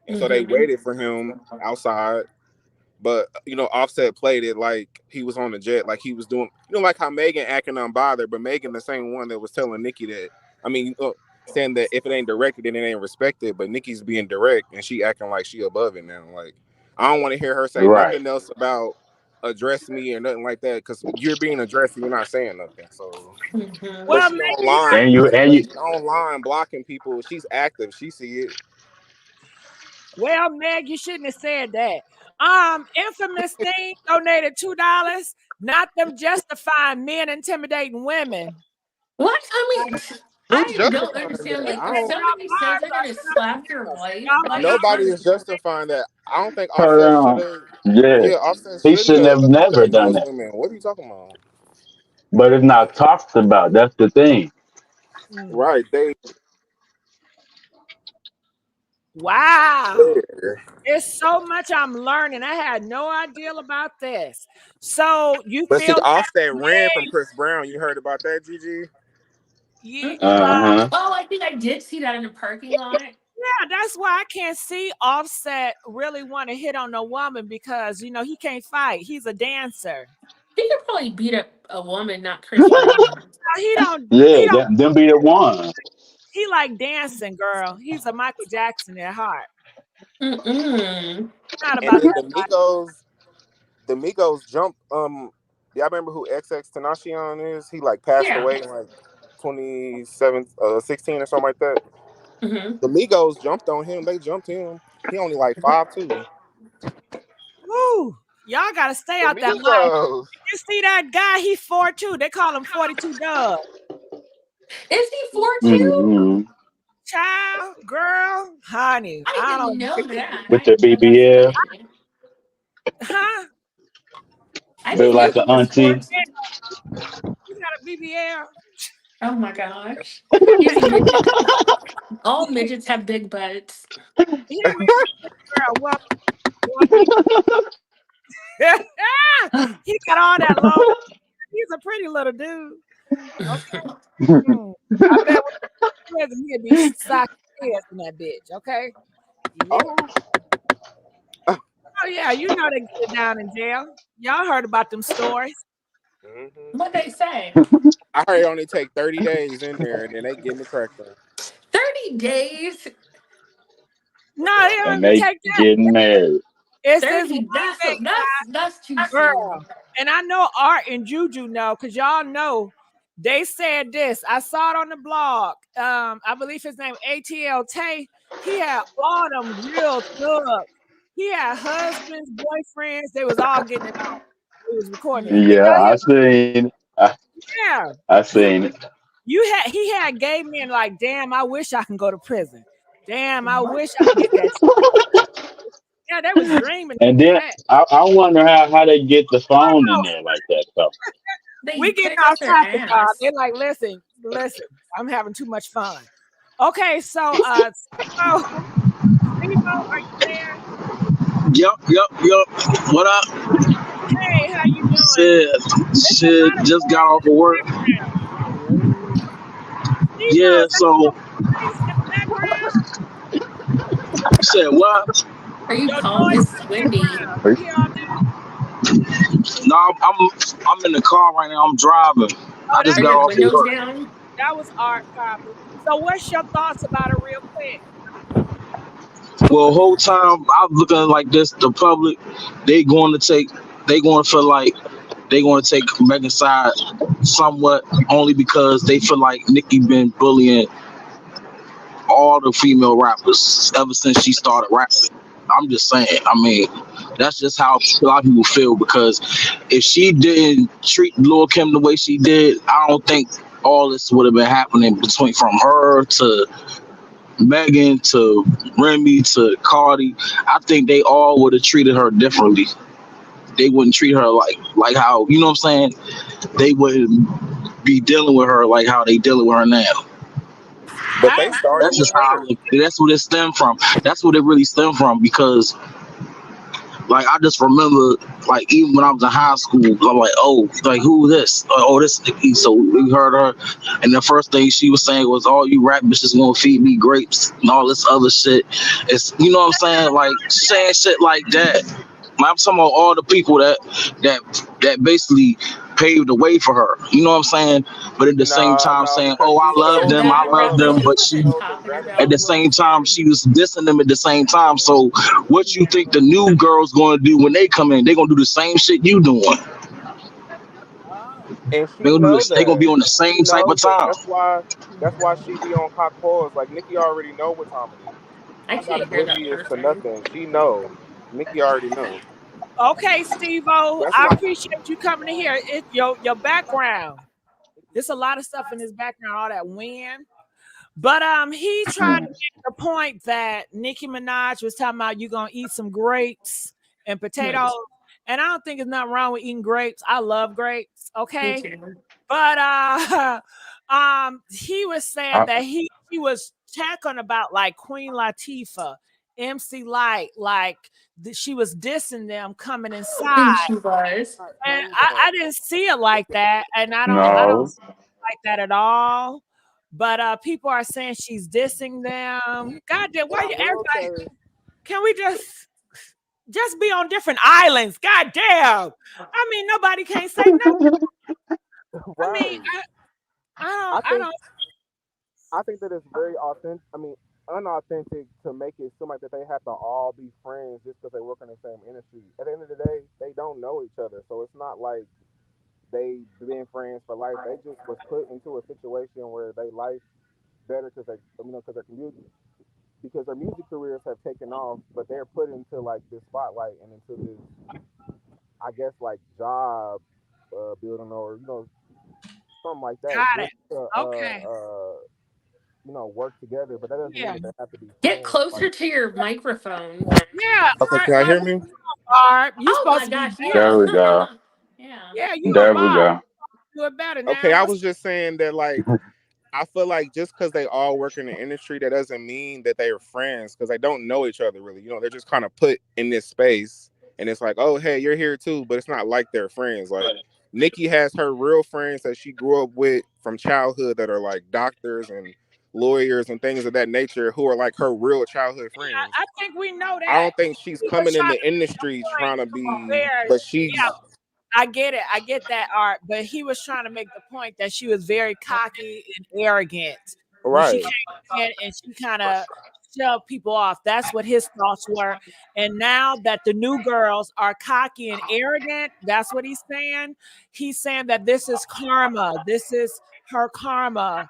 And so they Mm-hmm. waited for him outside. But Offset played it like he was on the jet, like he was doing, like how Megan acting unbothered, but Megan the same one that was telling Nicki that, I mean, saying that if it ain't directed, then it ain't respected. But Nicki's being direct, and she acting like she above it now. Like I don't want to hear her say right. nothing else about address me or nothing like that, because you're being addressed and you're not saying nothing. So, Mm-hmm. but Well, she maybe online, And but you she online blocking people. She's active. She see it. well, Meg, you shouldn't have said that. Infamous thing donated $2. Not them justifying men intimidating women. What? I mean, Who's I don't justifying understand. that? Like, I if don't. somebody says they're gonna slap your wife, why are you Nobody trying is justifying that. I don't think Offset her should have. yeah. Yeah, Offset He shouldn't shouldn't have have never accommodated done those that. women. What are you talking about? But it's not talked about. That's the thing. Mm. Right? They. Wow. It's so much I'm learning. I had no idea about this. So you But see, feel that Offset ran from Meg, Chris Brown. You heard about that, Gigi? you, Uh Mm-mm. huh. Oh, I think I did see that in the parking lot. yeah, that's why I can't see Offset really want to hit on a woman because he can't fight. He's a dancer. He could probably beat up a woman, not Chris Brown. He don't. He Yeah, don't. them be the one. He like dancing, girl. He's a Michael Jackson at heart. Mm-mm. Not And about then that life. the Migos jumped. Y'all remember who XX Tenacion is? He like passed Yeah. away in like 27, 16 or something like that. Mm-hmm. The Migos jumped on him. They jumped him. He only like 5'2". Woo! Y'all gotta stay The out that life. Migos. You see that guy? He 4'2". They call him 42 Dub. Is he 4'2"? Hmm. Child, girl, honey. I I didn't don't. know that. With I the didn't know that's BBL, crazy. Huh? I built didn't know like he an was auntie. 4'2". You got a BBL? Oh my gosh. He's a midget. All midgets have big butts. He don't have girl. Well, he got all that long. He's a pretty little dude. Okay. I bet when he'd be socking heads in that bitch. Okay. Yeah. Oh. Oh yeah, they get it down in jail. Y'all heard about them stories. Mhm. What they say? I heard it only take 30 days in there, and then they getting the cracked on. 30 days? No, they don't And even they take that. getting married. It's this 30, one thing, that's too girl. soon. And I know Art and Juju know, because y'all know they said this. I saw it on the blog. I believe his name ATL Tay. He had all them real thugs. He had husbands, boyfriends. They was all getting it on. He was recording it. Did Yeah, y'all I seen. hear? Yeah. I seen it. He had gay men like, damn, I wish I can go to prison. Damn, I What? wish I could get that shit. Yeah, they was dreaming. And then That. I wonder how they get the phone in there like that. So They We getting pick off up their topic, y'all. ass. They're like, listen, I'm having too much fun. Okay, so Steve-O, are you there? Yep. What up? Hey, how you doing? There's a Shit, lot of just got off of work. Steve-O, Yeah, so noise in the background? You said what? Are you Your calm? noise in It's the windy. background. You hear all that? No, I'm in the car right now. I'm driving. Oh, I just Are got your off windows work. down? that was art probably. So what's your thoughts about it real quick? Well, whole time I'm looking like this. The public, they going to take. They going to feel like they going to take Megan's side somewhat, only because they feel like Nicki been bullying all the female rappers ever since she started rapping. I'm just saying. I mean, that's just how a lot of people feel, because if she didn't treat Lil Kim the way she did, I don't think all this would have been happening between from her to Megan to Remy to Cardi. I think they all would have treated her differently. They wouldn't treat her like how, you know what I'm saying? They wouldn't be dealing with her like how they dealing with her now. But I they agree started That's with just how I her. look at it. That's what it stemmed from. That's what it really stemmed from, because like I just remember, like even when I was in high school, I'm like, oh, like who this? Oh, this Nicki. So we heard her, and the first thing she was saying was, "All you rap bitches gonna feed me grapes and all this other shit." It's, you know what I'm saying, like saying shit like that. I'm talking about all the people that basically paved the way for her. You know what I'm saying? But at the same Nah, time nah, saying, because "Oh, I she love Is knows them, she I that love what knows them," Lil but Kim she, was knows talking exactly at what the about? she's Lil same saying. time, she Kim? was dissing them at the same time. So what you think the new girls gonna do when they come in? They gonna do the same shit you doing. oh. And she They gonna do know this. They gonna be that. on the She same type of knows that. time. That's why she be on hot pause. Like Nikki already know what time it is. I She's not can't hear that oblivious to person. nothing. She know. Nikki already know. Okay, Steve-O, That's I why. appreciate you coming in here. It your background. There's a lot of stuff in his background, all that wind. But he tried to make the point that Nicki Minaj was talking about you gonna eat some grapes and potatoes. And I don't think there's nothing wrong with eating grapes. I love grapes, Me okay? too. But he was saying that he was talking about like Queen Latifah, MC Light, like she was dissing them coming inside. And she was. And Hold I on. didn't see it like that. And I don't No. see it like that at all. But people are saying she's dissing them. God damn, But why I you will everybody say, can we just be on different islands? God damn. I mean, nobody can't say nothing. I mean, right. I I think don't I think that it's very authentic. I mean, unauthentic to make it seem like that they have to all be friends just because they work in the same industry. At the end of the day, they don't know each other, so it's not like they been friends for life. They just was put into a situation where they life better because because their community, because their music careers have taken off, but they're put into like this spotlight and into this, I guess, like job building, or something like that, got just it. to Okay. work together. But that doesn't mean Yeah. that they have to be Get friends. Like, closer to your microphone. Yeah. okay, can I hear me? You Oh supposed my to be gosh, better. There yeah. we go. Yeah. Yeah, you a There we Barb. go. Do it better Okay, now. I What's was just saying that, like, I feel like just because they all work in the industry, that doesn't mean that they are friends, because they don't know each other really. They're just kind of put in this space, and it's like, oh, hey, you're here too, but it's not like they're friends. Like Nikki has her real friends that she grew up with from childhood that are like doctors and lawyers and things of that nature, who are like her real childhood friends. I think we know I that. don't think she's He was coming in trying the to make industry the point trying to be, where but yeah, she's I get it. I get that art, but he was trying to make the point that she was very cocky and arrogant when she right. came in and she kind of shoved people off. That's what his thoughts were. And now that the new girls are cocky and arrogant, that's what he's saying. He's saying that this is karma. This is her karma.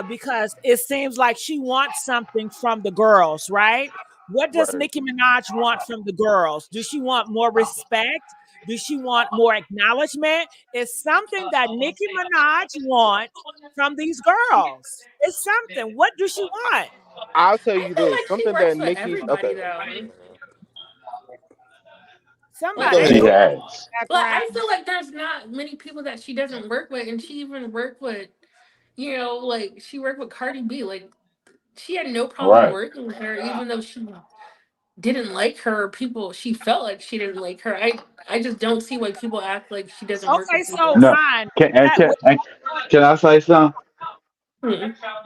Because it seems like she wants something from the girls, right? What does Right. Nicki Minaj want from the girls? Does she want more respect? Does she want more acknowledgement? It's something that Nicki Minaj wants from these girls. It's something. What does she want? I'll tell I you feel this, like she something that works with Nikki's okay. everybody though. You Like go Somebody ahead, She else Nick. has. But background. I feel like there's not many people that she doesn't work with, and she even worked with, like she worked with Cardi B. Like she had no problem Right. working with her, even though she didn't like her. People, she felt like she didn't like her. I just don't see why people act like she doesn't work Okay, with so people. No. fine. Can and That can what and you want? can I say something? Hmm.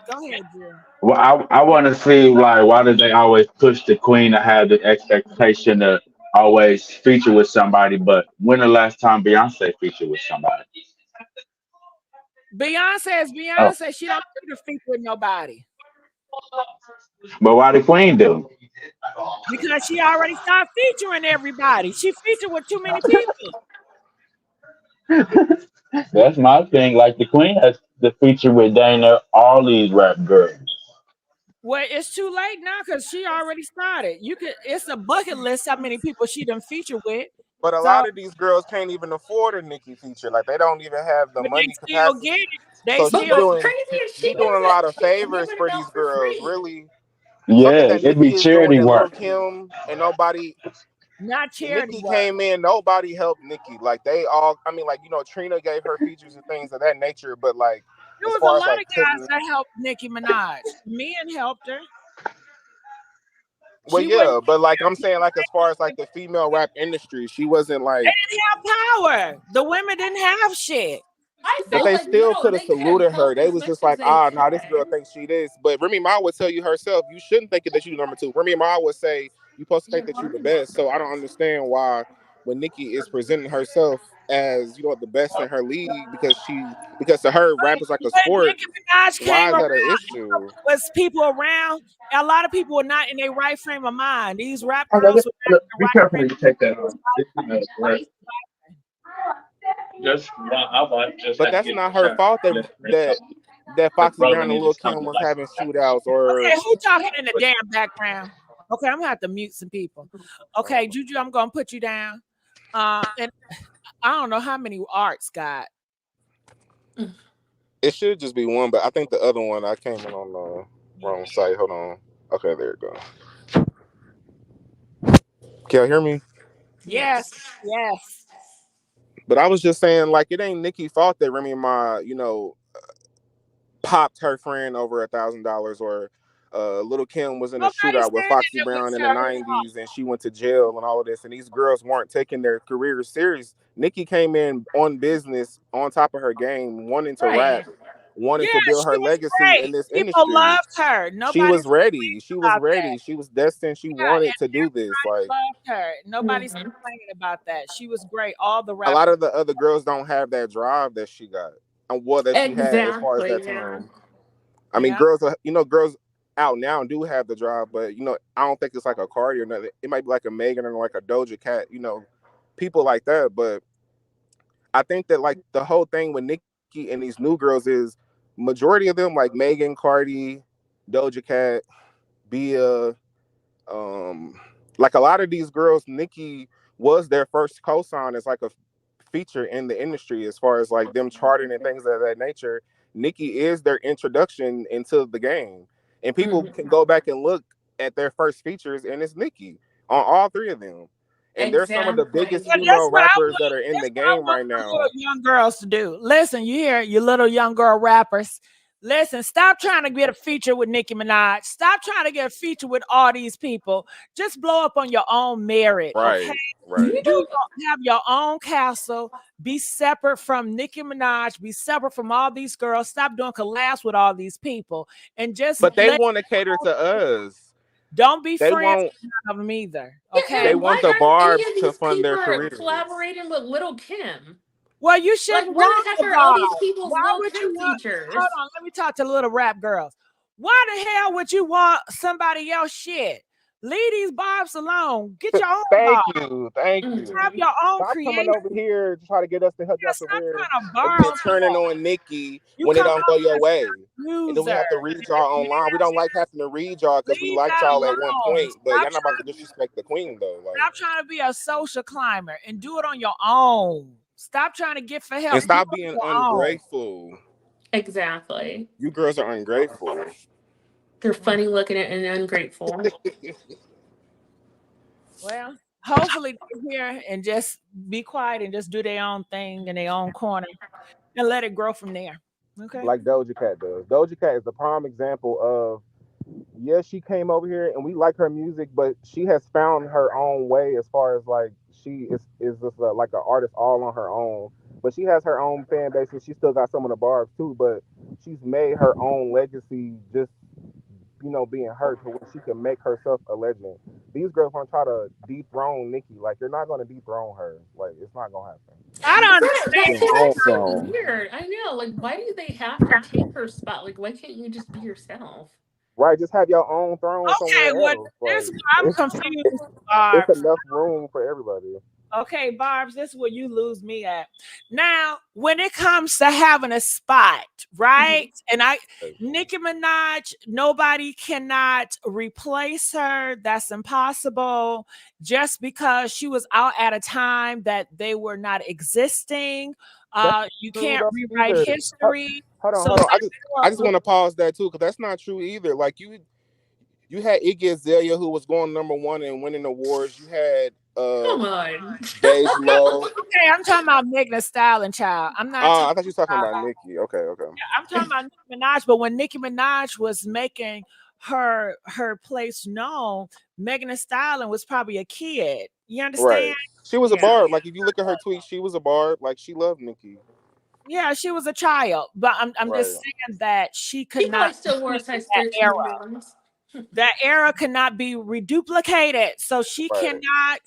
Go ahead, Drew. Well, I want to see like why do they always push the queen to have the expectation to always feature with somebody, but when the last time Beyonce featured with somebody? Beyonce is Oh, Beyonce. She don't need to feature with nobody but why the queen do? because she already started featuring everybody. She featured with too many people. That's my thing. Like the queen has the feature with Dana, all these rap girls. Well, it's too late now because she already started. You could. It's a bucket list. How many people she done featured with? But a So, lot of these girls can't even afford a Nicki feature. Like they don't even have the but they money still get capacity. it. They So But she still. what's doing crazy is she doing a lot of she was favors giving it for out these for girls. free. Really, something Yeah, that it'd be Nicki is doing charity that Lil work. Kim and nobody. Not charity Nicki work. came in, nobody helped Nicki. Like they all, I mean, like Trina gave her features and things of that nature. But like, There as was a far as lot like of guys putting, that helped Nicki Minaj. Men helped her. well, She wouldn't. yeah, but like I'm saying, like as far as like the female rap industry, she wasn't They like, didn't have power. The women didn't have shit. I They but felt they like still no, could have they could have saluted her. helped They as was much just as like, they ah, nah, this could. girl thinks she this. But Remy Ma would tell you herself, you shouldn't think that you number two. Remy Ma would say you supposed to think You're that you the hard. best. So I don't understand why when Nicki is presenting herself as the best in her league because to her rap is like a When sport. Nicki Minaj Why came is around, that an issue? was people around. A lot of people were not in their right frame of mind. These rap Oh, girls were not look, in the be right careful frame. when you take that It was on. This is not life. correct. Just I like just But had to that's get not the her shot. fault that That's Foxy brother Brown and needed Lil something Kim was like having that. shootouts or Okay, who talking in the damn background? Okay, I'm gonna have to mute some people. Okay, Juju, I'm gonna put you down. And I don't know how many arts got. it should just be one, but I think the other one I came in on the wrong site. Hold on. Okay, there it go. Can you hear me? Yes, Yes. yes. But I was just saying, like, it ain't Nicki's fault that Remy Ma, popped her friend over $1,000, or Little Kim was in a Nobody shootout with said that Foxy it was Brown in the her fault. '90s and she went to jail and all of this, and these girls weren't taking their careers serious. Nicki came in on business, on top of her game, wanting to rap, Right. wanting Yeah, to build she her was legacy in great. this People industry. loved her. She Nobody's was ready. She was about that. ready. She was destined. She Yeah, wanted and to do this. Like loved her. Nobody's Hmm. complaining about that. She was great. All the a lot rappers. of the other girls don't have that drive that she got, and well, that she had as far as Exactly. that Yeah. time. I mean, Yeah. girls out now do have the drive, but I don't think it's like a Cardi or nothing. It might be like a Megan or like a Doja Cat, people like that. But I think that like the whole thing with Nicki and these new girls is majority of them like Megan, Cardi, Doja Cat, Bia, um, like a lot of these girls, Nicki was their first cosign as like a feature in the industry as far as like them charting and things of that nature. Nicki is their introduction into the game. And people Hmm. can go back and look at their first features and it's Nicki on all three of them. And they're some of the biggest But Exactly. that's female what I rappers want. that are in the That's what I game want right the little now. young girls to do. Listen, you hear you little young girl rappers. Listen, stop trying to get a feature with Nicki Minaj. Stop trying to get a feature with all these people. Just blow up on your own merit, okay? Right, You right. Have your own castle. Be separate from Nicki Minaj. Be separate from all these girls. Stop doing collabs with all these people, and just But they let. want to cater to us. Don't be They friends want with none of them either, Yeah, they okay? and why want the aren't any Barb's of to these fund their people careers. collaborating with Little Kim? Well, you Like, shouldn't why want the aren't all these bar. people's Why Lil would you Kim want? Hold features? on, let me talk to the little rap girls. Why the hell would you want somebody else shit? Leave these barbs alone. Get your own bar. Thank you. Thank you. Have Hmm. your own Stop coming creation. over here to try to get us to help Yeah, your stop career trying to and borrow then stuff. turning on Nikki You when it come don't go off your as way. a And then we user. have to read y'all online. We don't like having to read y'all because we Leave liked that y'all at one alone. point, but Stop y'all not about to trying to disrespect the queen though. Like, stop trying to be a social climber and do it on your own. Stop trying to get for and help. Do it stop on being your own. ungrateful. Exactly. You girls are ungrateful. They're funny looking and ungrateful. Well, hopefully they hear and just be quiet and just do their own thing in their own corner and let it grow from there. Okay. Like Doja Cat does. Doja Cat is the prime example of, yes, she came over here and we like her music, but she has found her own way as far as like she is just like an artist all on her own. But she has her own fan base and she still got some of the barbs too. But she's made her own legacy just being hurt to where she can make herself a legend. These girls want to try to dethrone Nicki. Like, you're not going to dethrone her. Like, it's not going to happen. I don't Right, understand. Your own that's so throne. weird. I know. Like, why do they have to take her spot? Like, why can't you just be yourself? Right, just have your own throne Okay, somewhere well, else. this Like, I'm confused, it's Barb's. enough room for everybody. Okay, Barb's, this is where you lose me at. Now, when it comes to having a spot, right? And Nicki Minaj, nobody cannot replace her. That's impossible. Just because she was out at a time that they were not existing. That's You not true can't though rewrite either. history. Hold on, So hold on. I just therefore, want to pause that too, because that's not true either. Like, you had Iggy Azalea, who was going #1 and winning awards. You had Come on. Dej Low. okay, I'm talking about Megan Thee Stallion, child. I'm not talking I thought you were talking about. about Nicki. Okay. I'm talking about Nicki Minaj, but when Nicki Minaj was making her place known, Megan Thee Stallion was probably a kid. You Right. understand? She was a Yeah. barb. Like, if you look at her tweets, she was a barb. Like, she loved Nicki. Yeah, she was a child, but I'm Right. just saying that she could She probably not still wore compete with size that 13 era. bottoms. That era cannot be reduplicated. So she Right. cannot,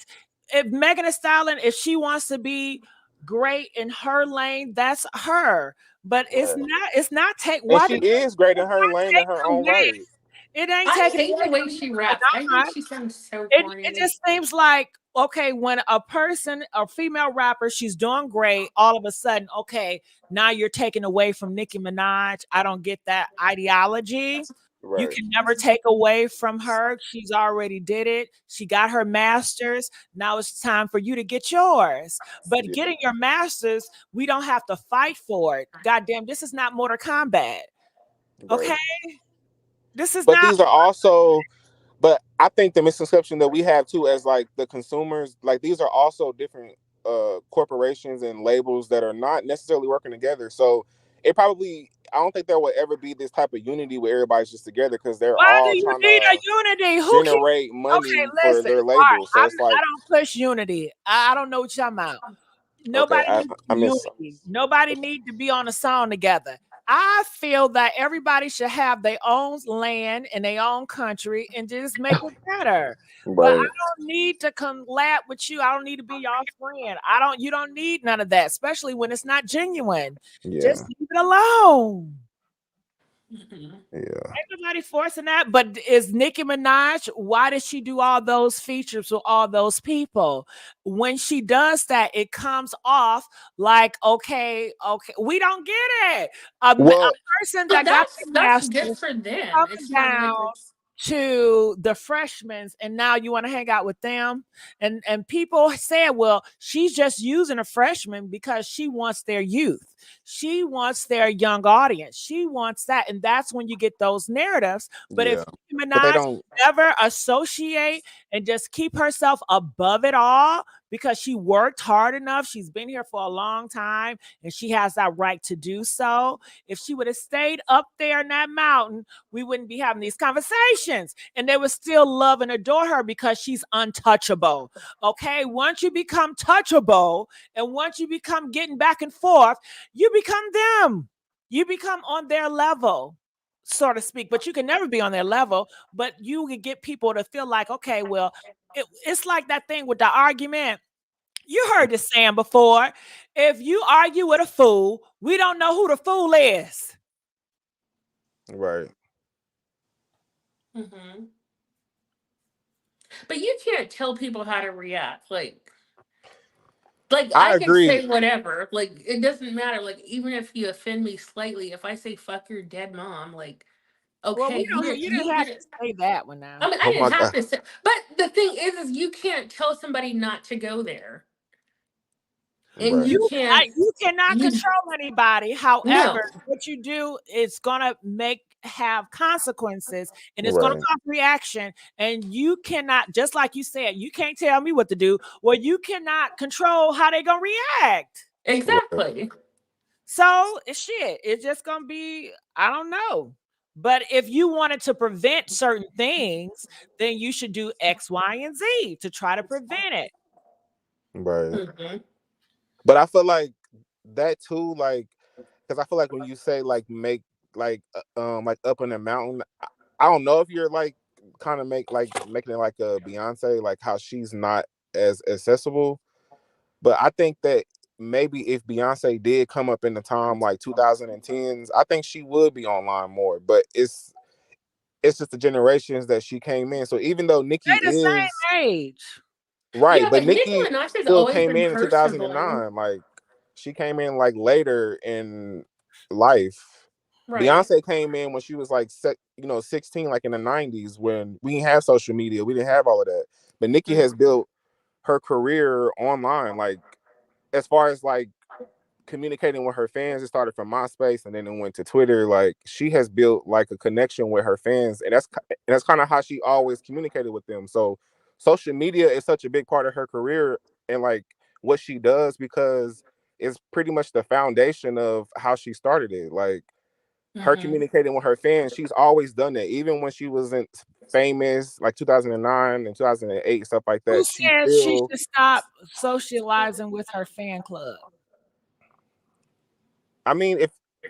if Megan Thee Stallion, if she wants to be great in her lane, that's her. But Right. it's not take And why she did is great in her lane in her taking own away? right. It ain't I taking hate the away way from she Nicki raps. I think Minaj. she sounds so It corny. just seems like okay, when a female rapper, she's doing great, all of a sudden, okay, now you're taking away from Nicki Minaj. I don't get that ideology. You Right. can never take away from her. She's already did it. She got her masters. Now it's time for you to get yours. But Yeah. getting your masters, we don't have to fight for it. Goddamn, this is not Mortal Kombat. Right. Okay? This is But not these are also, but I think the misconception that we have too as like the consumers, like, these are also different corporations and labels that are not necessarily working together. So it probably, I don't think there will ever be this type of unity where everybody's just together, because they're why do all you trying need a to unity? Who can generate okay, money for listen. their All right, labels. So it's I like, don't push unity. I don't know what you're talking about. okay, Nobody I, needs I miss. unity. Nobody need to be on a song together. I feel that everybody should have their own land and their own country and just make it better. But I Right. don't need to collab with you. I don't need to be your friend. I don't you don't need none of that, especially when it's not genuine. Yeah. Just leave it alone. Yeah. Ain't nobody forcing that. But is Nicki Minaj, why does she do all those features with all those people? When she does that, it comes off like, okay, we don't get it. A Well, person But that got the that's good masters for them. coming It's not down like it's to the freshmen and now you want to hang out with them and people said well she's just using a freshman because she wants their youth, she wants their young audience, she wants that, and that's when you get those narratives. But if yeah. Nicki But they Minaj don't. never associate and just keep herself above it all because she worked hard enough, she's been here for a long time and she has that right to do so. If she would have stayed up there in that mountain, we wouldn't be having these conversations. And they would still love and adore her because she's untouchable. Okay. Once you become touchable and once you become getting back and forth, you become them. You become on their level, so to speak. But you can never be on their level. But you can get people to feel like, okay, well, it's like that thing with the argument. You heard this saying before. If you argue with a fool, we don't know who the fool is. Right. hmm But you can't tell people how to react. Like I I can agree. say whatever. Like it doesn't matter. Like even if you offend me slightly, if I say fuck your dead mom, like Well, okay, you didn't have to say that one I now. mean, I Oh didn't my have god. to say, but the thing is you can't tell somebody not to go there, and Right. you can't. You cannot You control anybody. However, no, what you do is gonna have consequences and it's gonna Right. cause reaction. And you cannot, just like you said, you can't tell me what to do. Well, you cannot control how they're gonna react. Right. exactly. So it's shit. It's just gonna be, I don't know. But if you wanted to prevent certain things, then you should do X, Y, and Z to try to prevent it. Right. hmm But I feel like that too, like, because I feel like when you say like make like up on a mountain, I don't know if you're like kind of making it like a Beyonce, like how she's not as accessible. But I think that maybe if Beyonce did come up in the time like 2010s, I think she would be online more. But it's just the generations that she came in. So even though Nicki They the is same age. right, Yeah, but but Nicki Nicki Minaj has still always came been in personable. 2009. Like she came in like later in life. Right. Beyonce came in when she was like 16, like in the 90s when we didn't have social media. We didn't have all of that. But Nicki has built her career online. Like as far as like communicating with her fans, it started from MySpace and then it went to Twitter. Like she has built like a connection with her fans, and that's kind of how she always communicated with them. So social media is such a big part of her career and like what she does because it's pretty much the foundation of how she started it. Like her communicating with her fans, she's always done that. Even when she wasn't famous, like 2009 and 2008, stuff like Who that, she says she still. should stop socializing with her fan club? I mean,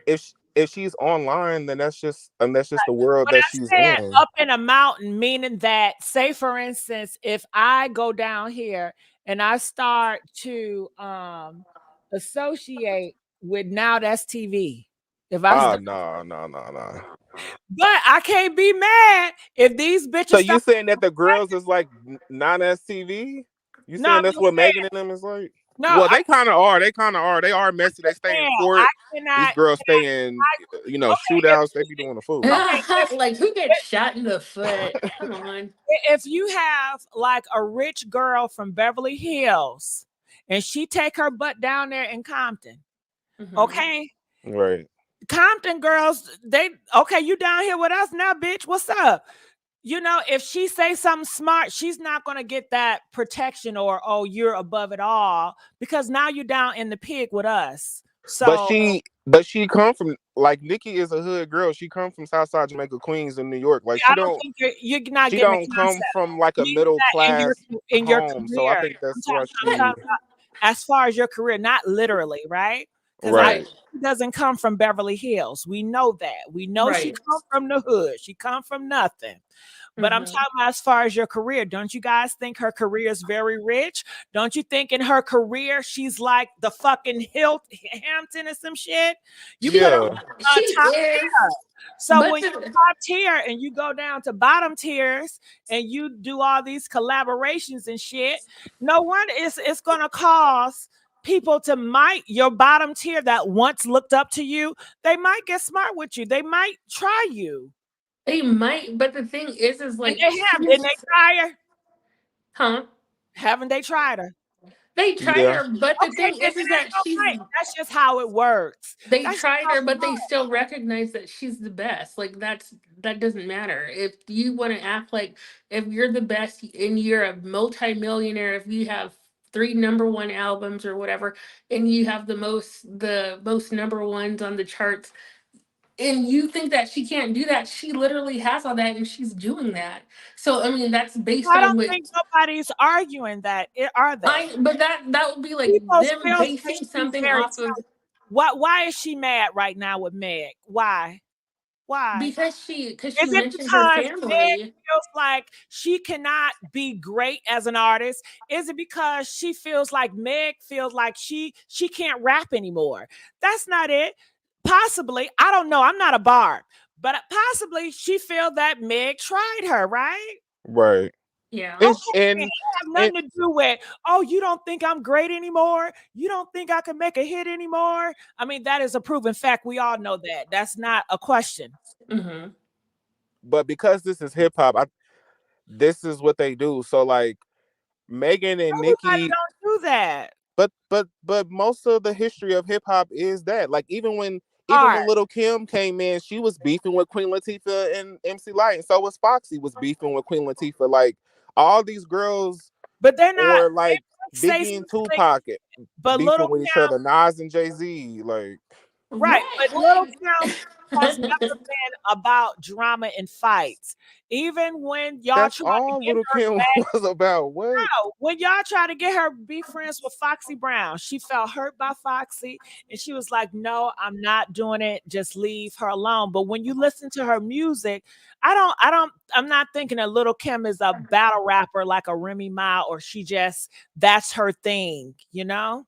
if she's online, then that's just the world When that I she's said in. up in a mountain, meaning that, say for instance, if I go down here and I start to associate with Now That's TV, if I Oh start, no. but I can't be mad if these So bitches you start. saying that the girls is like non STV? You No, saying I'm that's just what saying. Megan and them is like? No, Well, I'm they kind of are. They kind of are. They are messy. They just stay in saying. I court. These cannot. girls stay in, Okay, shootouts. They be doing the fool. okay, Like who gets shot in the foot? Come on. if you have like a rich girl from Beverly Hills and she take her butt down there in Compton, okay? Right. Compton girls, you down here with us now, bitch. What's up? If she say something smart, she's not gonna get that protection or oh, you're above it all because now you're down in the pig with us. But So she come from like Nikki is a hood girl. She come from Southside Jamaica, Queens, in New York. Like I don't think you're not she getting the don't come concept. from like a You need middle that class in your home. So I career. think that's why I'm she talking about as far as your career, not literally, right? Because I right. Right. she doesn't come from Beverly Hills. We know that. We know she Right. come from the hood. She come from nothing. But I'm Mm-hmm. talking about as far as your career. Don't you guys think her career is very rich? Don't you think in her career she's like the fucking Hampton or some shit? You put her Yeah. She top is, tier. So but when you top tier and you go down to bottom tiers and you do all these collaborations and shit, no wonder it's gonna cause people to might your bottom tier that once looked up to you, they might get smart with you. They might try you. they might. But the thing is And like they have, didn't they try her? huh? Haven't they tried her? They tried Yeah. her, but the Okay, thing then is that it ain't she's no fight. That's just how it works. they That's just tried how her, it but they works. still recognize that she's the best. Like that doesn't matter. If you want to act like if you're the best and you're a multimillionaire, if you have three number one albums or whatever, and you have the most number ones on the charts, and you think that she can't do that, she literally has all that and she's doing that. So I mean that's based I on don't what think nobody's arguing that, are they? but that would be like People them feel that basing she's something very off of talented. Why is she mad right now with Meg? Why? Why? because she Is it mentioned her because Meg family. feels like she cannot be great as an artist? Is it because she feels like Meg feels like she can't rap anymore? That's not it. Possibly, I don't know. I'm not a bard, but possibly she feel that Meg tried her, right? Right. Yeah. And Okay, then and it have and nothing to do with, oh, you don't think I'm great anymore? You don't think I can make a hit anymore? I mean, that is a proven fact. We all know that. That's not a question. Hmm. but because this is hip hop, this is what they do. So like Megan and Everybody Nikki, don't do that. but most of the history of hip hop is that. Like even when Art. Little Kim came in, she was beefing with Queen Latifah and MC Light, and so was Foxy was beefing with Queen Latifah. Like all these girls, But they're not, or they like might say Biggie and something, Tupac but beefing little with each Kim, other, Nas and Jay-Z. Like Right, Right. but Little Kim has never been about drama and fights. Even when y'all That's tried to all get Little her Kim back, was about. What? when y'all tried to get her be friends with Foxy Brown, she felt hurt by Foxy and she was like, "No, I'm not doing it. Just leave her alone." But when you listen to her music, I'm not thinking that Little Kim is a battle rapper like a Remy Ma, or she just that's her thing, you know?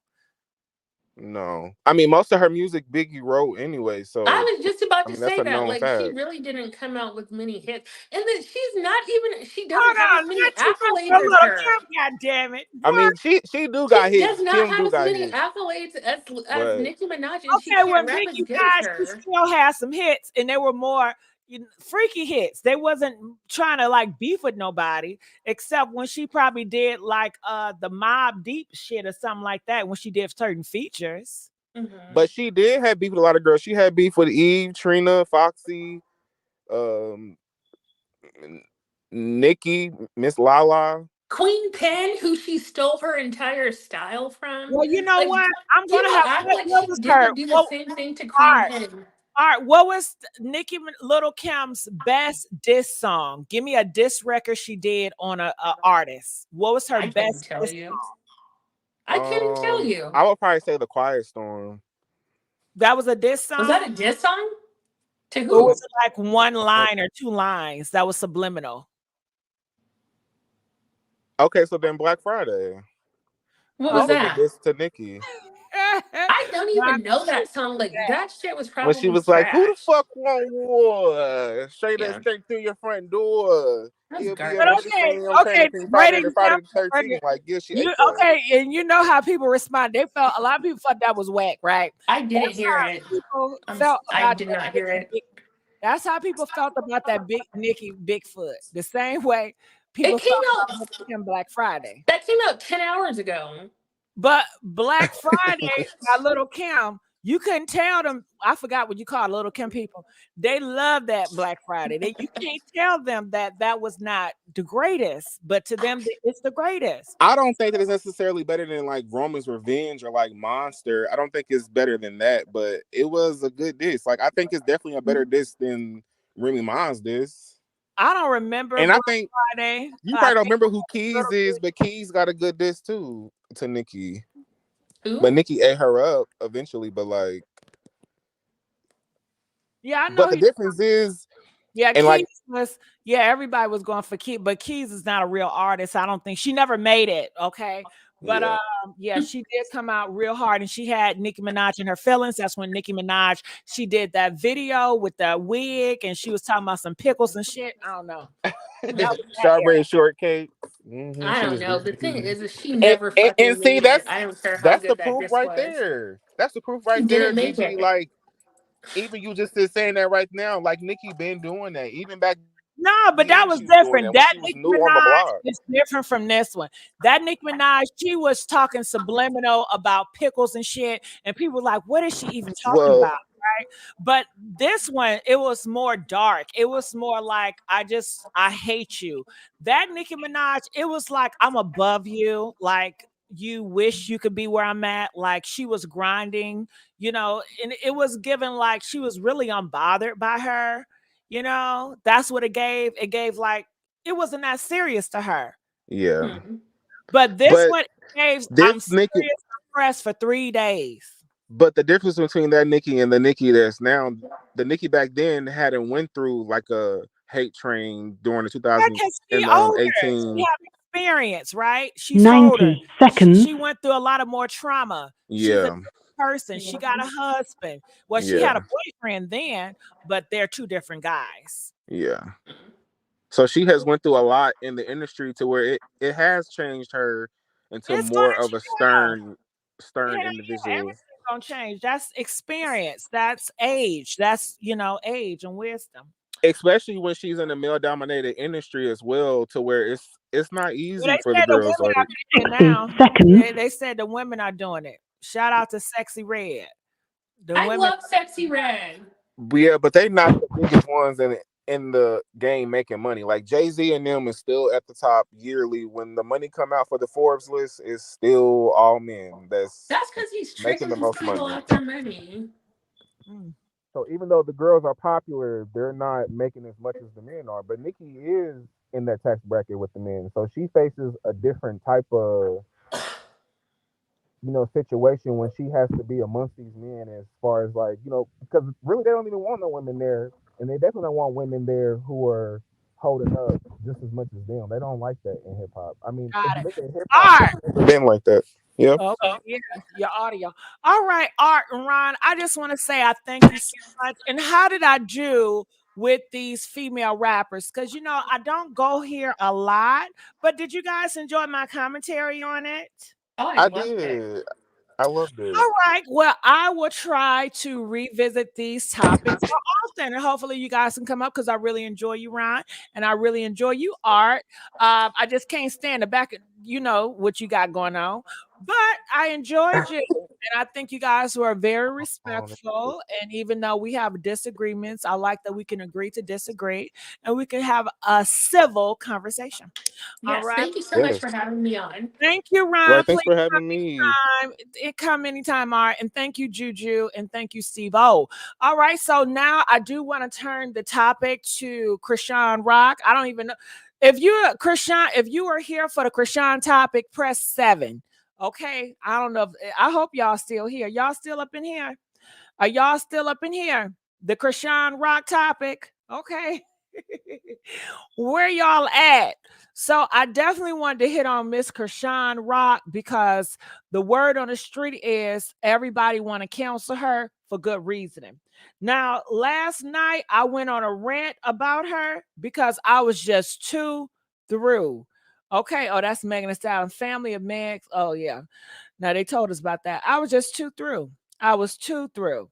No. I mean, most of her music Biggie wrote anyway, so I was just about I to mean that's say a that. known Like, she fact. really didn't come out with many hits. And then she's not even, she doesn't Hold have as on, many not too much accolades for as Little her. Kim, god damn it. I What? mean, she do got She does hits. not Kim have do as got many hits, accolades as but Nicki Minaj, and she Okay, can't when rap as Nicki good as Minaj, she her. still had some hits, and they were more freaky hits. They wasn't trying to like beef with nobody, except when she probably did like the Mob Deep shit or something like that when she did certain features. Hmm. but she did have beef with a lot of girls. She had beef with Eve, Trina, Foxy, um, Nikki, Miss Lala. Queen Pen, who she stole her entire style from. Well, you know Like, what? I'm gonna people have act like what she was her didn't do the what same thing to all Queen right, Pen. all right. What was Little Kim's best diss song? Give me a diss record she did on a artist. What was her I couldn't best tell diss you. song? I couldn't tell you. I would probably say the Quiet Storm. That was a diss Was song? that a diss song? To Or was who? it like one Uh, line or two lines that was subliminal? okay, so then Black Friday What was which Okay. was a that? diss to Nikki. I don't Not even know that song. Like, that shit was When she probably was like, "Who the trash. fuck want war? Yeah, Straight through your front door. that's It'll be a But better garbage. okay, scene on okay, Parenting great Friday than Friday example. the 13th." Like, yeah, she You ate that. okay, and you know how people respond. They felt a lot of people thought that was whack, right? I didn't That's hear how it. people felt I about did that not hear it. big. That's how people felt about that big Nicki Bigfoot. The same way It people came felt out. about Little Kim Black Friday. That came out 10 hours ago. But Black Friday by Little Kim, you couldn't tell them. I forgot what you call Little Kim people. They love that Black Friday. You can't tell them that that was not the greatest, but to them, it's the greatest. I don't think that it's necessarily better than like Roman's Revenge or like Monster. I don't think it's better than that, but it was a good diss. Like, I think it's definitely a better diss than Remy Ma's diss. I don't remember And I Black think Friday. you I probably don't think remember who a Keys little is, bit. but Keys got a good diss too to Nikki. But Who? Nikki ate her up eventually. But like, Yeah, I know but the he. difference is, Yeah, and Keys like, was. Yeah, everybody was going for Keys, but Keys is not a real artist. I don't think she never made it. Okay, but yeah, yeah, she did come out real hard, and she had Nicki Minaj in her feelings. That's when Nicki Minaj she did that video with the wig, and she was talking about some pickles and shit. I don't know. That was that era. strawberry shortcake. I She don't was, know. The thing is she and, never and fucking see, made it. I don't care how that's the good that proof diss right was. there. That's the proof She right there, didn't make Gigi. it. Like, even you just saying that right now, like Nikki been doing that. Even back No, but that then, was she was doing different. that when That she was Nicki new on the Minaj block. is different from this one. That Nicki Minaj, she was talking subliminal about pickles and shit, and people were like, "What is she even talking Well, about?" Right? But this one, it was more dark. It was more like, I hate you." That Nicki Minaj, it was like, "I'm above you." Like, you wish you could be where I'm at. Like, she was grinding, and it was given like she was really unbothered by her. That's what it gave. It gave like it wasn't that serious to her. yeah, Hmm. But this but one gave I'm this Nikki, serious pressed for 3 days. but the difference between that Nikki and the Nikki that's now, the Nikki back then hadn't went through like a hate train during the Yeah, because she older. She 2018. have experience, right? She's older. 90 seconds. She went through a lot of more trauma. She's a Yeah, person. She got a husband. Well, she yeah, had a boyfriend then, but they're two different guys. yeah. So she has went through a lot in the industry to where it has changed her into It's gonna more of a change. stern Hell yeah, individual. everything's gonna change. That's experience. That's age. That's age and wisdom. Especially when she's in a male dominated industry as well, to where it's not Well, easy they for the said the girls. women are Like, doing it 60 now. seconds. They said the women are doing it. Shout out to Sexy Red. The I women. love Sexy Red. yeah, but they not the biggest ones in the game making money. Like Jay-Z and them is still at the top yearly. When the money come out for the Forbes list, it's still all men that's That's because he's making tricking the these most people money. out their money. Mm. So even though the girls are popular, they're not making as much as the men are. But Nicki is in that tax bracket with the men, so she faces a different type of situation when she has to be amongst these men as far as like, because really they don't even want no women there, and they definitely don't want women there who are holding up just as much as them. They don't like that in hip hop. I mean, if Got you it. look at hip hop, Art. it's never been like that. Yeah. Okay, yeah, your audio. All right, Art and Ron, I just want to say I thank you so much. And how did I do with these female rappers? Because, I don't go here a lot, but did you guys enjoy my commentary on it? Oh, I I loved it. did. I loved it. All right. Well, I will try to revisit these topics more often, and hopefully, you guys can come up because I really enjoy you, Ron, and I really enjoy you, Art. I just can't stand the back, what you got going on, but I enjoyed you, and I think you guys were very respectful. And even though we have disagreements, I like that we can agree to disagree, and we can have a civil conversation. All Yes, right. thank you so much for Yes. having me on. Thank you, Ron. Right. Thanks Please for having me. come anytime, Art. And thank you, Juju. And thank you, Steve O. All right. So now I do want to turn the topic to Chrishan Rock. I don't even know. If you are here for the Chrishan topic, press 7. Okay. I don't know. I hope y'all still here. Y'all still up in here? Are y'all still up in here? The Chrishan Rock topic. Okay. Where y'all at? So I definitely wanted to hit on Miss Chrishan Rock because the word on the street is everybody want to counsel her for good reasoning. Now, last night I went on a rant about her because I was just too through. Okay. Oh, that's Megan Thee Stallion, family of Megs. Oh, yeah. Now they told us about that. I was just too through. I was too through.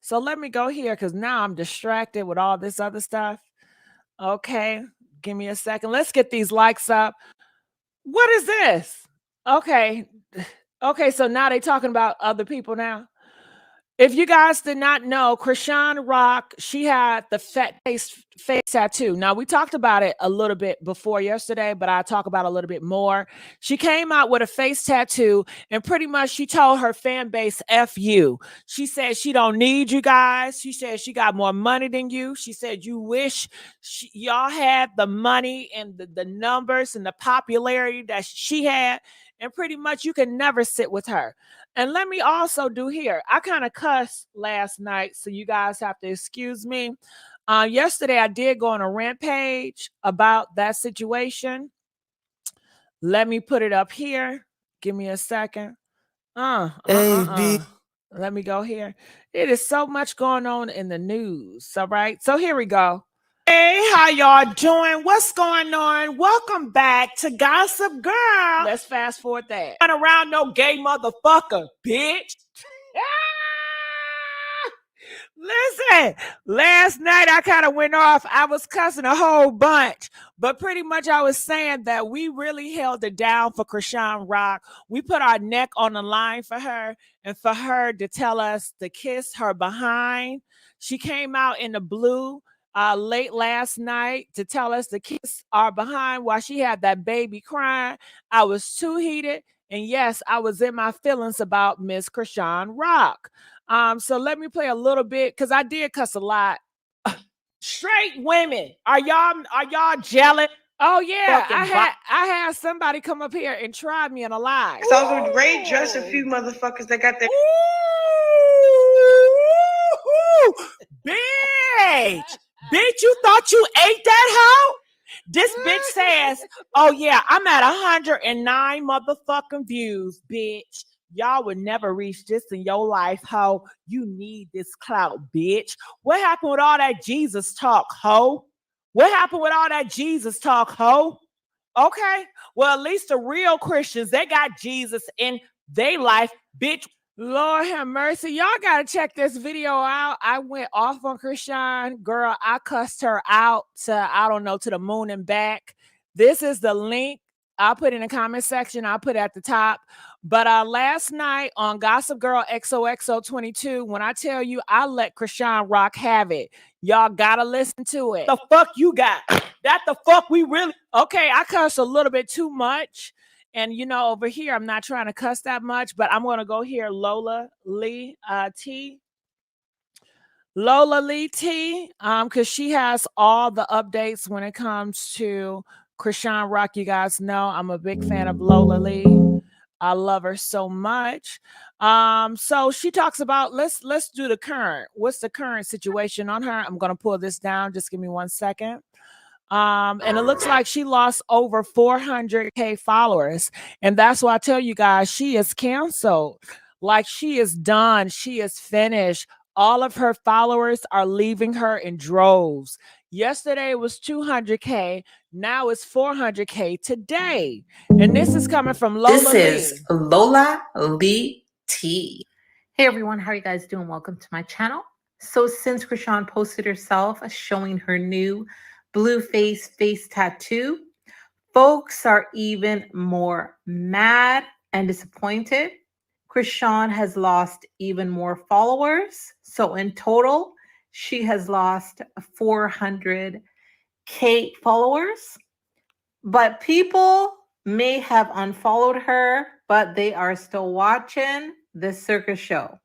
So let me go here because now I'm distracted with all this other stuff. Okay, give me a second. Let's get these likes up. What is this? Okay. Okay, so now they talking about other people now. If you guys did not know, Chrishan Rock, she had the face tattoo. Now, we talked about it a little bit before yesterday, but I'll talk about it a little bit more. She came out with a face tattoo, and pretty much she told her fan base, F you. She said she don't need you guys. She said she got more money than you. She said you wish y'all had the money and the numbers and the popularity that she had, and pretty much you can never sit with her. And let me also do here. I kind of cussed last night, so you guys have to excuse me. Yesterday, I did go on a rant page about that situation. Let me put it up here. Give me a second. Let me go here. It is so much going on in the news. All right. So here we go. Hey, how y'all doing? What's going on? Welcome back to Gossip Girl. Let's fast forward that. Not around no gay motherfucker, bitch. Listen, last night I kind of went off. I was cussing a whole bunch, but pretty much I was saying that we really held it down for Chrishan Rock. We put our neck on the line for her, and for her to tell us to kiss her behind. She came out in the blue late last night to tell us to kiss our behind while she had that baby crying. I was too heated. And yes, I was in my feelings about Miss Chrishan Rock. So let me play a little bit because I did cuss a lot. Straight women, are y'all jealous? Oh yeah, I had somebody come up here and try me in a lie. So I was with Ray just a few motherfuckers that got their Bitch, you thought you ate that hoe? This bitch says, "Oh yeah, I'm at 109 motherfucking views, bitch. Y'all would never reach this in your life, hoe. You need this clout, bitch. What happened with all that Jesus talk, hoe? What happened with all that Jesus talk, hoe? Okay, well, at least the real Christians, they got Jesus in their life, bitch. Lord have mercy. Y'all got to check this video out. I went off on Chrishan. Girl, I cussed her out to the moon and back. This is the link. I'll put in the comment section. I'll put it at the top. But last night on Gossip Girl XOXO22, when I tell you I let Chrishan Rock have it, y'all got to listen to it. The fuck you got? That the fuck we really... Okay, I cussed a little bit too much. And, over here, I'm not trying to cuss that much, but I'm going to go here, Lola Lee T. Lola Lee T, because she has all the updates when it comes to Chrishan Rock. You guys know I'm a big fan of Lola Lee. I love her so much. So she talks about let's do the current. What's the current situation on her? I'm gonna pull this down. Just give me 1 second. And it looks like she lost over 400K followers. And that's why I tell you guys, she is canceled. Like she is done. She is finished. All of her followers are leaving her in droves. Yesterday was 200K. Now it's 400K today. And this is coming from Lola This Lee. is Lola Lee T. Hey everyone, how are you guys doing? Welcome to my channel. So since Chrishan posted herself showing her new blue face tattoo, folks are even more mad and disappointed. Chrishan has lost even more followers. So in total, she has lost 400K followers. But people may have unfollowed her, but they are still watching this circus show.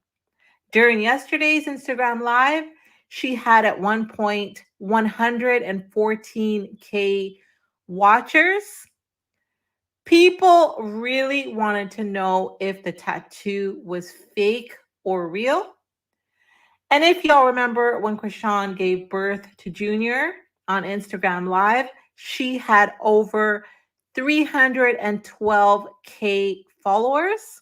During yesterday's Instagram Live, she had at one point 114K watchers. People really wanted to know if the tattoo was fake or real. And if y'all remember when Chrishan gave birth to Junior on Instagram Live, she had over 312K followers.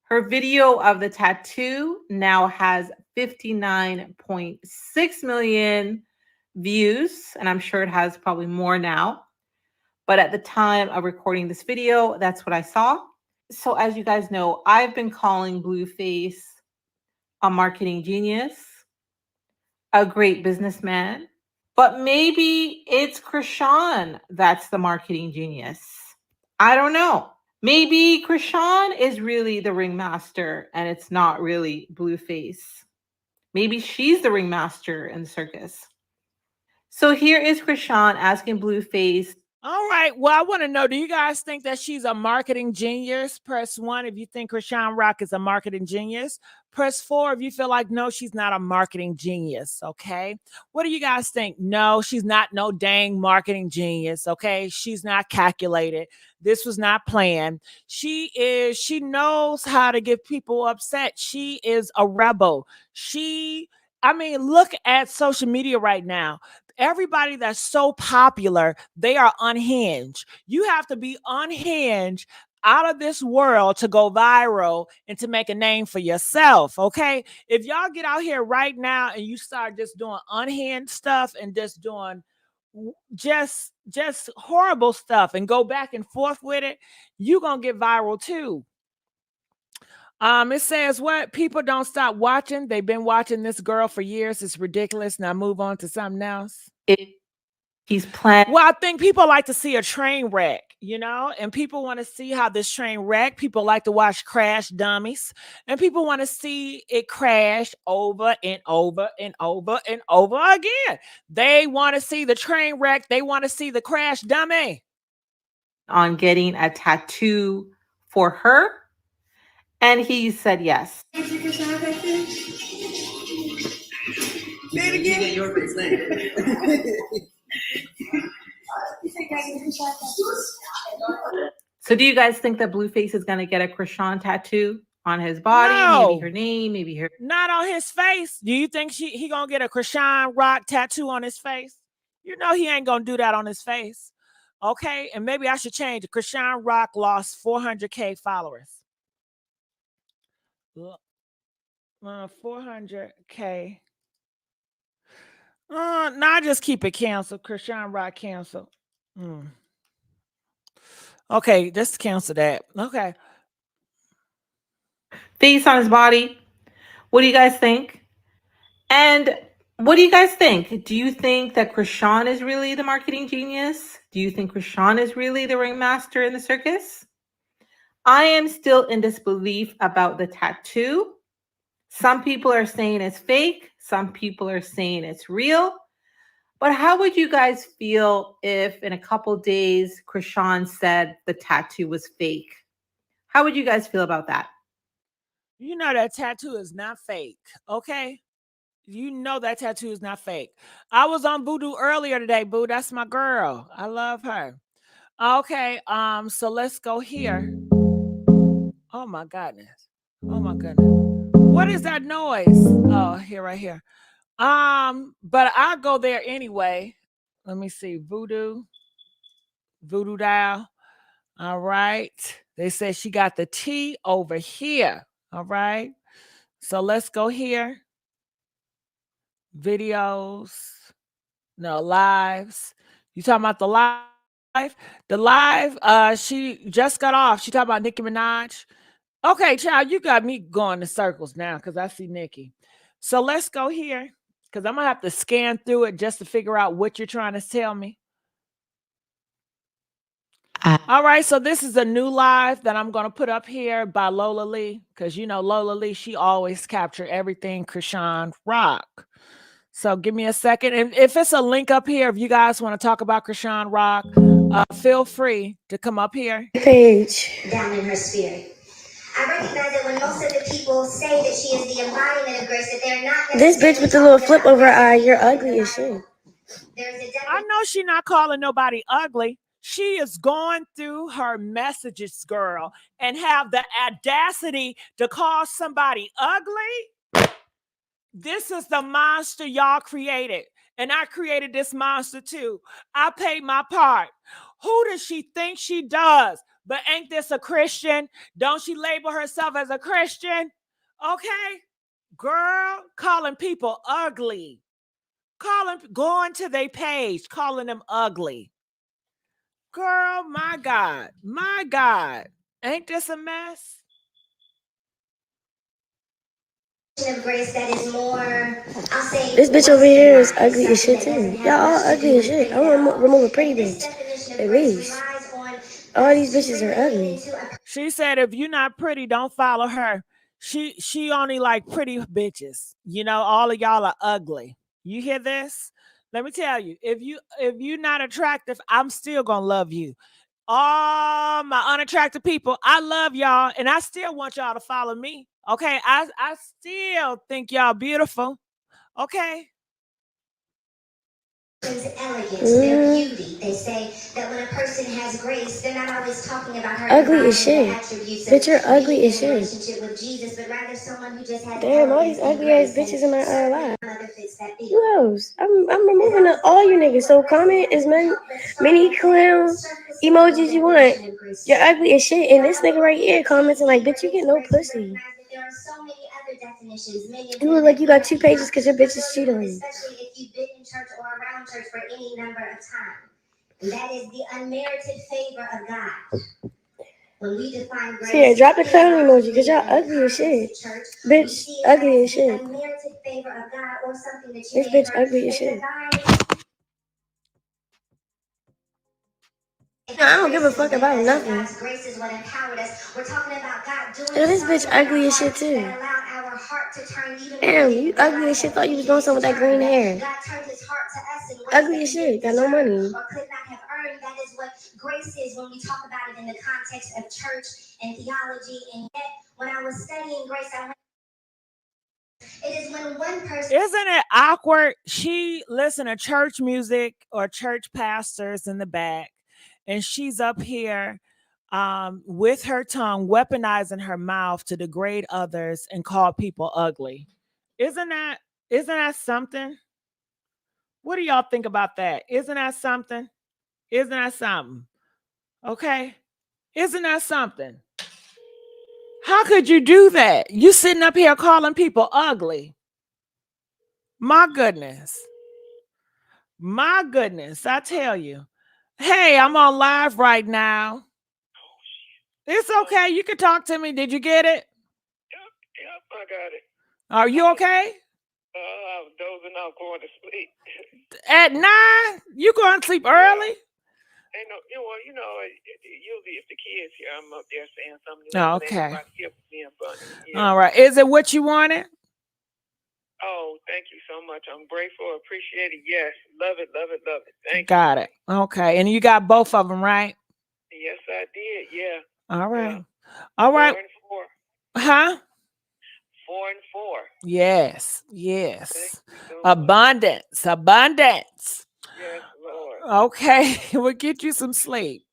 Her video of the tattoo now has 59.6 million views, and I'm sure it has probably more now. But at the time of recording this video, that's what I saw. So as you guys know, I've been calling Blueface a marketing genius, a great businessman, but maybe it's Chrishan that's the marketing genius. I don't know. Maybe Chrishan is really the ringmaster and it's not really Blueface. Maybe she's the ringmaster in the circus. So here is Chrishan asking Blueface. All right. Well, I want to know, do you guys think that she's a marketing genius? Press 1 if you think Chrishan Rock is a marketing genius. Press 4 if you feel like, no, she's not a marketing genius. Okay. What do you guys think? No, she's not no dang marketing genius. Okay. She's not calculated. This was not planned. She knows how to get people upset. She is a rebel. Look at social media right now. Everybody that's so popular, they are unhinged. You have to be unhinged out of this world to go viral and to make a name for yourself. Okay. If y'all get out here right now and you start just doing unhinged stuff and just doing just horrible stuff and go back and forth with it, you're gonna get viral too. It says what? People don't stop watching. They've been watching this girl for years. It's ridiculous. Now move on to something else. He's planning. Well, I think people like to see a train wreck, and people want to see how this train wreck. People like to watch crash dummies, and people want to see it crash over and over and over and over again. They want to see the train wreck. They want to see the crash dummy. On getting a tattoo for her, and he said yes. Say it again. Your face So do you guys think that Blueface is going to get a Chrishan tattoo on his body? No. Maybe her name, maybe her... Not on his face. Do you think he going to get a Chrishan Rock tattoo on his face? You know he ain't going to do that on his face. Okay? And maybe I should change it. Chrishan Rock lost 400K followers. 400K. Nah, just keep it canceled. Chrishan Rock canceled. Okay, just cancel that. Okay. Face on his body. What do you guys think? And what do you guys think? Do you think that Chrishan is really the marketing genius? Do you think Chrishan is really the ringmaster in the circus? I am still in disbelief about the tattoo. Some people are saying it's fake. Some people are saying it's real. But how would you guys feel if in a couple days Chrishan said the tattoo was fake? How would you guys feel about that? You know that tattoo is not fake, okay? You know that tattoo is not fake. I was on Voodoo earlier today, boo. That's my girl. I love her. Okay, so let's go here. Oh my goodness. Oh my goodness. What is that noise? Oh, here, right here. But I'll go there anyway. Let me see. Voodoo dial. All right. They said she got the T over here. All right. So let's go here. Videos. No, lives. You talking about the live? The live, she just got off. She talking about Nicki Minaj. Okay, child, you got me going in circles now because I see Nicki. So let's go here because I'm going to have to scan through it just to figure out what you're trying to tell me. All right, so this is a new live that I'm going to put up here by Lola Lee because, you know, Lola Lee, she always capture everything Chrishan Rock. So give me a second. And if it's a link up here, if you guys want to talk about Chrishan Rock, feel free to come up here. Page. Down in her spirit. I recognize that when most of the people say that she is the embodiment of grace, that they're not. This bitch with the little flip over her eye, you're ugly as shit. I know she's not calling nobody ugly. She is going through her messages, girl, and have the audacity to call somebody ugly. This is the monster y'all created. And I created this monster too. I paid my part. Who does she think she does? But ain't this a Christian? Don't she label herself as a Christian? Okay. Girl, calling people ugly. Going to their page, calling them ugly. Girl, my God. My God. Ain't this a mess? Of grace that is more, I'll say, this bitch over here is ugly as shit too. Y'all all ugly as shit. I want to remove a pretty bitch. At least. All these bitches are ugly. She said if you're not pretty, don't follow her. She only like pretty bitches. You know, all of y'all are ugly. You hear this? Let me tell you, if you're not attractive, I'm still gonna love you. All my unattractive people, I love y'all, and I still want y'all to follow me. Okay, I still think y'all beautiful. Okay. Elegance, their beauty. They say that when a person has grace, they're not always talking about her ugly as shit. attributes. Bitch, you're ugly as shit. Relationship with Jesus, but rather someone who just has damn, all these ugly ass bitches in my life. Who else? I'm removing all you niggas. So comment as many clown emojis you want. You're ugly as shit. And this nigga right here commenting like, bitch, you get no pussy. There are so many other definitions. You look like you got 2 pages because your bitches cheat on you. Especially if you've been in church or around church for any number of time. And that is the unmerited favor of God. When we define grace, here, drop the clown emoji because y'all ugly as shit. Bitch, ugly as shit. Unmerited favor of God or something that this bitch ugly as shit. I don't give a fuck about nothing. God's grace is what empowered us. We're talking about God doing this bitch ugly as shit too. Damn, you ugly as shit. Thought you was doing something with that green hair. God turned his heart to us in ways ugly as shit. Got no money. Or could not have earned. That is what grace is when we talk about it in the context of church and theology. And yet, when I was studying grace, it is when one person. Isn't it awkward? She listen to church music or church pastors in the back. And she's up here with her tongue, weaponizing her mouth to degrade others and call people ugly. Isn't that something? What do y'all think about that? Isn't that something? Isn't that something? Okay. Isn't that something? How could you do that? You sitting up here calling people ugly. My goodness. My goodness, I tell you. Hey, I'm on live right now. It's okay. You can talk to me. Did you get it? Yep, I got it. Are you okay? I was dozing off, going to sleep. At 9? You going to sleep early? Ain't no, usually if the kids here, I'm up there saying something. Oh, okay. All right. Is it what you wanted? Oh, thank you so much. I'm grateful, appreciate it. Yes, love it, love it, love it. Thank you. Got it. Okay. And you got both of them, right? Yes, I did. Yeah. All right. Yeah. All right. 4 and 4. Huh? 4 and 4. Yes. Thank you so much. Abundance. Yes, Lord. Okay. We'll get you some sleep.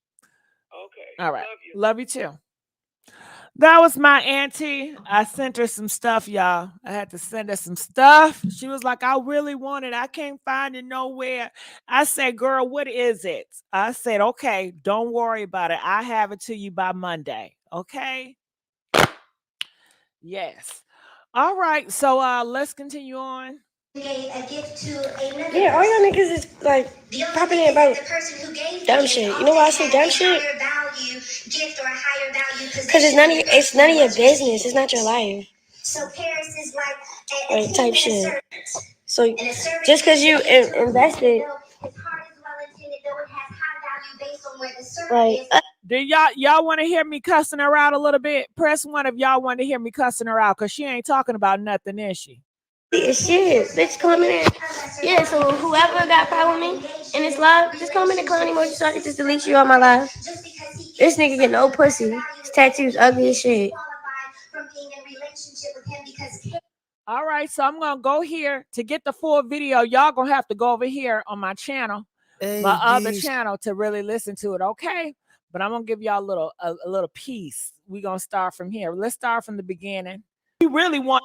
Okay. All right. Love you. Love you too. That was my auntie. I sent her some stuff, y'all. I had to send her some stuff. She was like, I really want it. I can't find it nowhere. I said, girl, what is it? I said, okay, don't worry about it. I have it to you by Monday. Okay. Yes. All right. So let's continue on. Gave a gift to another Yeah, all y'all person. niggas is like The only popping thing in is that about the person who gave the dumb gift shit. You know why I say often dumb has a shit? higher value gift or a higher value position. Because it's none of your, than the it's person none of who your was business. receiving It's not it. your life. So Paris is like a Like king type and a shit. servant. So And a servant just because you gives a gift to a invested, though his heart is well intended, though it has high value based on where the servant like is. Do y'all want to hear me cussing her out a little bit? Press one if y'all want to hear me cussing her out, because she ain't talking about nothing, is she? shit, bitch, come in there. Yeah, so whoever got problem with me in this live, just come in the clown emoji so I can just delete you on my live. This nigga get no pussy. His tattoos ugly as shit. All right, so I'm gonna go here to get the full video. Y'all gonna have to go over here on my channel, my other channel, to really listen to it, okay? But I'm gonna give y'all a little piece. We're gonna start from here. Let's start from the beginning. We really want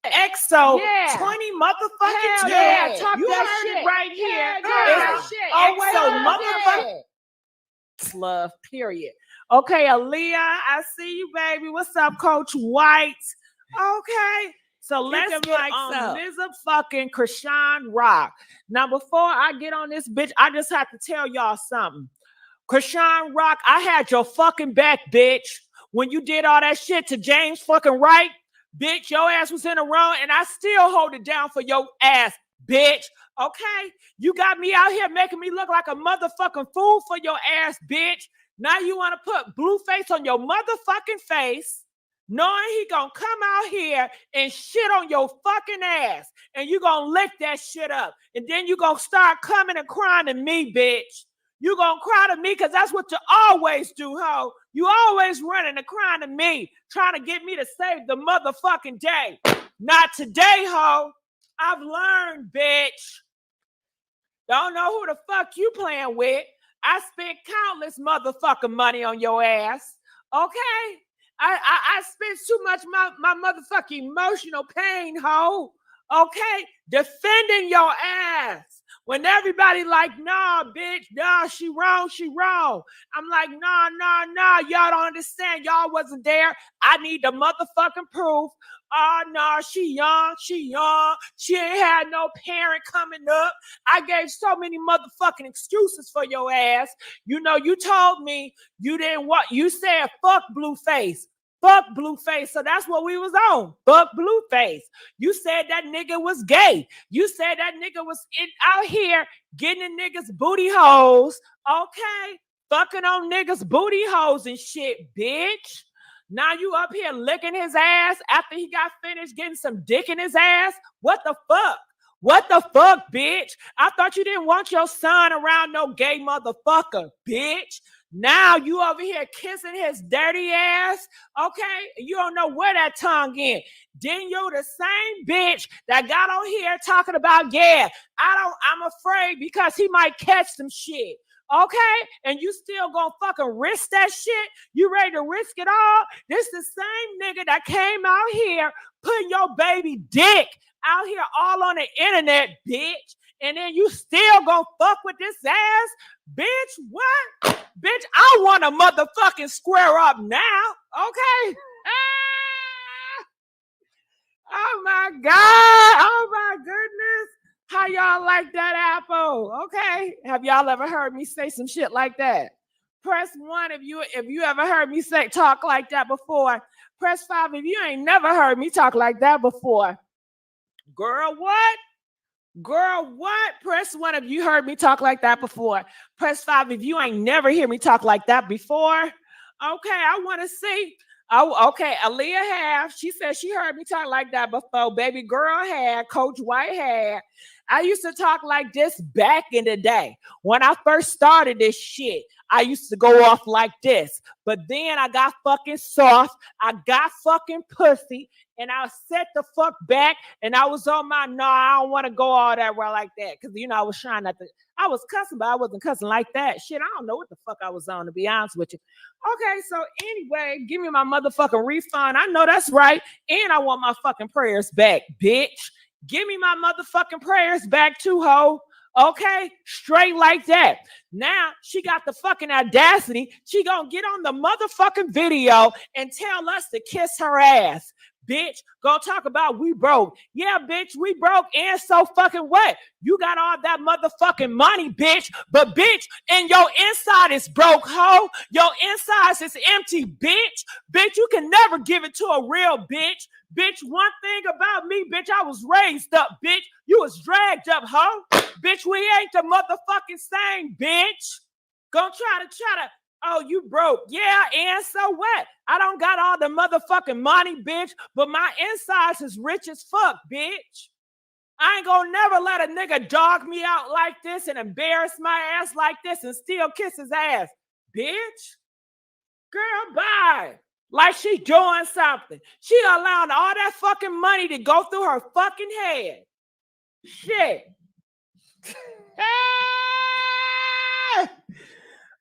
EXO 20 motherfucking Hell yeah. yeah. Talk You that heard shit. it right here. Hell yeah. It's Shit. EXO Always motherfucking love, period. Okay, Aaliyah, I see you, baby. What's up, Coach White? Okay, so let's get on fucking Chrishan Rock. Now, before I get on this bitch, I just have to tell y'all something. Chrishan Rock, I had your fucking back, bitch. When you did all that shit to James fucking Wright, bitch, your ass was in the wrong, and I still hold it down for your ass, bitch. Okay? You got me out here making me look like a motherfucking fool for your ass, bitch. Now you want to put blue face on your motherfucking face, knowing he gonna come out here and shit on your fucking ass, and you gonna lick that shit up, and then you gonna start coming and crying to me, bitch. You gonna cry to me because that's what you always do, ho. You always running and crying to me, trying to get me to save the motherfucking day. Not today, ho. I've learned, bitch. Don't know who the fuck you playing with. I spent countless motherfucking money on your ass. Okay? I spent too much my motherfucking emotional pain, ho. Okay? Defending your ass. When everybody like, nah, bitch, nah, she wrong. I'm like, nah, y'all don't understand. Y'all wasn't there. I need the motherfucking proof. Oh, no, she young. She ain't had no parent coming up. I gave so many motherfucking excuses for your ass. You know, you told me you didn't want, you said, fuck Blueface. Fuck Blueface. So that's what we was on. Fuck Blueface. You said that nigga was gay. You said that nigga was out here getting in niggas' booty holes. Okay? Fucking on niggas' booty holes and shit, bitch. Now you up here licking his ass after he got finished getting some dick in his ass? What the fuck? What the fuck, bitch? I thought you didn't want your son around no gay motherfucker, bitch. Now you over here kissing his dirty ass, okay? You don't know where that tongue in. Then you the same bitch that got on here talking about, yeah, I'm afraid because he might catch some shit. Okay? And you still gonna fucking risk that shit? You ready to risk it all? This the same nigga that came out here putting your baby dick out here all on the internet, bitch. And then you still gonna fuck with this ass? Bitch, what? Bitch, I want to motherfucking square up now. Okay? Oh my God. Oh my goodness. How y'all like that apple? Okay. Have y'all ever heard me say some shit like that? Press 1 if you ever heard me talk like that before. Press 5 if you ain't never heard me talk like that before. Girl, what? Girl, what? Press 1 if you heard me talk like that before. Press 5 if you ain't never hear me talk like that before. Okay, I want to see. Oh, okay. Aaliyah have. She said she heard me talk like that before. Baby girl had. Coach White had. I used to talk like this back in the day. When I first started this shit, I used to go off like this. But then I got fucking soft. I got fucking pussy. and I set the fuck back, and I was on my no, I don't want to go all that way like that. Because I was trying not to, I was cussing, but I wasn't cussing like that. Shit, I don't know what the fuck I was on, to be honest with you. Okay, so anyway, give me my motherfucking refund. I know that's right. And I want my fucking prayers back, bitch. Give me my motherfucking prayers back too, ho. Okay, straight like that. Now she got the fucking audacity. She gonna get on the motherfucking video and tell us to kiss her ass. Bitch, go talk about we broke. Yeah, bitch, we broke and so fucking what? You got all that motherfucking money, bitch. But bitch, and your inside is broke, ho. Your insides is empty, bitch. Bitch, you can never give it to a real bitch. Bitch, one thing about me, bitch, I was raised up, bitch. You was dragged up, ho. Bitch, we ain't the motherfucking same, bitch. Gonna try to, oh, you broke. Yeah, and so what? I don't got all the motherfucking money, bitch, but my insides is rich as fuck, bitch. I ain't gonna never let a nigga dog me out like this and embarrass my ass like this and still kiss his ass, bitch. Girl, bye. Like she doing something. She allowing all that fucking money to go through her fucking head. Shit.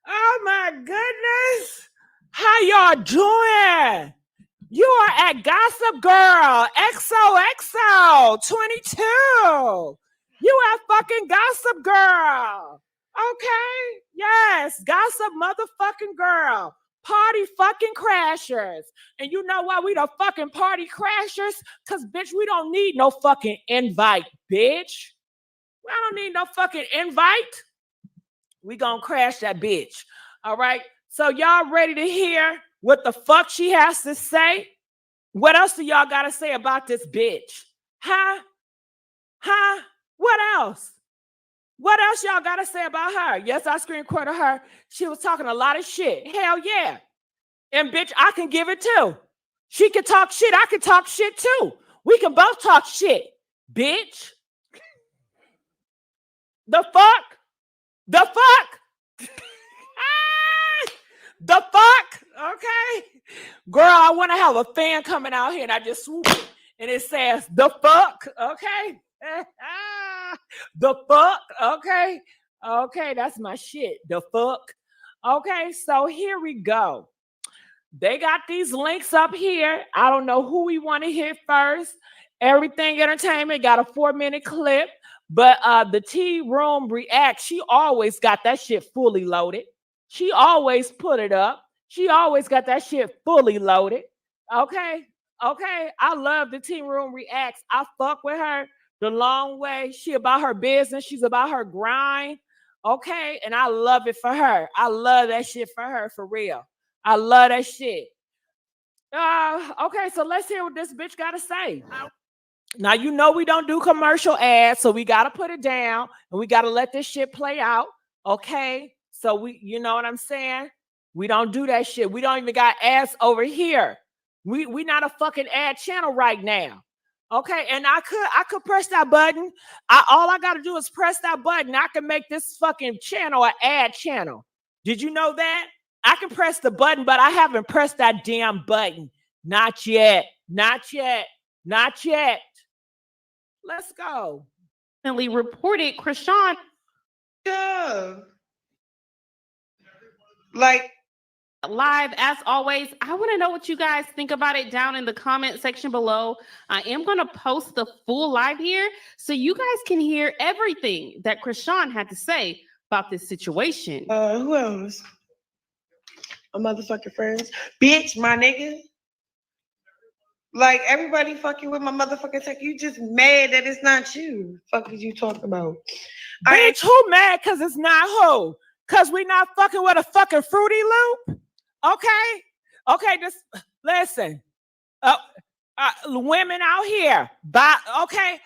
Oh my goodness. How y'all doing? You are at Gossip Girl XOXO 22. You at fucking Gossip Girl. Okay. Yes. Gossip motherfucking girl. Party fucking crashers. And you know why we the fucking party crashers? Because, bitch, we don't need no fucking invite, bitch. We don't need no fucking invite. We gonna crash that bitch. All right? So y'all ready to hear what the fuck she has to say? What else do y'all got to say about this bitch? Huh? Huh? What else? What else y'all got to say about her? Yes, I screen recorded her. She was talking a lot of shit. Hell yeah. And bitch, I can give it too. She can talk shit. I can talk shit too. We can both talk shit. Bitch. The fuck? The fuck? The fuck? Okay. Girl, I want to have a fan coming out here and I just swoop it. And it says, the fuck? Okay. The fuck? Okay. Okay, that's my shit. The fuck? Okay, so here we go. They got these links up here. I don't know who we want to hit first. Everything Entertainment got a 4-minute clip, but the Tea Room React, she always got that shit fully loaded. She always put it up. She always got that shit fully loaded. Okay. Okay. I love the Tea Room Reacts. I fuck with her the long way. She about her business. She's about her grind. Okay. And I love it for her. I love that shit for her, for real. I love that shit. Okay, so let's hear what this bitch got to say. Now, you know we don't do commercial ads, so we got to put it down and we got to let this shit play out. Okay. So we, you know what I'm saying? We don't do that shit. We don't even got ads over here. We not a fucking ad channel right now. Okay, and I could press that button. All I gotta do is press that button. I can make this fucking channel an ad channel. Did you know that? I can press the button, but I haven't pressed that damn button. Not yet. Not yet. Not yet. Let's go. Reported Chrishan. Like live as always. I want to know what you guys think about it down in the comment section below. I am going to post the full live here so you guys can hear everything that Chrishan had to say about this situation. Who else? My motherfucking friends. Bitch, my nigga. Like everybody fucking with my motherfucking tech. You just mad that it's not you. Fuck is you talking about? Bitch, who mad because it's not who? Because we not fucking with a fucking Fruity Loop? Okay? Okay, just listen. Women out here. Okay?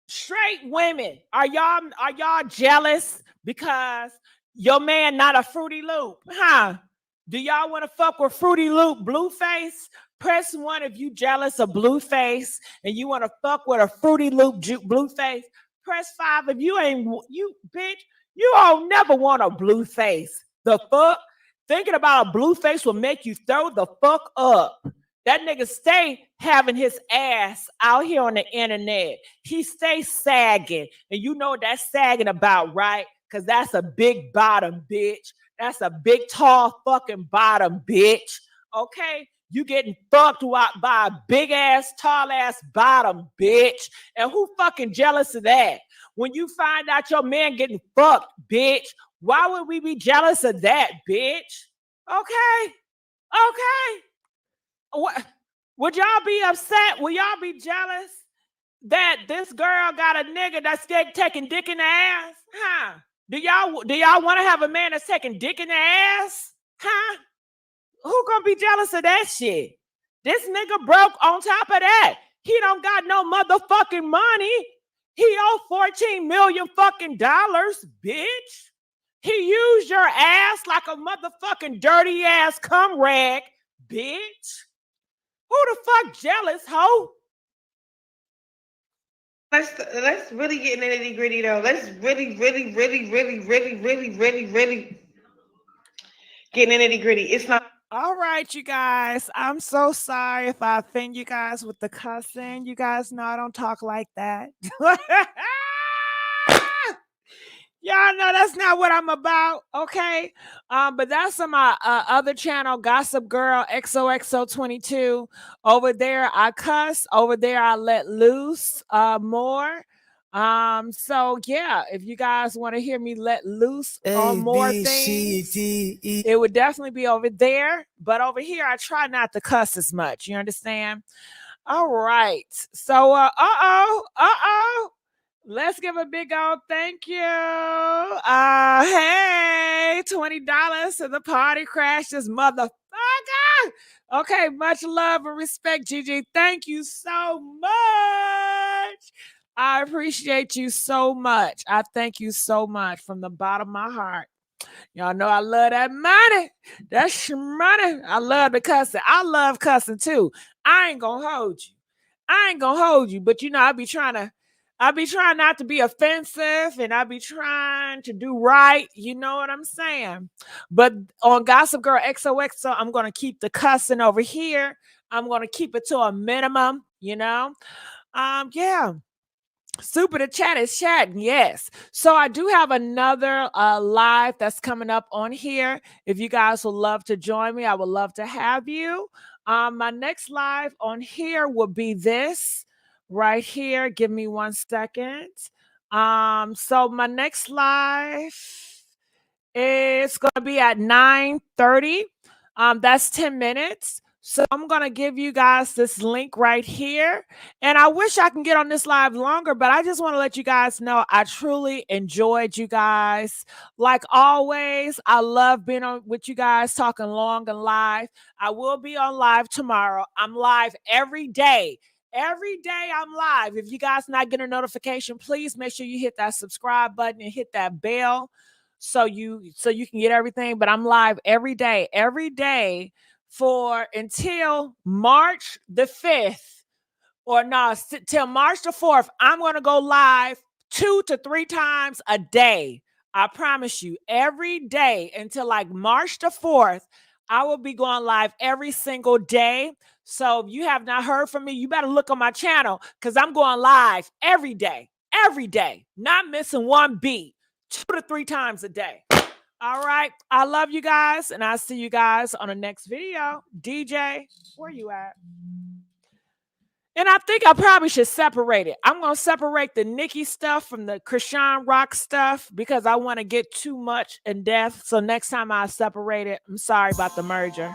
Straight women. Are y'all jealous because your man not a Fruity Loop? Huh? Do y'all want to fuck with Fruity Loop Blueface? Press 1 if you jealous of Blueface and you want to fuck with a Fruity Loop Blueface. Press 5 if you ain't, you bitch, you don't never want a Blueface. The fuck? Thinking about a Blueface will make you throw the fuck up. That nigga stay having his ass out here on the internet. He stay sagging. And you know what that's sagging about, right? Because that's a big bottom, bitch. That's a big, tall fucking bottom, bitch. Okay? You getting fucked by a big ass, tall ass bottom, bitch. And who fucking jealous of that? When you find out your man getting fucked, bitch, why would we be jealous of that, bitch? Okay? Okay? What? Would y'all be upset? Will y'all be jealous that this girl got a nigga that's taking dick in the ass? Huh? Do y'all want to have a man that's taking dick in the ass? Huh? Who gonna be jealous of that shit? This nigga broke on top of that. He don't got no motherfucking money. He owe 14 million fucking dollars, bitch. He used your ass like a motherfucking dirty ass cum rag, bitch. Who the fuck jealous, ho? Let's really get in the nitty gritty though. Let's really get in the nitty gritty. It's not. All right, you guys. I'm so sorry if I offend you guys with the cussing. You guys know I don't talk like that. Y'all know that's not what I'm about, okay? But that's on my other channel, Gossip Girl XOXO22. Over there, I cuss. Over there, I let loose more. So yeah, if you guys want to hear me let loose on more things, it would definitely be over there. But over here, I try not to cuss as much. You understand? All right. So, let's give a big old thank you. Hey, $20 to the party crashers, motherfucker. Okay, much love and respect, Gigi. Thank you so much. I appreciate you so much. I thank you so much from the bottom of my heart. Y'all know I love that money. That's money. I love the cussing. I love cussing too. I ain't gonna hold you. But you know, I be trying not to be offensive, and I be trying to do right. You know what I'm saying? But on Gossip Girl XOXO, I'm gonna keep the cussing over here. I'm gonna keep it to a minimum, you know. Yeah. Super the chat is chatting, yes. So I do have another live that's coming up on here. If you guys would love to join me, I would love to have you. My next live on here will be this right here. Give me 1 second. So my next live is going to be at 9:30. That's 10 minutes. So I'm going to give you guys this link right here. And I wish I can get on this live longer, but I just want to let you guys know I truly enjoyed you guys. Like always, I love being on with you guys, talking long and live. I will be on live tomorrow. I'm live every day. Every day I'm live. If you guys not getting a notification, please make sure you hit that subscribe button and hit that bell so you can get everything. But I'm live every day for until March the 5th, or no, till March the 4th. I'm going to go live 2 to 3 times a day. I promise you, every day until like March the 4th, I will be going live every single day. So if you have not heard from me, you better look on my channel, because I'm going live every day, not missing one beat, 2 to 3 times a day. All right. I love you guys, and I'll see you guys on the next video. DJ, where you at? And I think I probably should separate it. I'm going to separate the Nicki stuff from the Chrishan Rock stuff, because I want to get too much in depth. So next time I separate it. I'm sorry about the merger.